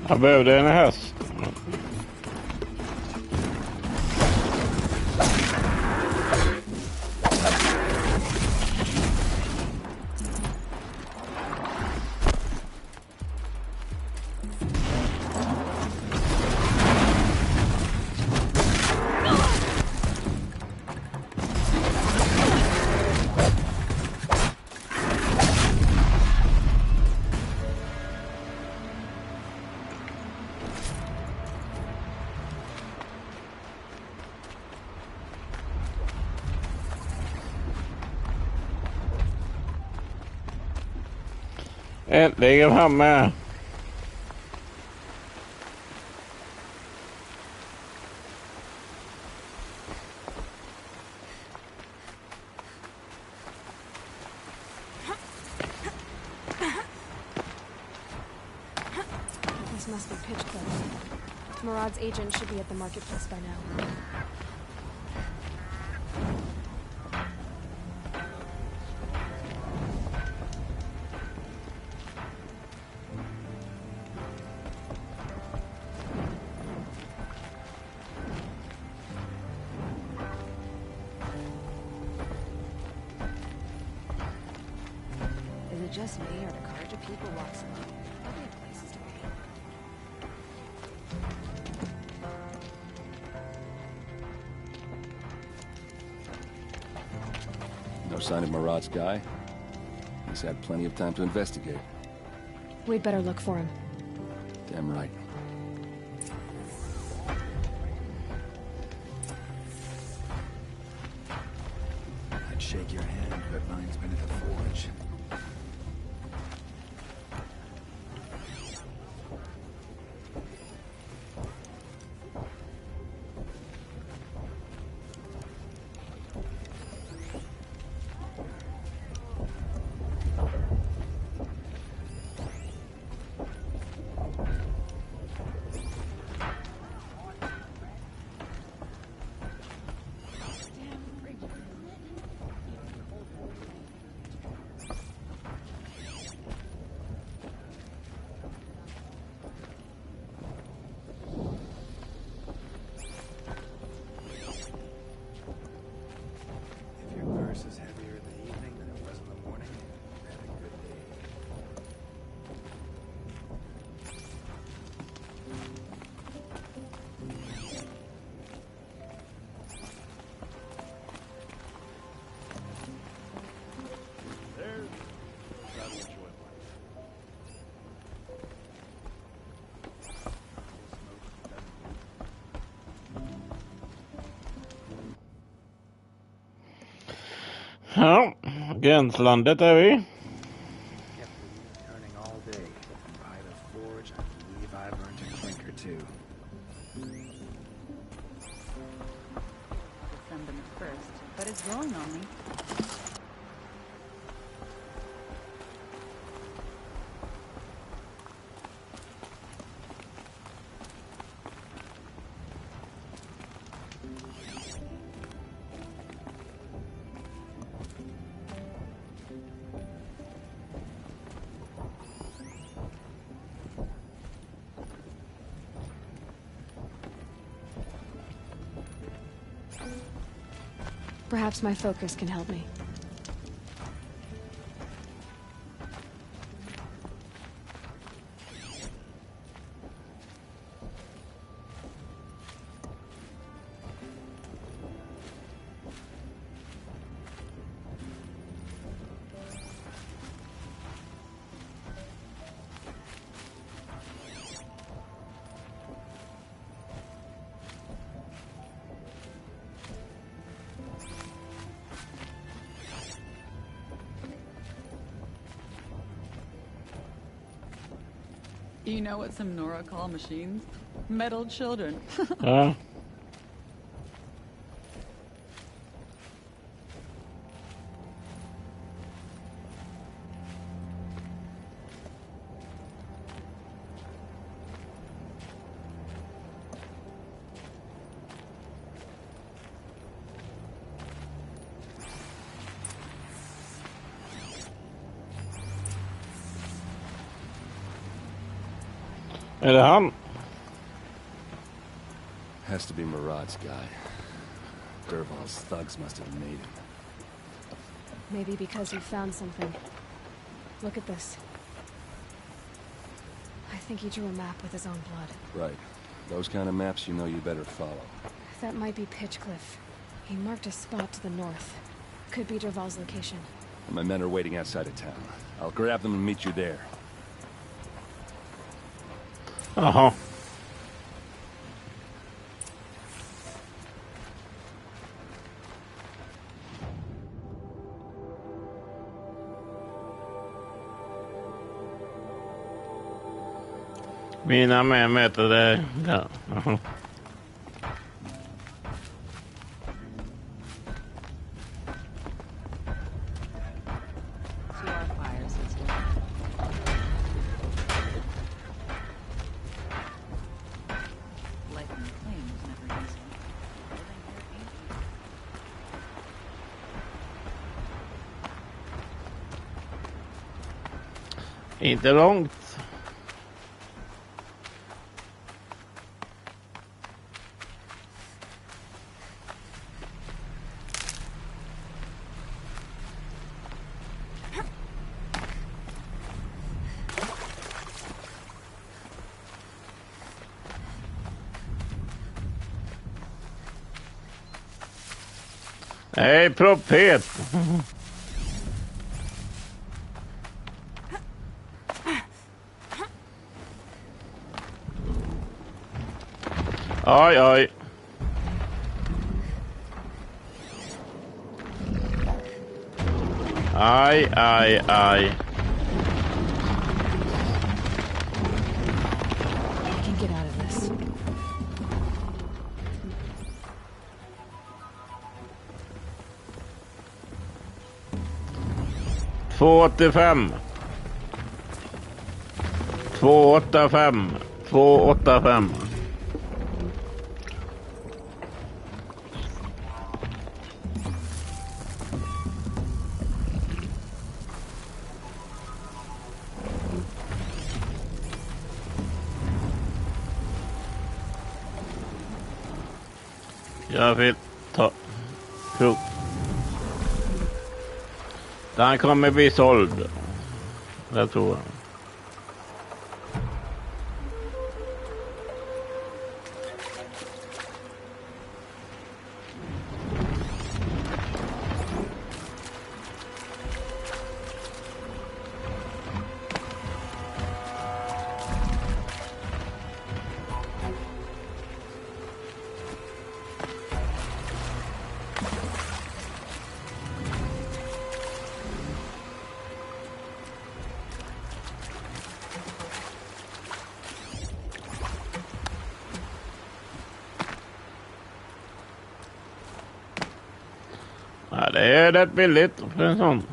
Jag behövde en häst. Äntligen framme. This must be pitch close. Murad's agent should be at the marketplace by now. Is it just me, or do Karja people walk slow? Plenty of places to be. No sign of Murad's guy? He's had plenty of time to investigate. We'd better look for him. Damn right. I'd shake your hand, but mine's been at the forge. Is heavier in the evening than it was in the morning. Had a good day. There's gotta enjoy life. Ja, gränslandet är vi. Kept me turning all day. And by the forge, I believe I've earned a drink or two. Defend them at first, but it's growing on me. Perhaps my focus can help me. You know what some Nora call machines? Metal children. Ja. Är det han? Has to be Murad's guy. Dervahl's thugs must have made him. Maybe because you found something. Look at this. I think he drew a map with his own blood. Right. Those kind of maps you know you better follow. That might be Pitchcliff. He marked a spot to the north. Could be Dervahl's location. My men are waiting outside of town. I'll grab them and meet you there. Jaha. Mina män möter det där. Jaha. Inte långt. Nej, prophet. Oj, oj. Aj, aj, aj. I can get out of this. Två 85. 285. 285. Jag vill ta prov. Den kommer bli såld. Det tror jag. Ja, det är rätt billigt för en sån.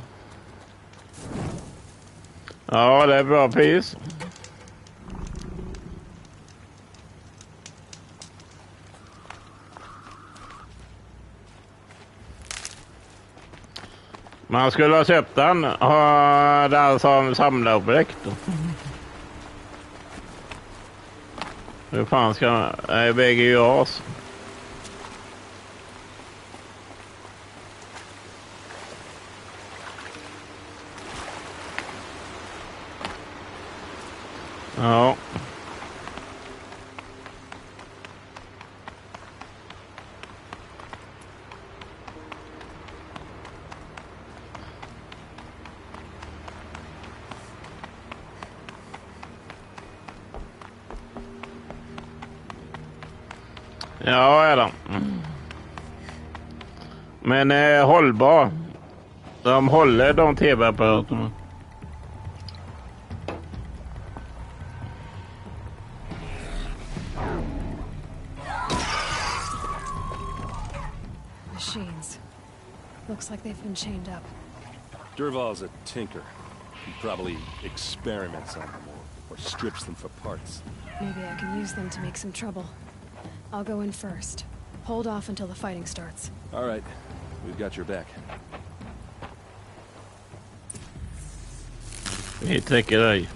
Ja, det är bra pris. Man skulle ha köpt den där som samlarobjekt. Hur fan ska jag väger ju as. Ja. Ja, är de. Men hållbar. De håller de tv-apparaterna. Machines. Looks like they've been chained up. Durval's a tinker. He probably experiments on them or strips them for parts. Maybe I can use them to make some trouble. I'll go in first. Hold off until the fighting starts. All right. We've got your back. Vi täcker dig.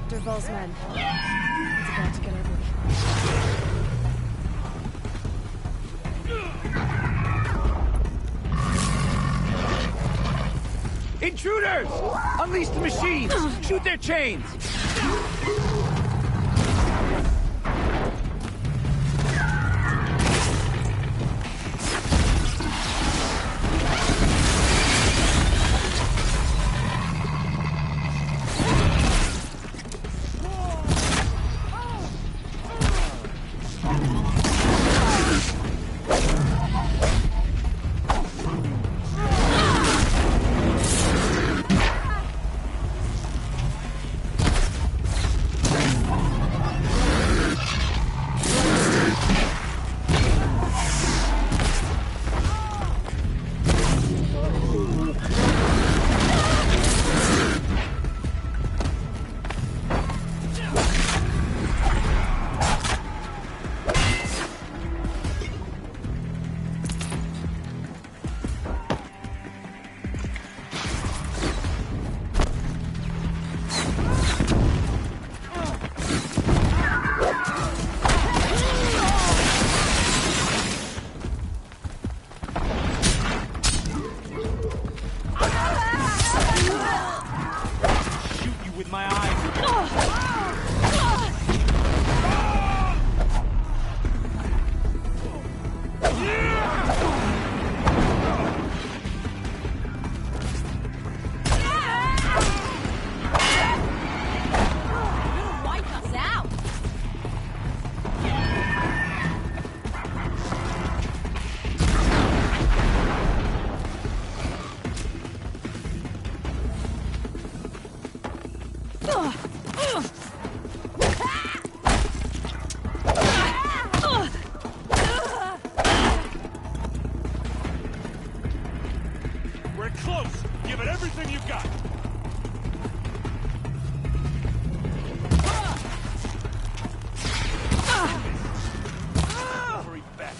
Durval's men. It's about to get ugly. Intruders! Unleash the machines! Shoot their chains! We're close. Give it everything you've got. Hurry back.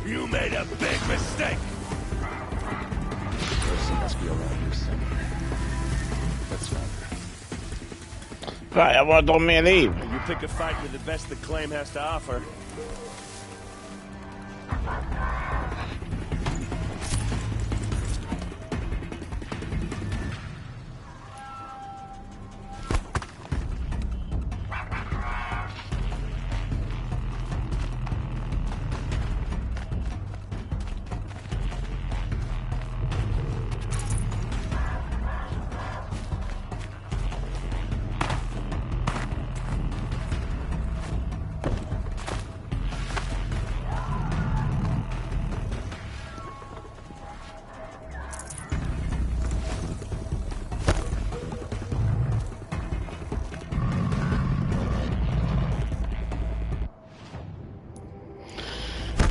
You made a big mistake! The person must be around here somewhere. Let's Fan, jag var de med liv. You pick a fight with the best the claim has to offer.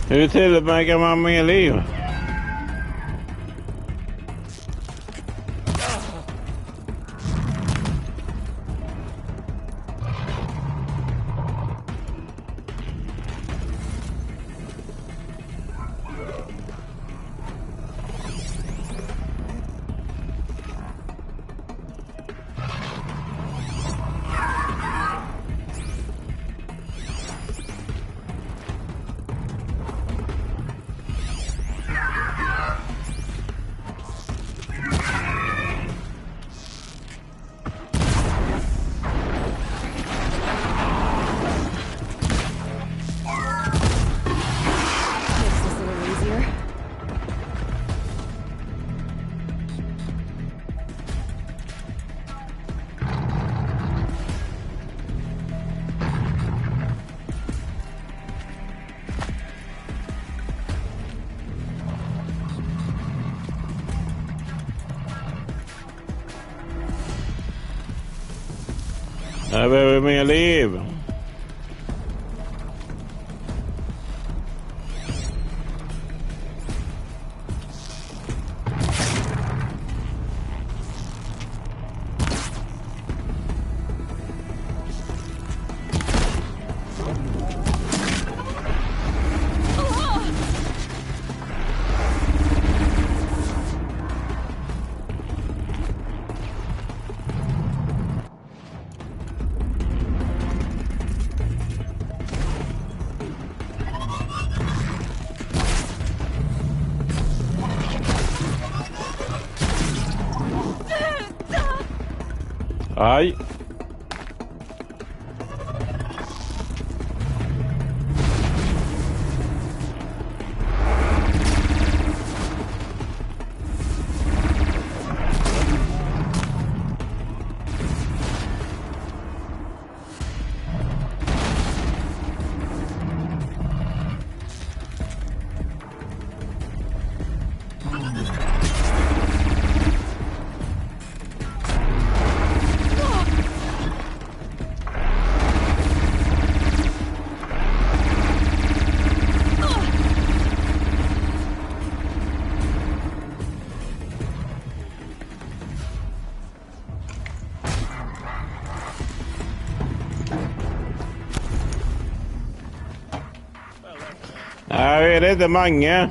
Hur tillverkar man mer liv? Jag behöver mer liv. Aj. Jag vet inte, mange.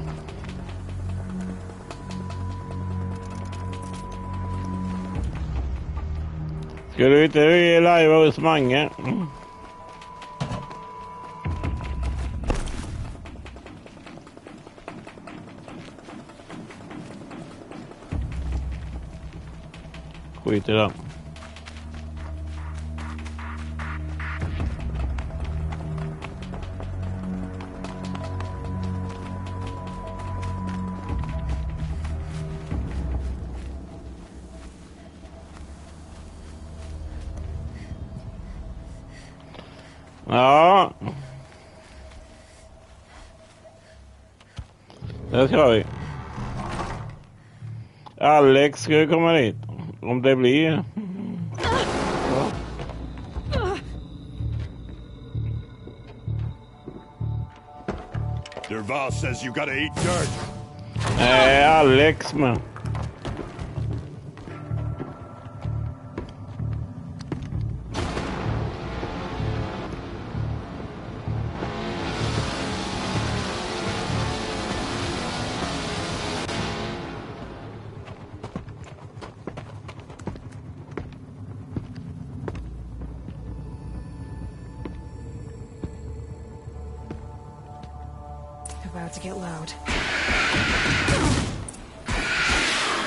Skulle du inte live hos mange? Skit i det. Ja. Det ska vi. Alex ska komma dit. Om det blir. Derval says you gotta eat dirt. Alex men. about to get loud.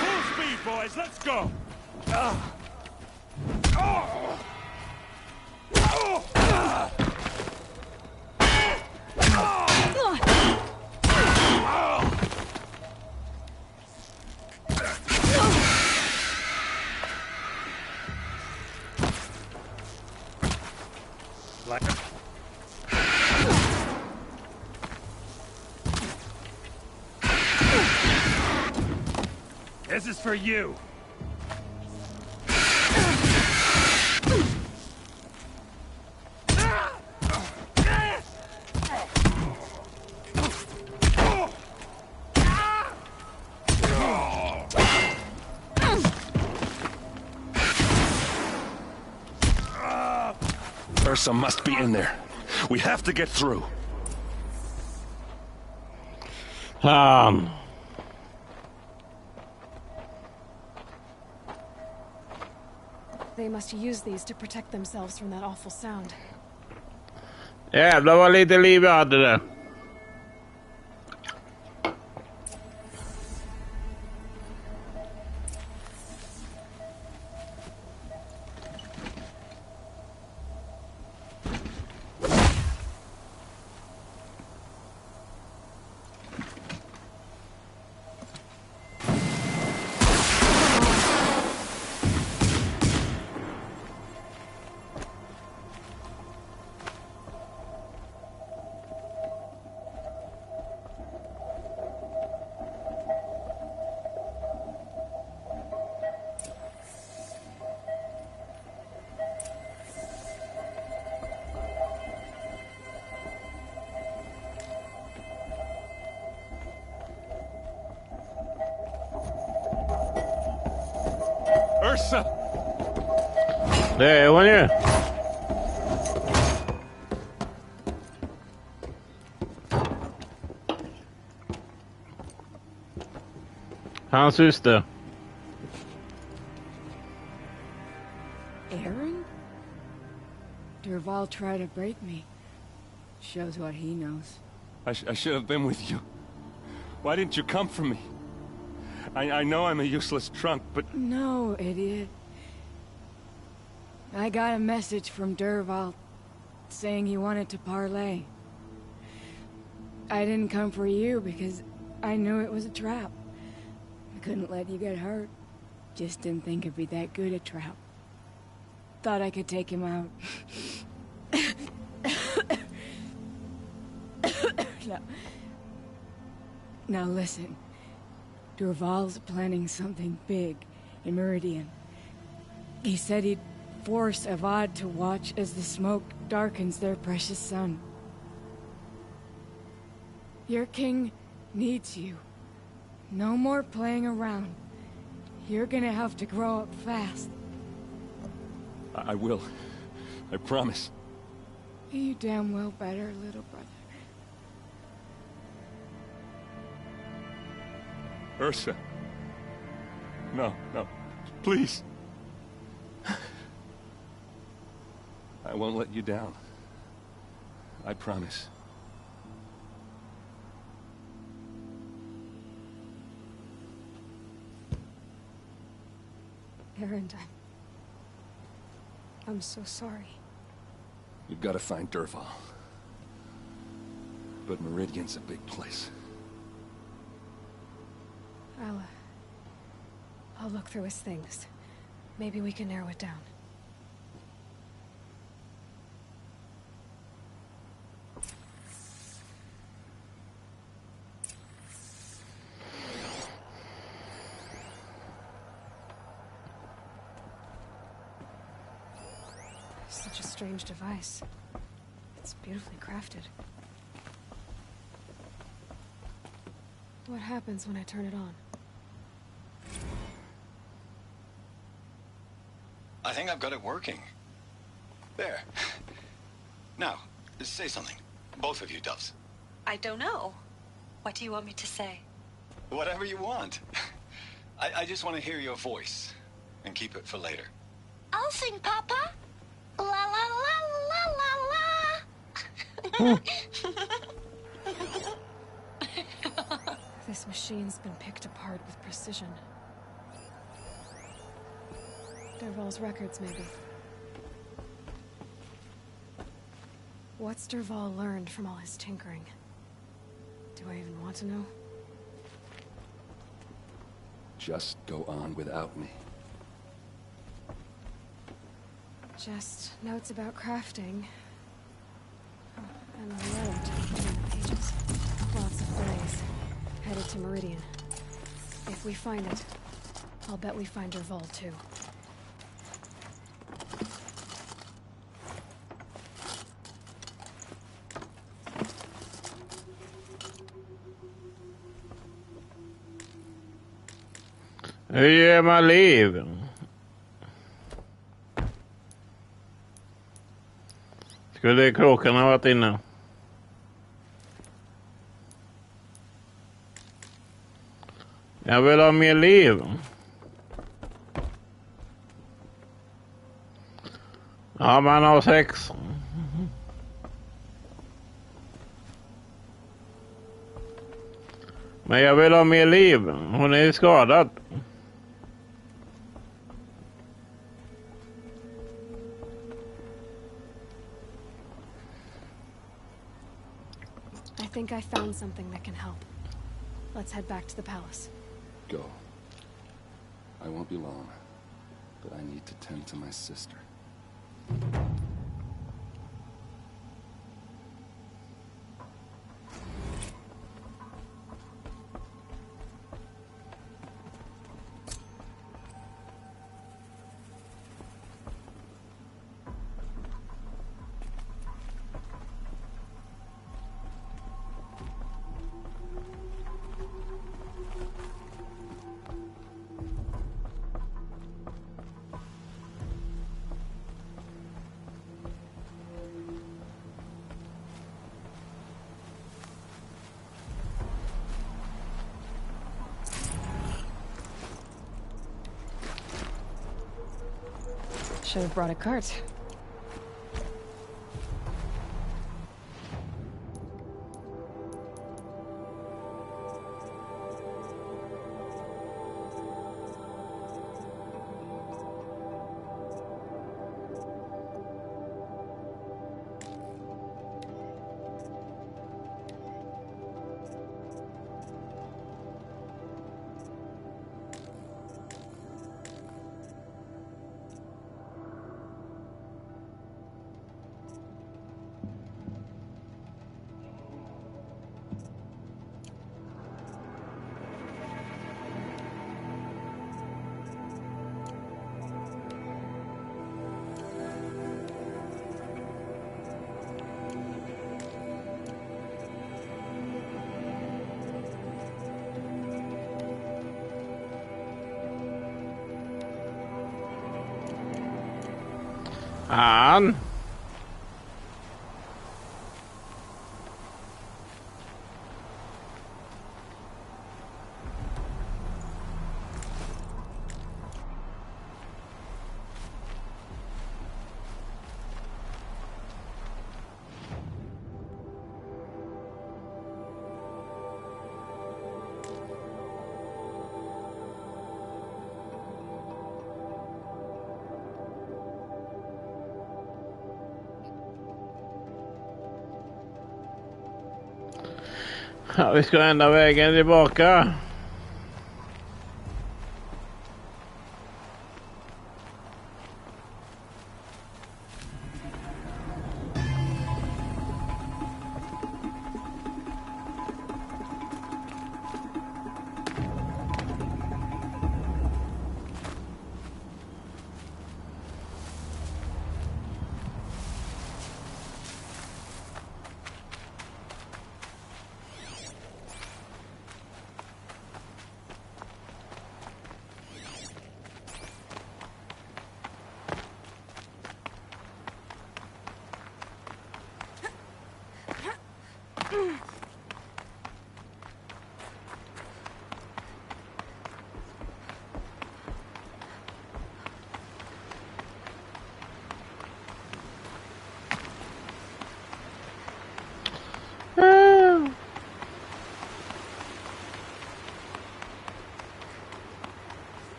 Full speed, boys, let's go! This is for you. Ursa must be in there. We have to get through. They must use these to protect themselves from that awful sound. Jävlar vad lite liv jag hade där. Ursa! Det är hon ju. Hans syster. Aaron? Durval tried to break me. Shows what he knows. I should have been with you. Why didn't you come for me? I know I'm a useless trunk, but... No, idiot. I got a message from Durval saying he wanted to parlay. I didn't come for you because I knew it was a trap. I couldn't let you get hurt. Just didn't think it'd be that good a trap. Thought I could take him out. Now listen. Durval's planning something big in Meridian. He said he'd force Avad to watch as the smoke darkens their precious sun. Your king needs you. No more playing around. You're gonna have to grow up fast. I will. I promise. You damn well better, little brother. Ursa. No, no. Please. I won't let you down. I promise. Aaron, I'm so sorry. You've got to find Durval. But Meridian's a big place. I'll look through his things. Maybe we can narrow it down. Such a strange device. It's beautifully crafted. What happens when I turn it on? I think I've got it working. There. Now, say something. Both of you, Doves. I don't know. What do you want me to say? Whatever you want. I just want to hear your voice. And keep it for later. I'll sing, Papa. La la la la la la. machine's been picked apart with precision. Dervahl's records, maybe. What's Dervahl learned from all his tinkering? Do I even want to know? Just go on without me. Just notes about crafting. Oh, and a letter tucked between the pages. Lots of blaze. Headed to Meridian. If we find it, I'll bet we find Dervahl too. Hur ger man liv? Skulle kråkan ha varit inne? Jag vill ha mer liv. Ja, man har 6. Men jag vill ha mer liv. Hon är skadad. I think I found something that can help. Let's head back to the palace. Go. I won't be long, but I need to tend to my sister. Should have brought a cart. Han. Ja, vi ska ända vägen tillbaka.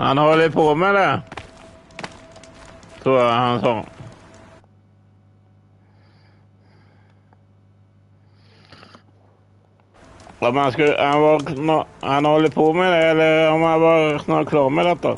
Han håller på med det. Tror jag han sa. Om han håller på med det eller om han var snart klar med detta.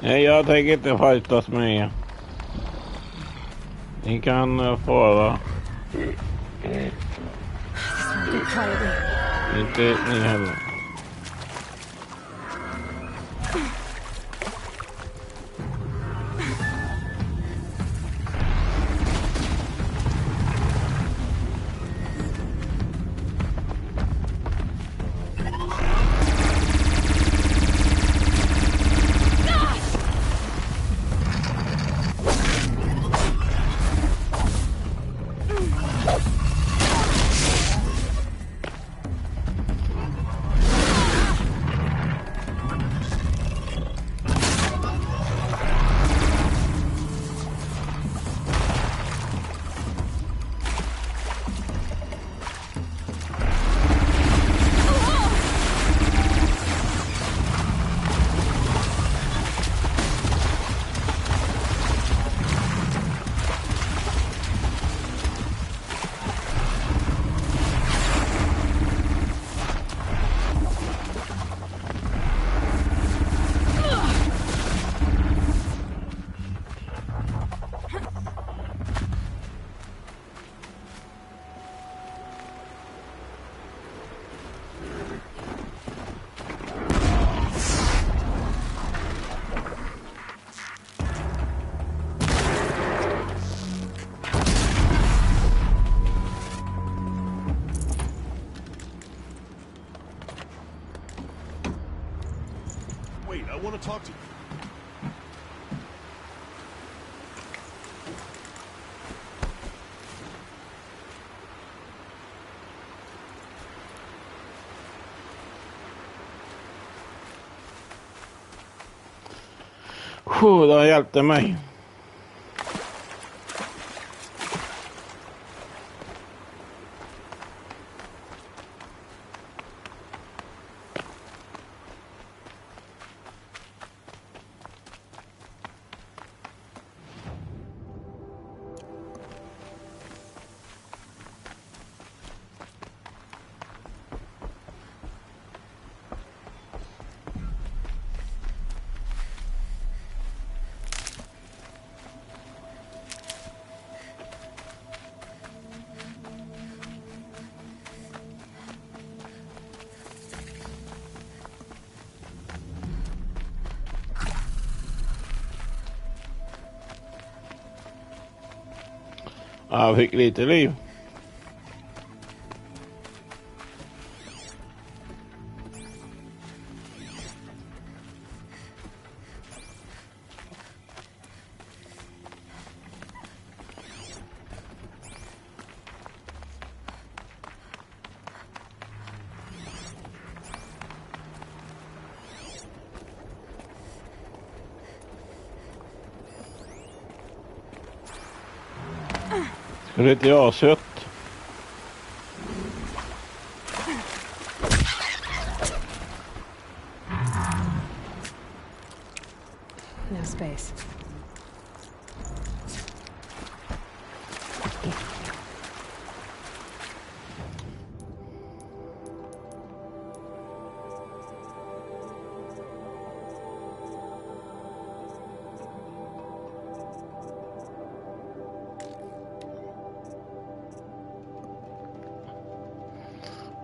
Nej, jag tänker inte fightas med er. Ni kan fara. Inte ni heller. I want to talk to you. Det hjälpte mig. Jag fick lite liv. Skulle inte jag ha sött? No space.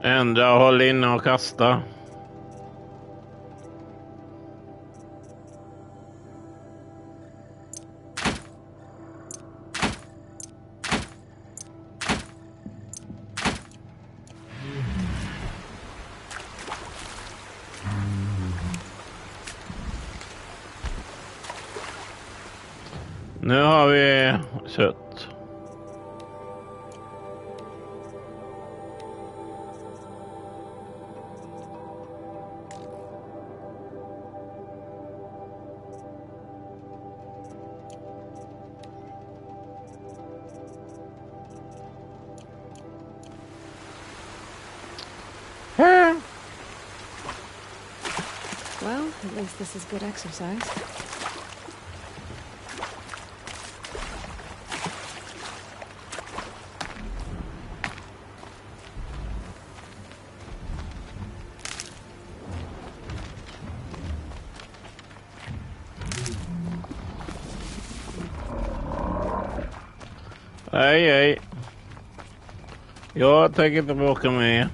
Ändra, håll inne och kasta. Nu har vi kött. Well, at least this is good exercise. Nej. Jag tänker inte åka med.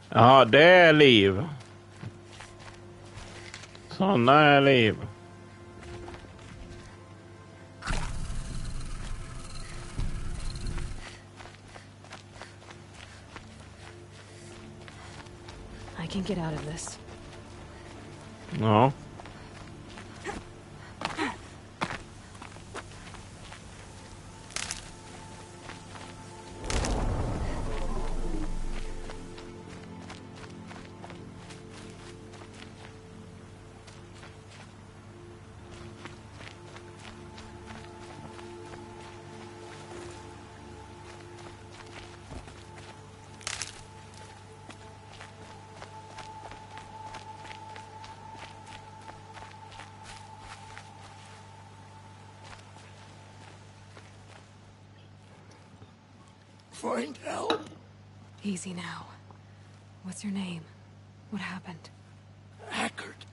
Ja, det är liv. Såna är liv. I can get out of this. Ja. Find help. Easy now. What's your name? What happened? Hackard.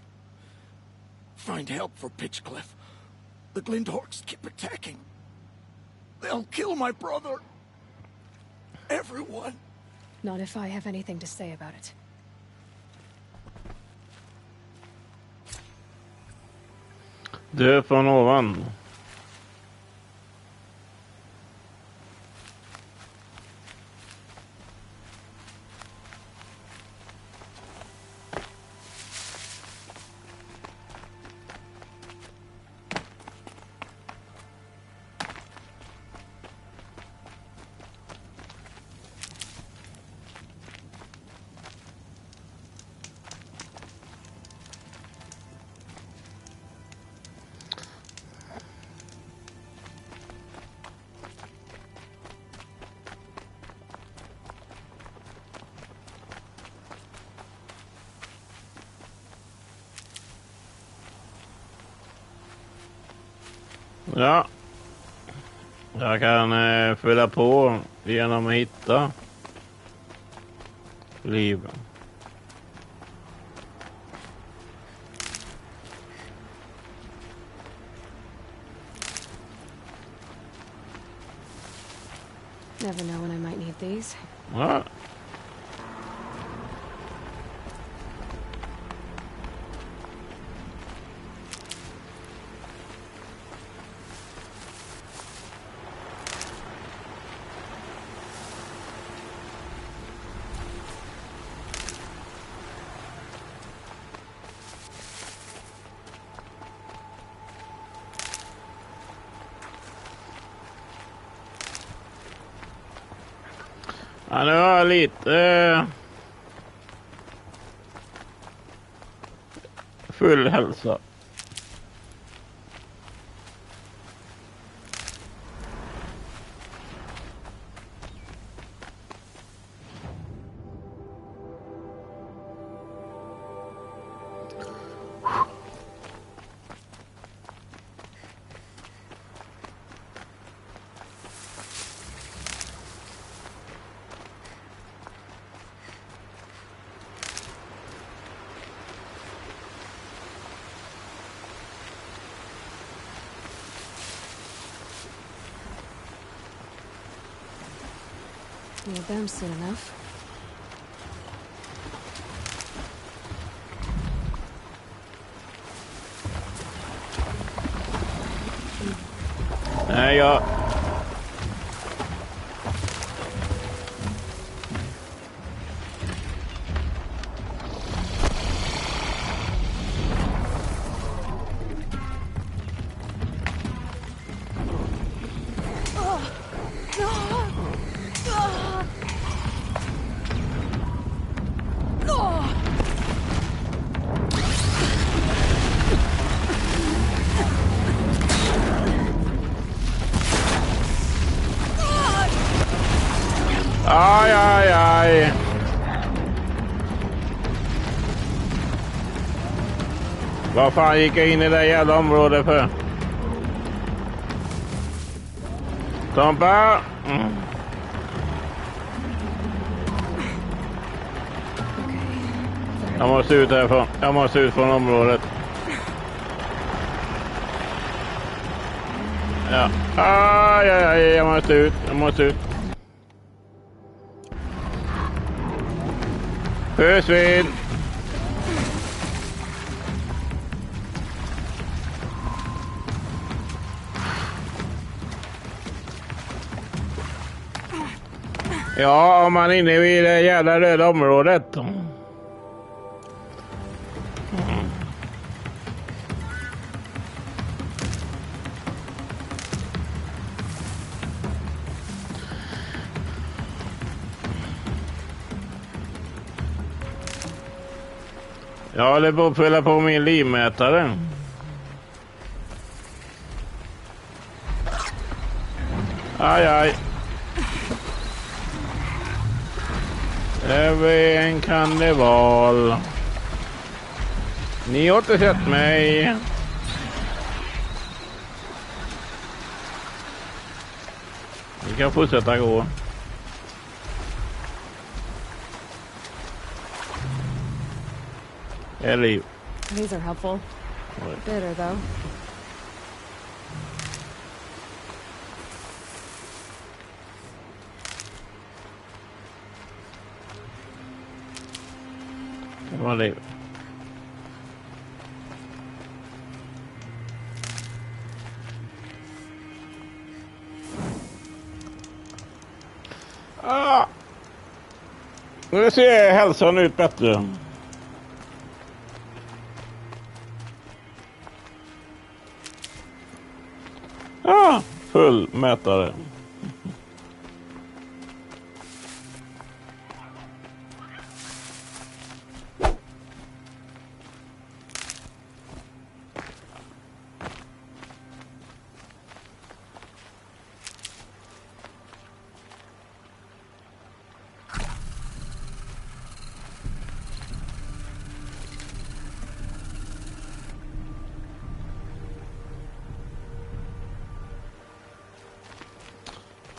Find help for Pitchcliff. The Glinthorks keep attacking. They'll kill my brother. Everyone. Not if I have anything to say about it. Dö från ovan. Ja. Jag kan fylla på genom att hitta liv. Never know when I might need these. Ja. Ja, nu har jag lite full hälsa. Need them soon enough. Nej, jag... Vad fan gick jag in i det jävla området för? Tompa! Jag måste ut härifrån. Jag måste ut från området. Ja. Jag måste ut. Jag måste ut. Försvinn! Ja, om man är inne i det jävla röda området. Jag håller på att fylla på min livmätare. Aj. En karneval. Ni har inte sett mig. Vi kan fortsätta gå. Liv. These are helpful. Bitter, though. Det var liv. Nu ser hälsan ut bättre. Full mätare.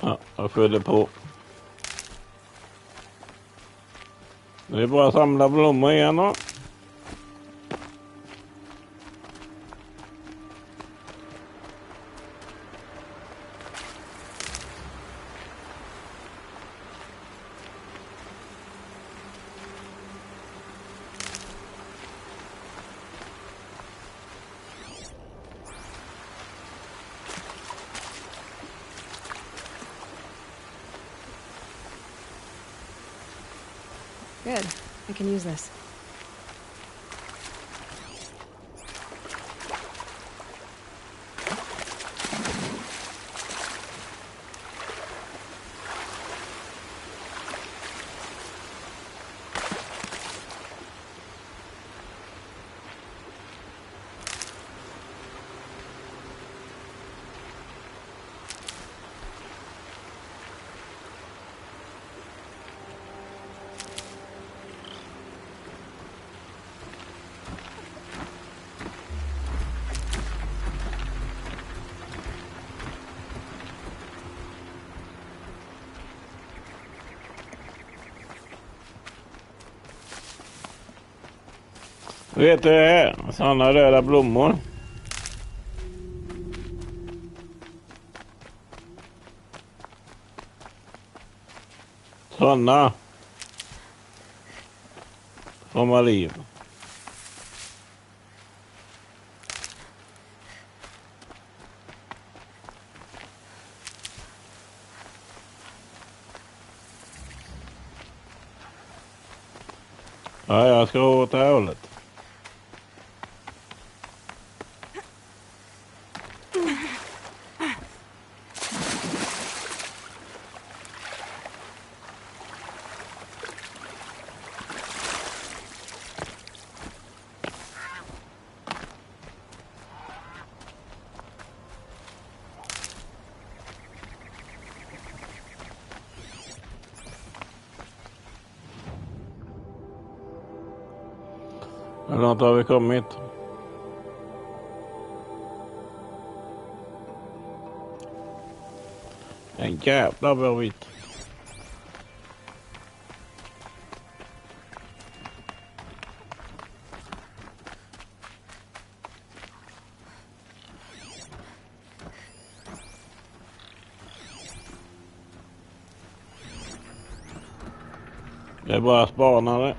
Ja, jag fyller på. Det är bara att samla blommor igen då. Good. I can use this. Vet du det här? Sådana röda blommor. Sådana. Som har liv. Ja, jag ska åt det här hållet. Hur långt har vi kommit? En jävla bra bit. Det är bara spanare.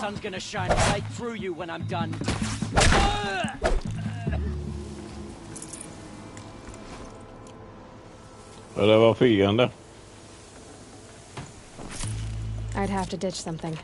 Sun's gonna shine right through you when I'm done. Ja, det var fiende. I'd have to ditch something.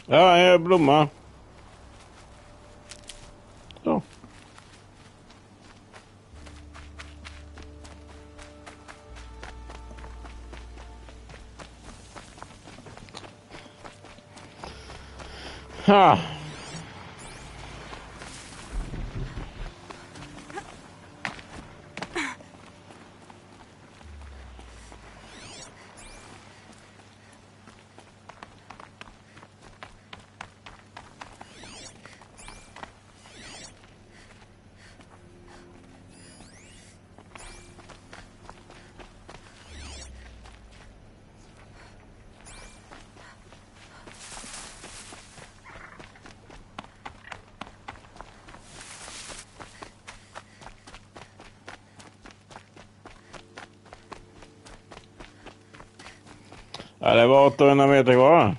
Ja, en blomma. Så. Ha. Ja, det var 800 meter kvar.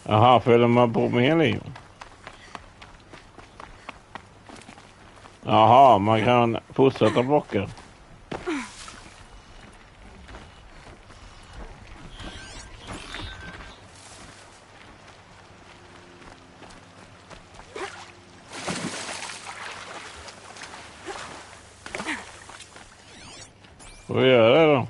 Jaha, följer man på med liv? Jaha, man kan fortsätta blocka. Vad gör det då?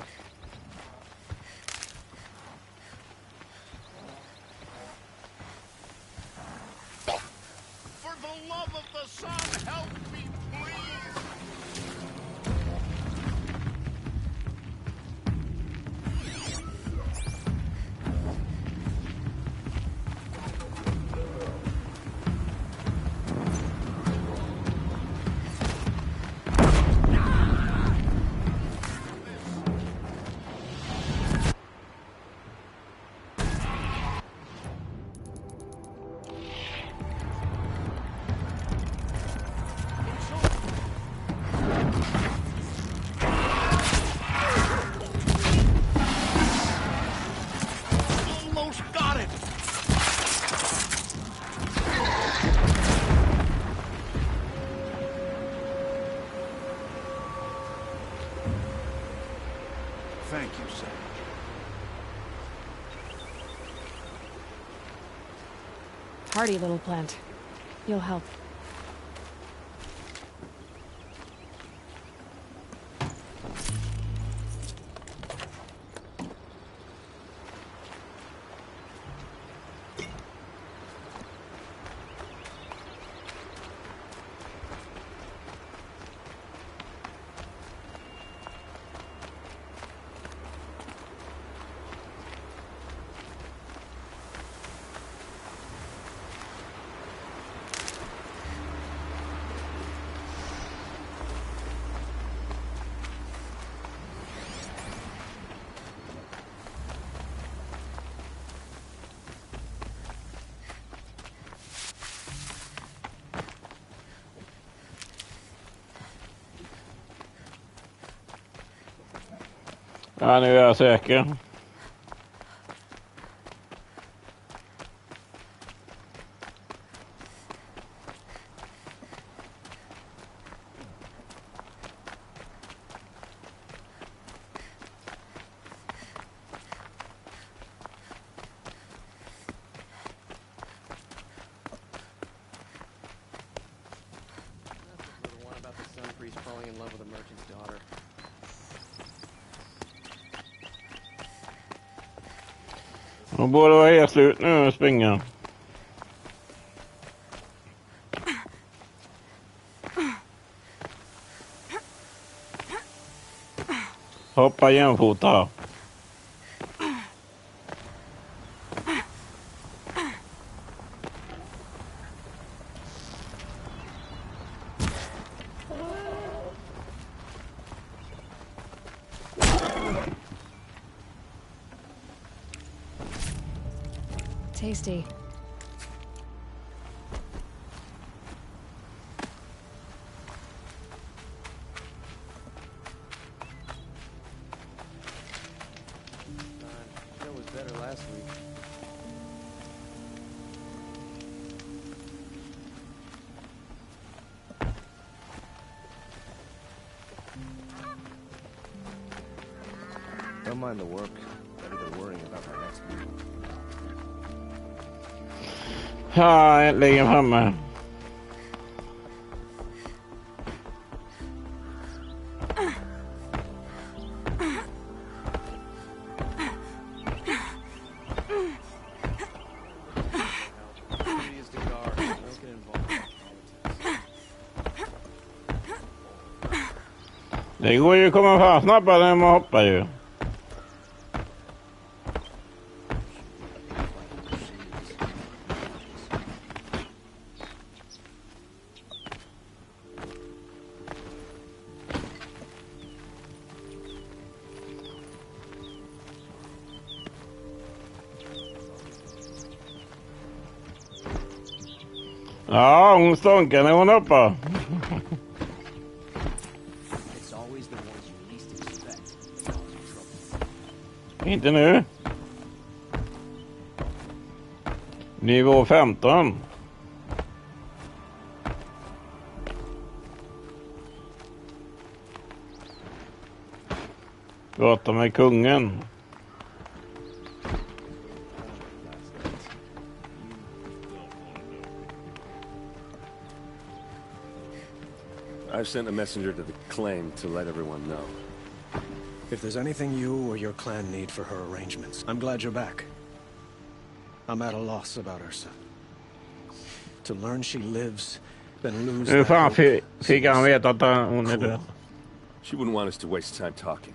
hardy little plant. You'll help. Ja, nu är jag säker. The one about the sun priest falling in love with a merchant's daughter. De borde vara helt slut nu och springa. Hoppa jämfota. Tasty. That was better last week. Don't mind the work. Better than worrying about my next meal. Ja, äntligen framme. Det går ju att komma fram snabbare än man hoppar ju. Ja, hon stånkar när hon hoppar. Inte nu. Nivå 15. Prata med kungen. I've sent a messenger to the claim to let everyone know. If there's anything you or your clan need for her arrangements, I'm glad you're back. I'm at a loss about Ursa. To learn she lives, then lose Nu fan that fick han veta att hon är död. She wouldn't want us to waste time talking.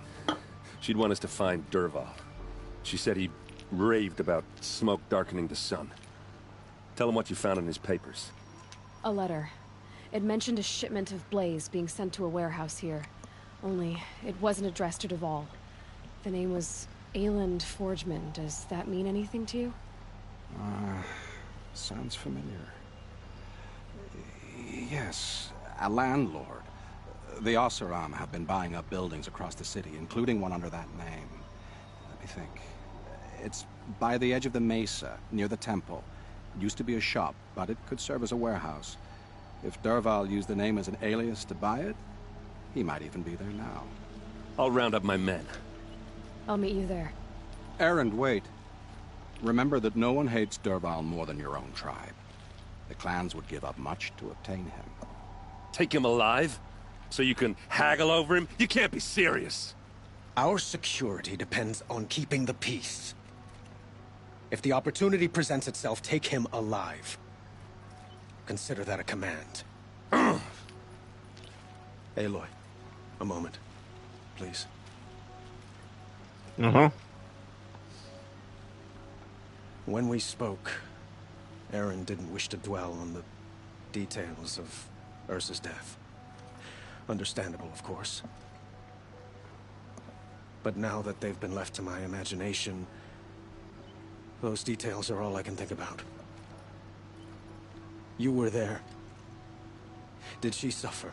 She'd want us to find Dervahl. She said he raved about smoke darkening the sun. Tell him what you found in his papers. A letter. It mentioned a shipment of blaze being sent to a warehouse here. Only, it wasn't addressed to Dervahl. The name was Ayland Forgeman. Does that mean anything to you? Sounds familiar. Yes, a landlord. The Oseram have been buying up buildings across the city, including one under that name. Let me think. It's by the edge of the mesa, near the temple. It used to be a shop, but it could serve as a warehouse. If Dervahl used the name as an alias to buy it, he might even be there now. I'll round up my men. I'll meet you there. Erend, wait. Remember that no one hates Dervahl more than your own tribe. The clans would give up much to obtain him. Take him alive? So you can haggle over him? You can't be serious. Our security depends on keeping the peace. If the opportunity presents itself, take him alive. Consider that a command. Aloy, a moment, please. When we spoke, Aaron didn't wish to dwell on the details of Ursa's death. Understandable, of course. But now that they've been left to my imagination, those details are all I can think about. You were there. Did she suffer?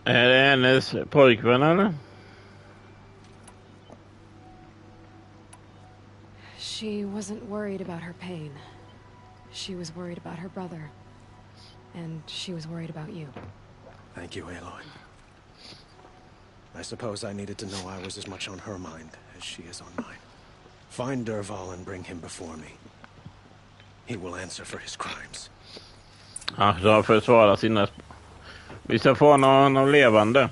Är det hennes pojkvän eller? She wasn't worried about her pain. She was worried about her brother. And she was worried about you. Thank you, Aloy. I suppose I needed to know I was as much on her mind as she is on mine. Find Dervahl and bring him before me. He will answer for his crimes. Ja, så försvara sina... Vi ska få någon levande.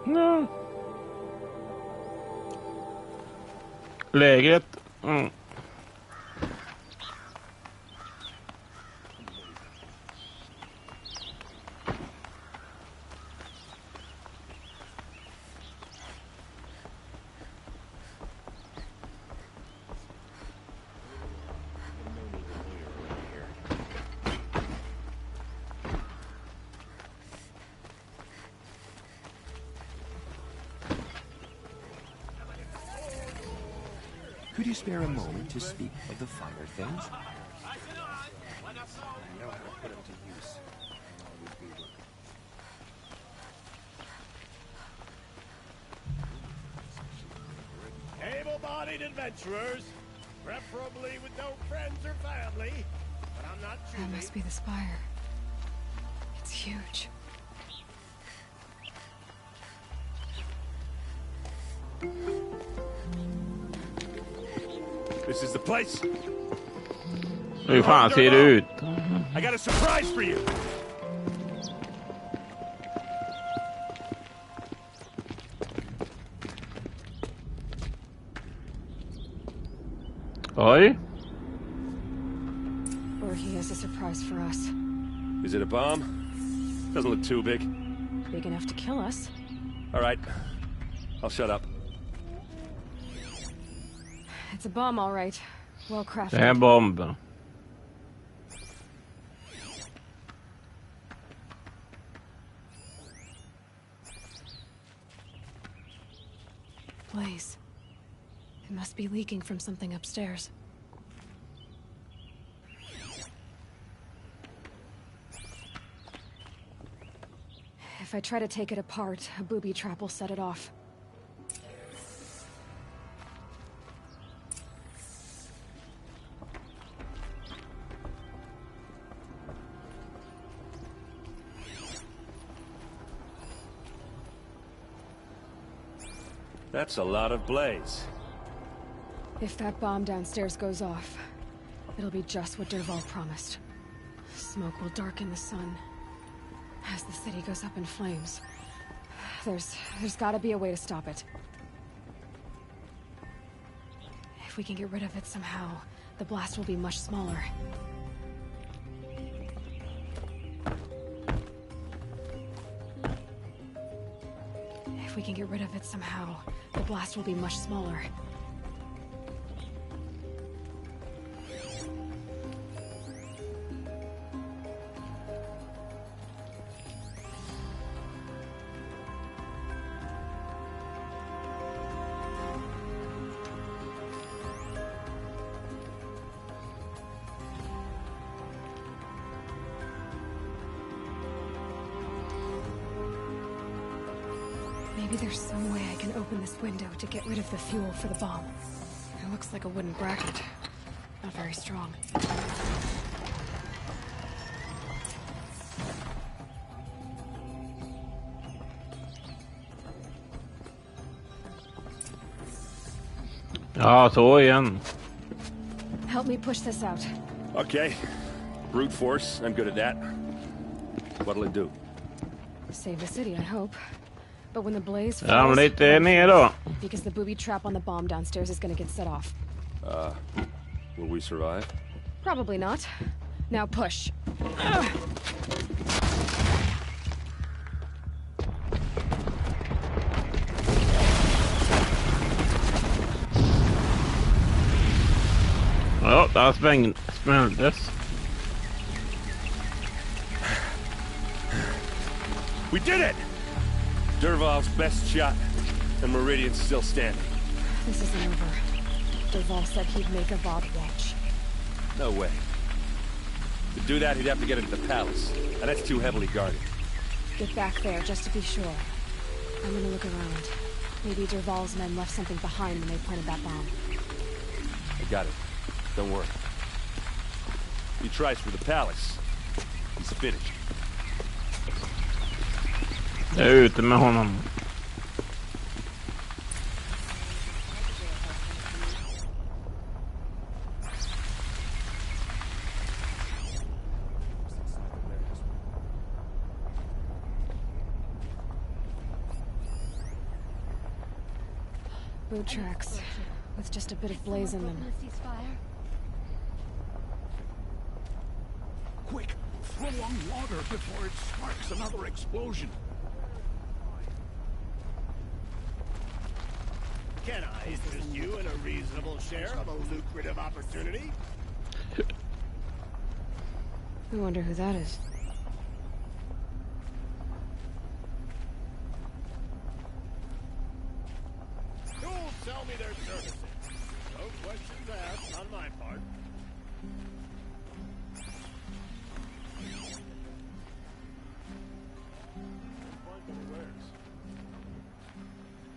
No. Läget. Could you spare a moment to speak of the finer things? I know how to put him to use. Able-bodied adventurers, preferably with no friends or family, but I'm not choosing. That must be the spire. It's huge. This is the place. Hur fan ser det ut? I got a surprise for you. Oj. Or he has a surprise for us. Is it a bomb? Doesn't look too big. Big enough to kill us. All right. I'll shut up. It's a bomb, all right. Well crafted. Det är en bomb. Blaze. It must be leaking from something upstairs. If I try to take it apart, a booby trap will set it off. That's a lot of blaze. If that bomb downstairs goes off, it'll be just what Dervahl promised. Smoke will darken the sun as the city goes up in flames. There's gotta be a way to stop it. If we can get rid of it somehow, the blast will be much smaller. If we can get rid of it somehow, the blast will be much smaller. Maybe there's some way I can open this window to get rid of the fuel for the bomb. It looks like a wooden bracket. Not very strong. Ja, så igen. Help me push this out. Okay. Brute force, I'm good at that. What'll it do? Save the city, I hope. But when the blaze Ja, men falls, lite ner då. because the booby trap on the bomb downstairs is gonna get set off. Will we survive? Probably not. Now push. Ja, där smälldes. We did it! Derval's best shot, and Meridian's still standing. This isn't over. Derval said he'd make a VOD watch. No way. To do that, he'd have to get into the palace, and that's too heavily guarded. Get back there, just to be sure. I'm gonna look around. Maybe Derval's men left something behind when they planted that bomb. I got it. Don't worry. He tries for the palace. He's finished. Jag är ute med honom. Boot tracks, with just a bit of blaze in them. Quick, throw on water before it sparks another explosion. Can I interest you in a reasonable share of a lucrative opportunity? I wonder who that is. Who'll sell me their services? No questions asked on my part.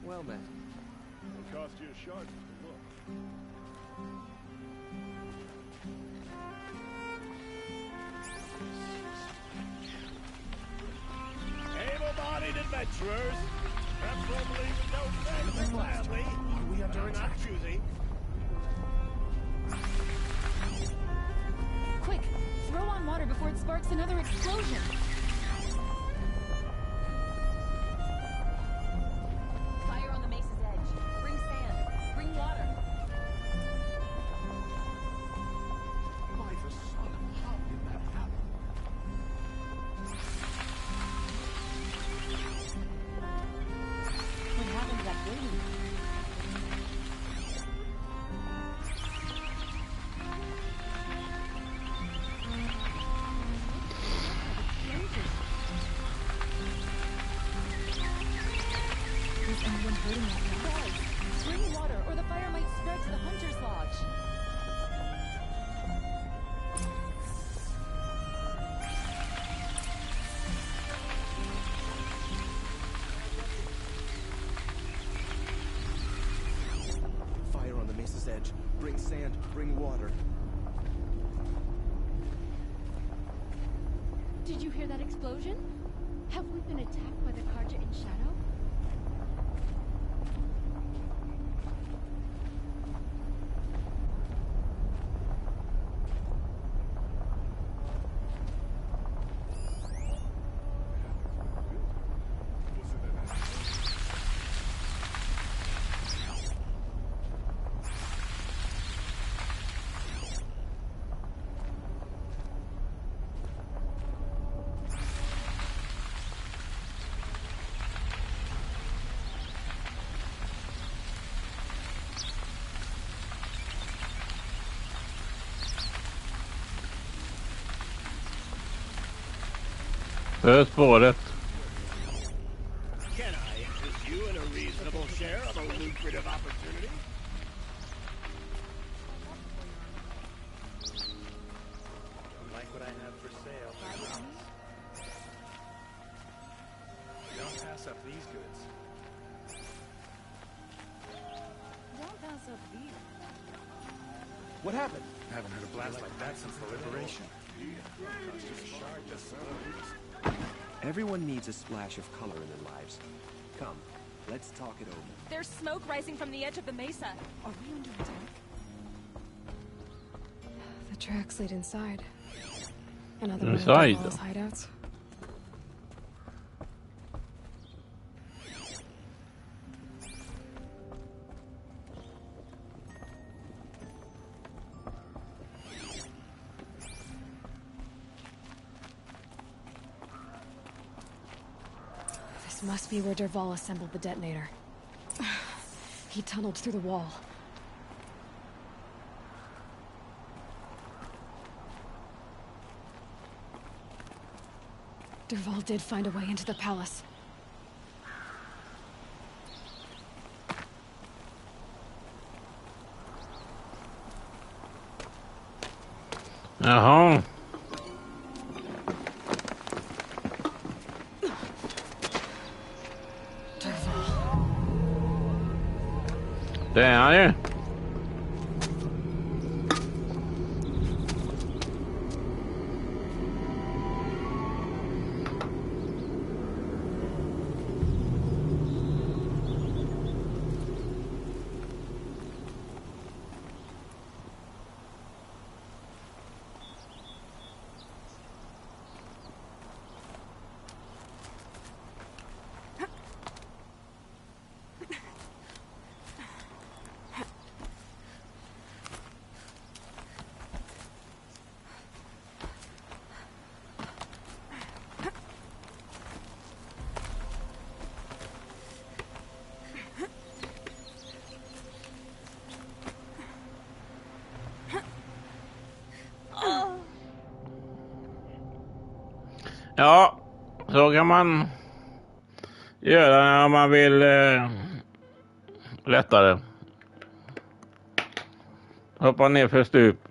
Well met. It'll cost you a shard to look. Able-bodied adventurers, preferably with no friends or family. We are not choosing. Quick! Throw on water before it sparks another explosion! Fire on the mesa's edge. Bring sand. Bring water. By the sun, how did that happen? What happened to that building? Is anyone hurting right now? Guys, bring water or the fire might spread to the Hunter's Lodge. Fire on the mesa's edge. Bring sand, bring water. Did you hear that explosion? Have we been attacked by the Karja in shadow? Det är spåret. Can I interest you in a reasonable share of a lucrative opportunity? Don't like what I have for sale. Don't pass up these goods. What happened? I haven't heard a blast like that since the liberation. Everyone needs a splash of color in their lives. Come, let's talk it over. There's smoke rising from the edge of the mesa. Are we under attack? The tracks lead inside. Another Inside? one of the hideouts. This must be where Derval assembled the detonator. He tunneled through the wall. Derval did find a way into the palace. Jaha. Det är han ju. Ja, så kan man göra när man vill lättare. Hoppa ner för stup.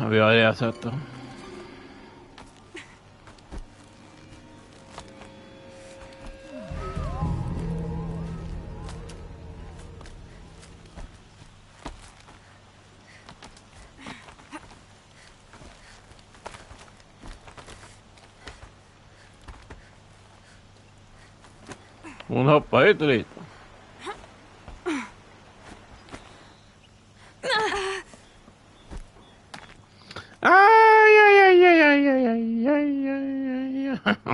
Vi har det sättet. Hon hoppar inte dit. Aj, aj, aj, aj, aj, aj, aj, aj, aj, aj.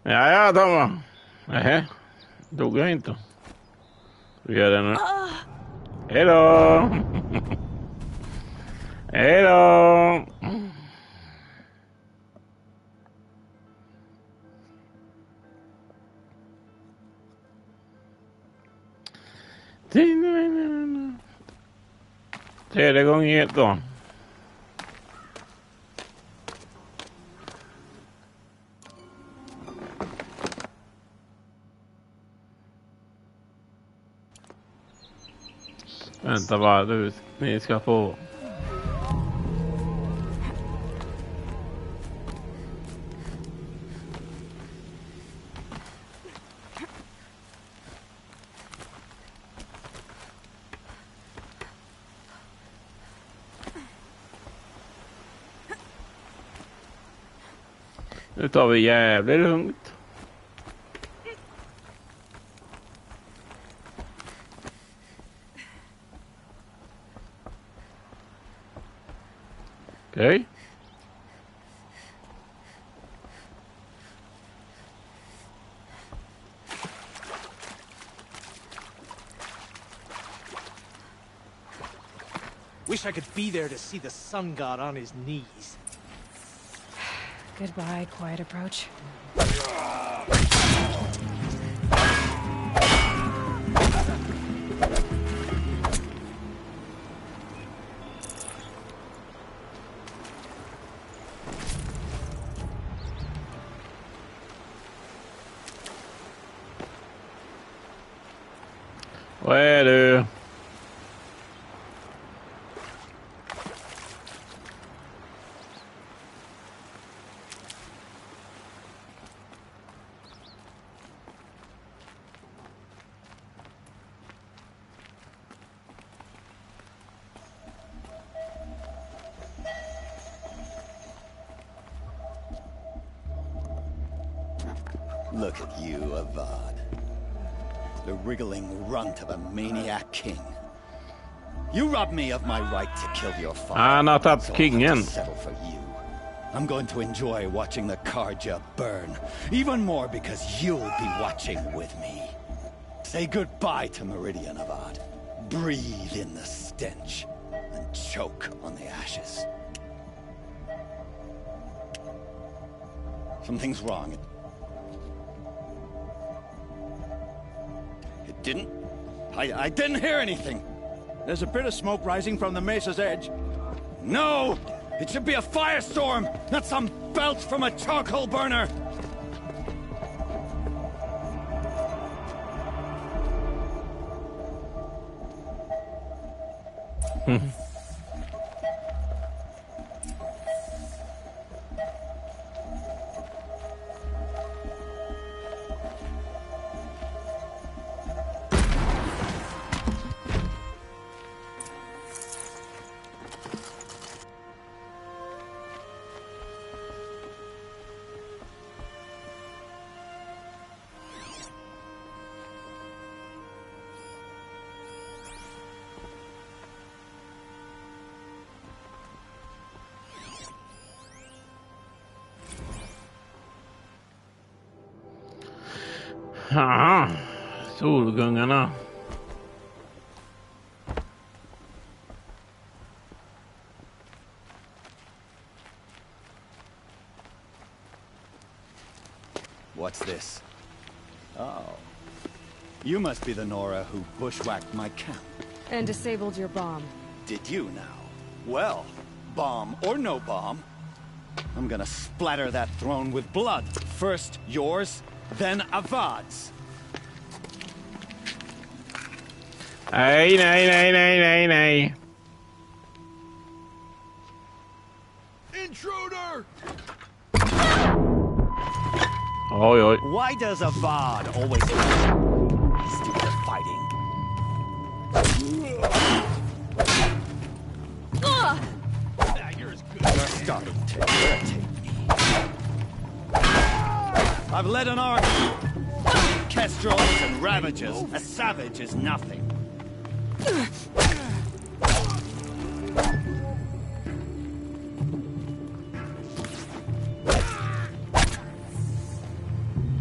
Ja, Tomma. Nej, dog jag inte. Vi gör det nu. Hej då. Hej då. Tredje gången helt då. Vänta bara, du, ni ska få. Nu tar vi jävligt lugnt. Okej. Wish I could be there to see the sun god on his knees. Goodbye, quiet approach. Vad är du? Look at you, Avad. The wriggling runt of a maniac king. You robbed me of my right to kill your father. Han har tagit so I'll kingen. have to settle for you. I'm going to enjoy watching the Karja burn. Even more because you'll be watching with me. Say goodbye to Meridian, Avad. Breathe in the stench. And choke on the ashes. Something's wrong. It didn't? I didn't hear anything. There's a bit of smoke rising from the mesa's edge. No! It should be a firestorm, not some belch from a charcoal burner! Ja, solgungarna. What's this? Oh. You must be the Nora who bushwhacked my camp. And disabled your bomb. Did you now? Well, bomb or no bomb, I'm gonna splatter that throne with blood. First yours, then Avad's. Nej, nej, nej, nej, nej, nej. Intruder! Oj, oj. Why does Avad always stupid fighting? You're starting to irritate me. I've led an army. Kestrels and ravages. A savage is nothing.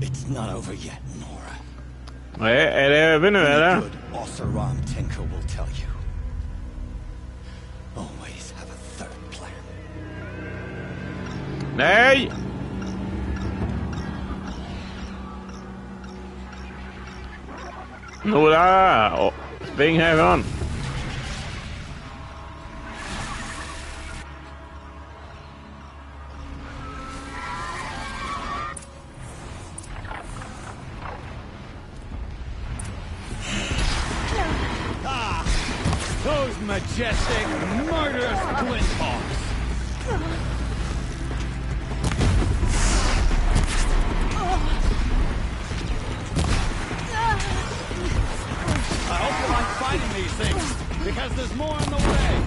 It's not over yet, Nora. Nej, är det över nu eller? Good Oseram Tinker will tell you. Always have a third plan. Nej! Nora! Oh, spring härifrån! Those majestic, murderous flinthawks! I hope you like fighting these things, because there's more on the way!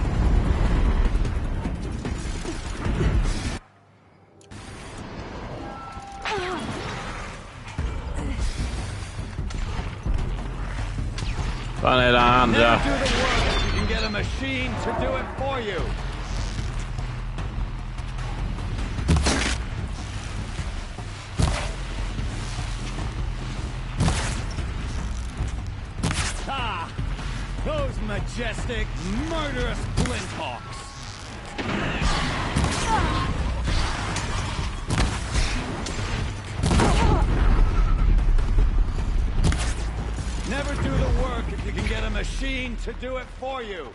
Fan är det andra? Never do the work if you can get a machine to do it for you! Ah! Those majestic, murderous flinthawks! Never do the work if you can get a machine to do it for you.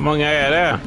många är det?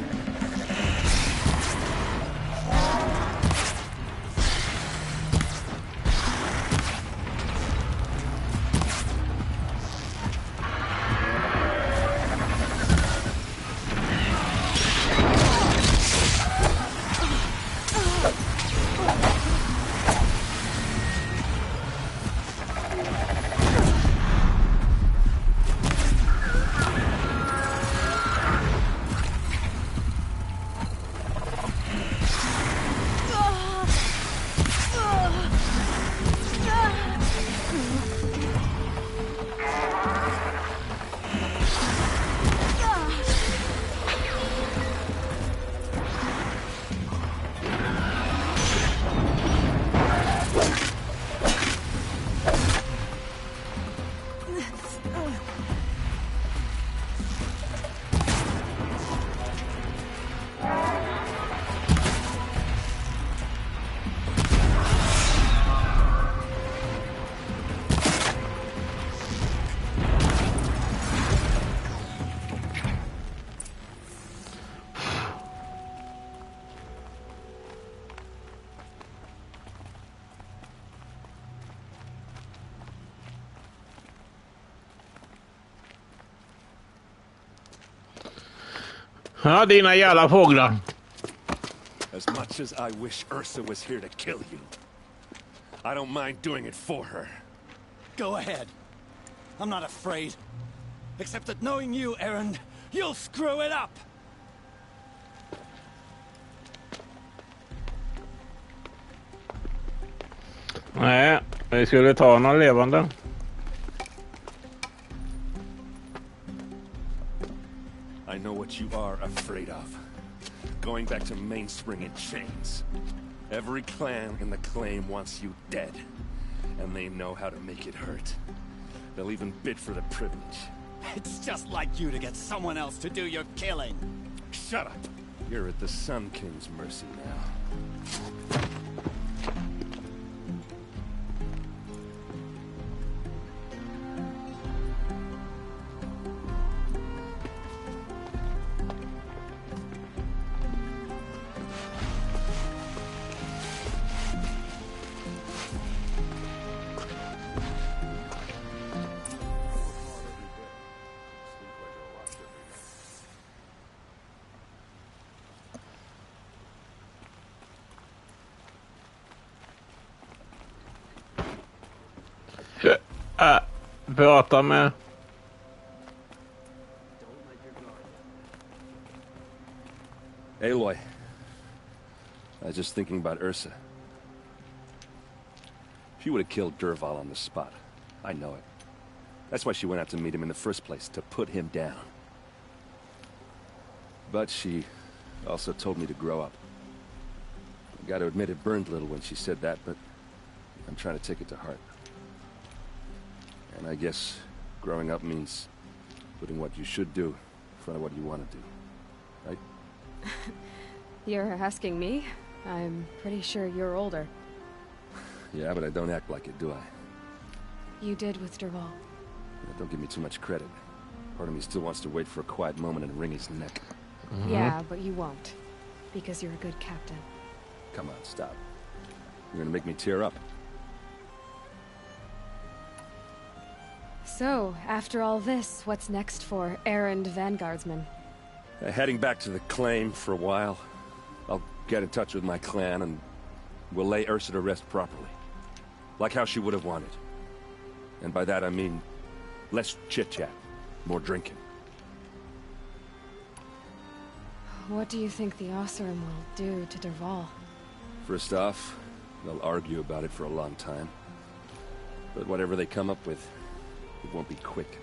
Ja, dina jävla fåglar. As much as I wish Ursa was here to kill you, I don't mind doing it for her. Go ahead. I'm not afraid. Except that knowing you, Erend, you'll screw it up! Nej, vi skulle ta någon levande. I know what you are afraid of. Going back to Mainspring in chains. Every clan in the claim wants you dead. And they know how to make it hurt. They'll even bid for the privilege. It's just like you to get someone else to do your killing. Shut up! You're at the Sun King's mercy now. Prata med. Aloy. I was just thinking about Ursa. She would have killed Dervahl on the spot. I know it. That's why she went out to meet him in the first place, to put him down. But she also told me to grow up. I gotta admit it burned a little when she said that, but I'm trying to take it to heart. And I guess growing up means putting what you should do in front of what you want to do. Right? You're asking me? I'm pretty sure you're older. Yeah, but I don't act like it, do I? You did with Dervahl. Don't give me too much credit. Part of me still wants to wait for a quiet moment and wring his neck. Yeah, but you won't. Because you're a good captain. Come on, stop. You're gonna make me tear up. So, after all this, what's next for Erend Vanguardsman? Heading back to the claim for a while. I'll get in touch with my clan and we'll lay Ursa to rest properly. Like how she would have wanted. And by that I mean less chit-chat, more drinking. What do you think the Oseram will do to Dervahl? First off, they'll argue about it for a long time. But whatever they come up with, it won't be quick.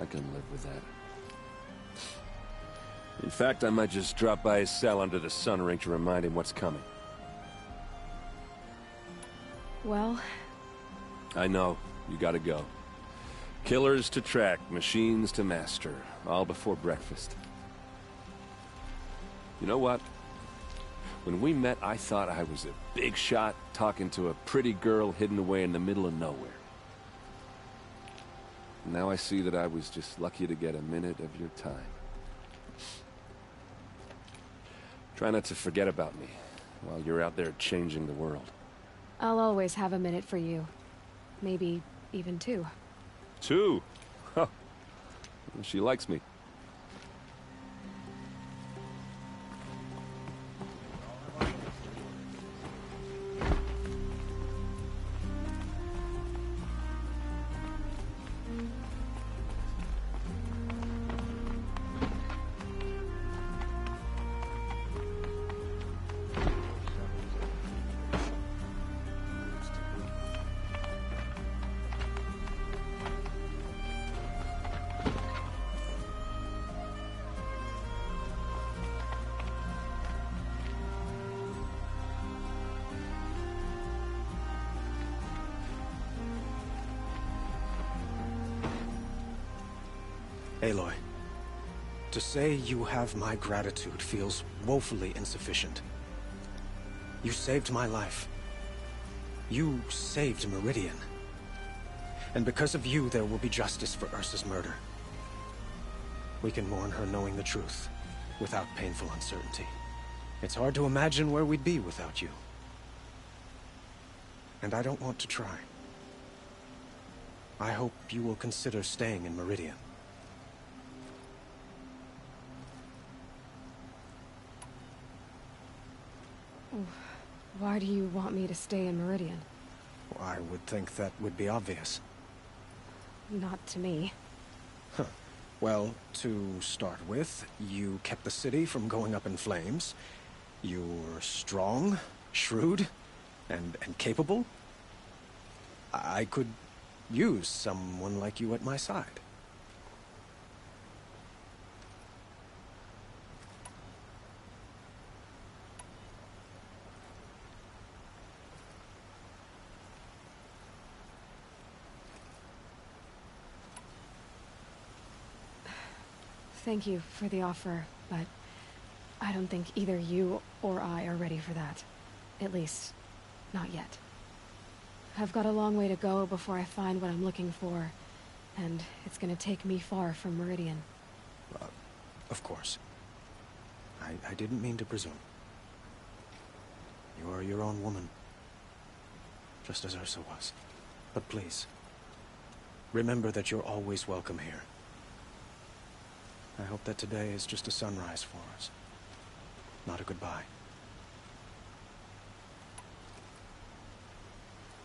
I can live with that. In fact, I might just drop by his cell under the sun ring to remind him what's coming. Well... I know. You gotta go. Killers to track, machines to master. All before breakfast. You know what? When we met, I thought I was a big shot talking to a pretty girl hidden away in the middle of nowhere. Now I see that I was just lucky to get a minute of your time. Try not to forget about me while you're out there changing the world. I'll always have a minute for you. Maybe even two. Two? Huh. She likes me. Aloy, to say you have my gratitude feels woefully insufficient. You saved my life. You saved Meridian. And because of you, there will be justice for Ursa's murder. We can mourn her knowing the truth, without painful uncertainty. It's hard to imagine where we'd be without you. And I don't want to try. I hope you will consider staying in Meridian. Why do you want me to stay in Meridian? I would think that would be obvious. Not to me. Huh. Well, to start with, you kept the city from going up in flames. You're strong, shrewd, and capable. I could use someone like you at my side. Thank you for the offer, but I don't think either you or I are ready for that. At least, not yet. I've got a long way to go before I find what I'm looking for, and it's gonna take me far from Meridian. Of course. I didn't mean to presume. You are your own woman, just as Ursa was. But please, remember that you're always welcome here. I hope that today is just a sunrise for us, not a goodbye.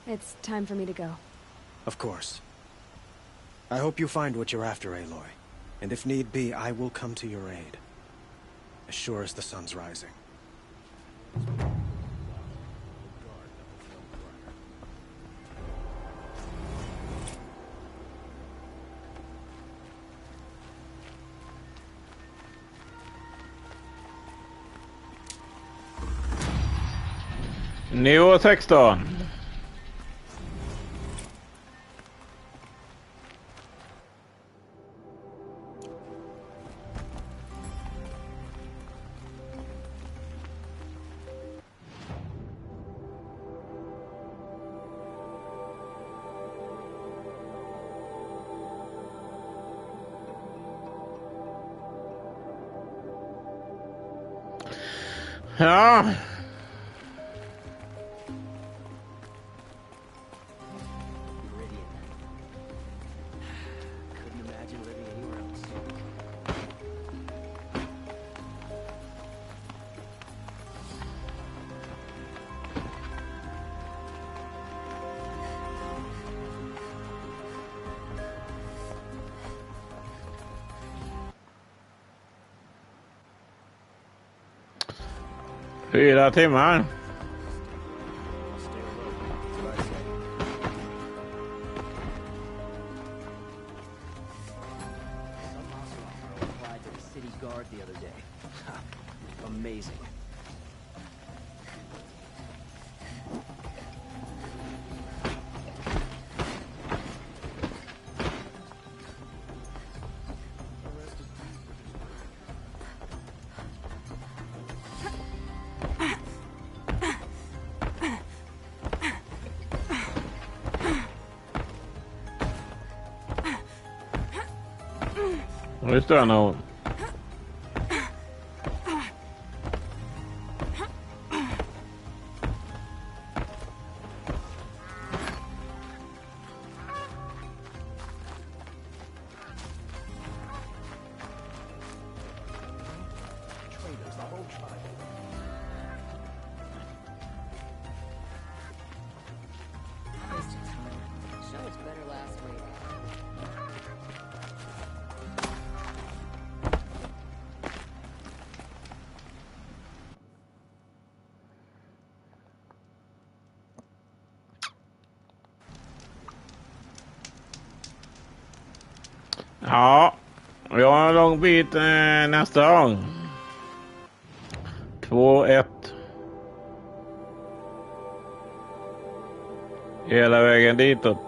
It's time for me to go. Of course. I hope you find what you're after, Aloy. And if need be, I will come to your aid. As sure as the sun's rising. Nivå 16. Ja. Fyra timmar. Applied to the city guard the other day. Amazing. Just det, nog. Ja, vi har en lång bit nästa gång. 2-1. Hela vägen ditåt.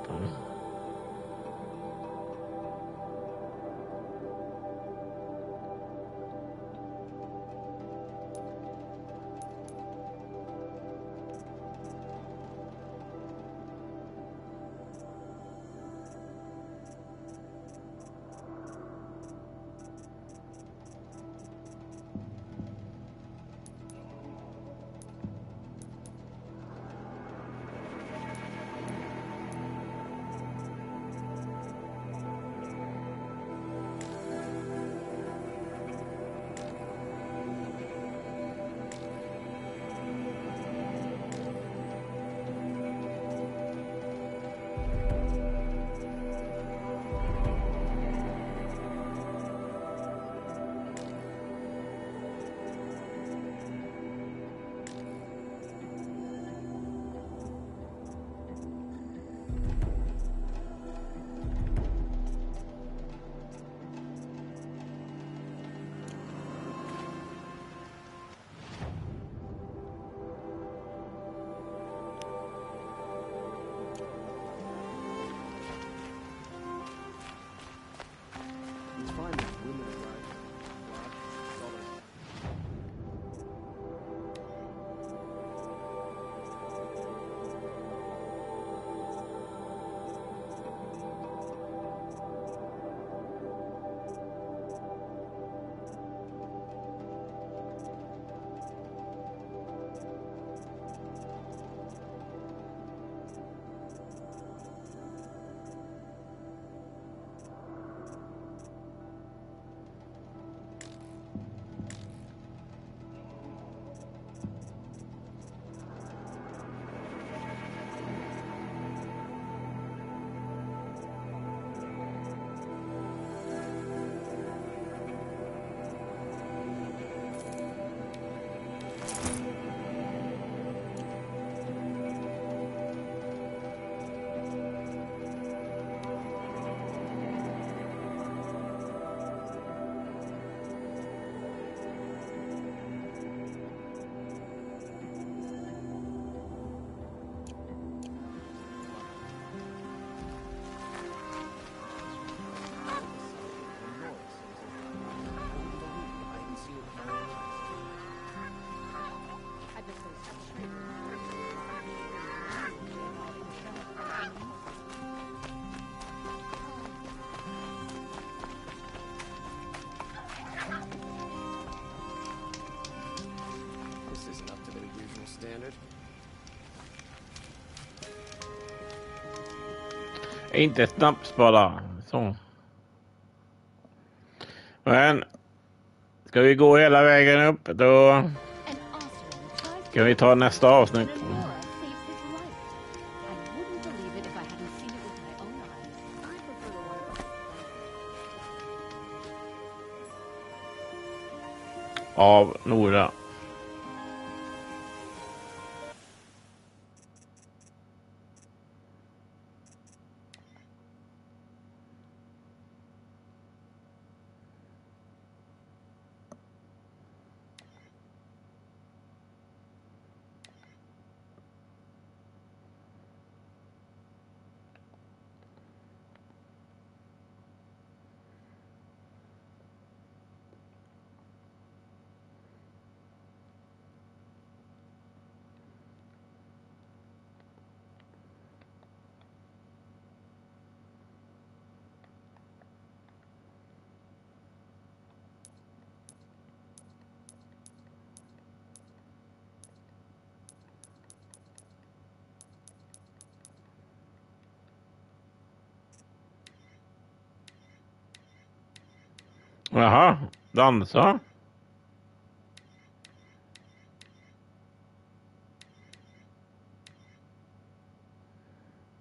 It's fine with women arriving. This isn't up to their usual standard. Inte snabbspara. Så. Men ska vi gå hela vägen upp, då ska vi ta nästa avsnitt. Av Nora. Jaha, dansa.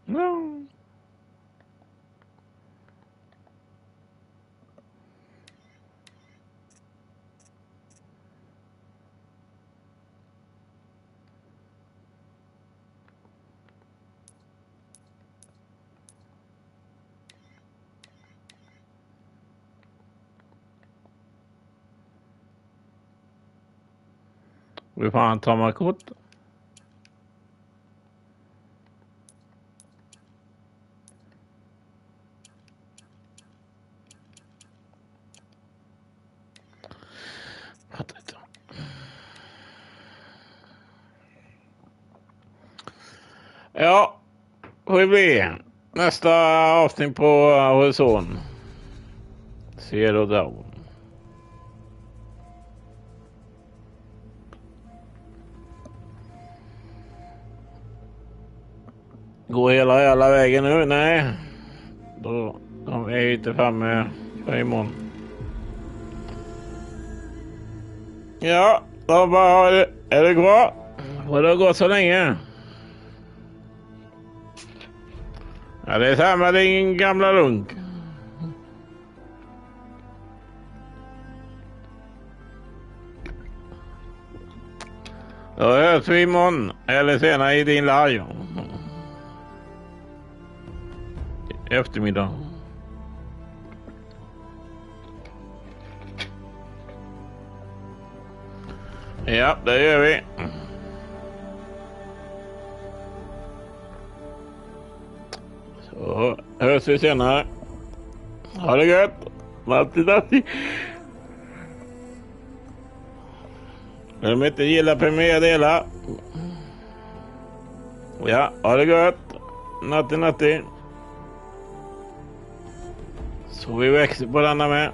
No. Vi fan tar man kort. Ja, får det bli nästa avsnitt på Horisont. Zero Dawn. Går hela vägen nu? Nej. Då är vi inte framme för imorgon. Ja, då bara är det bra. Och det har gått så länge. Ja, det är samma din gamla lunk. Då hörs vi imorgon eller senare i din live. Eftermiddag. Ja, det gör vi. Så hörs vi senare. Ha det gött. Natti. Glöm inte gilla, premiera, dela. Ja, ha det gött. Natti. Så vi växer på denna med.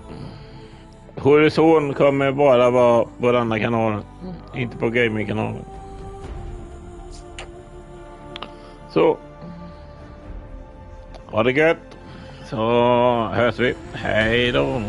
Horisont kommer bara vara på denna kanalen. Inte på gamingkanalen. Så. Ha det gött. Så hörs vi. Hej då.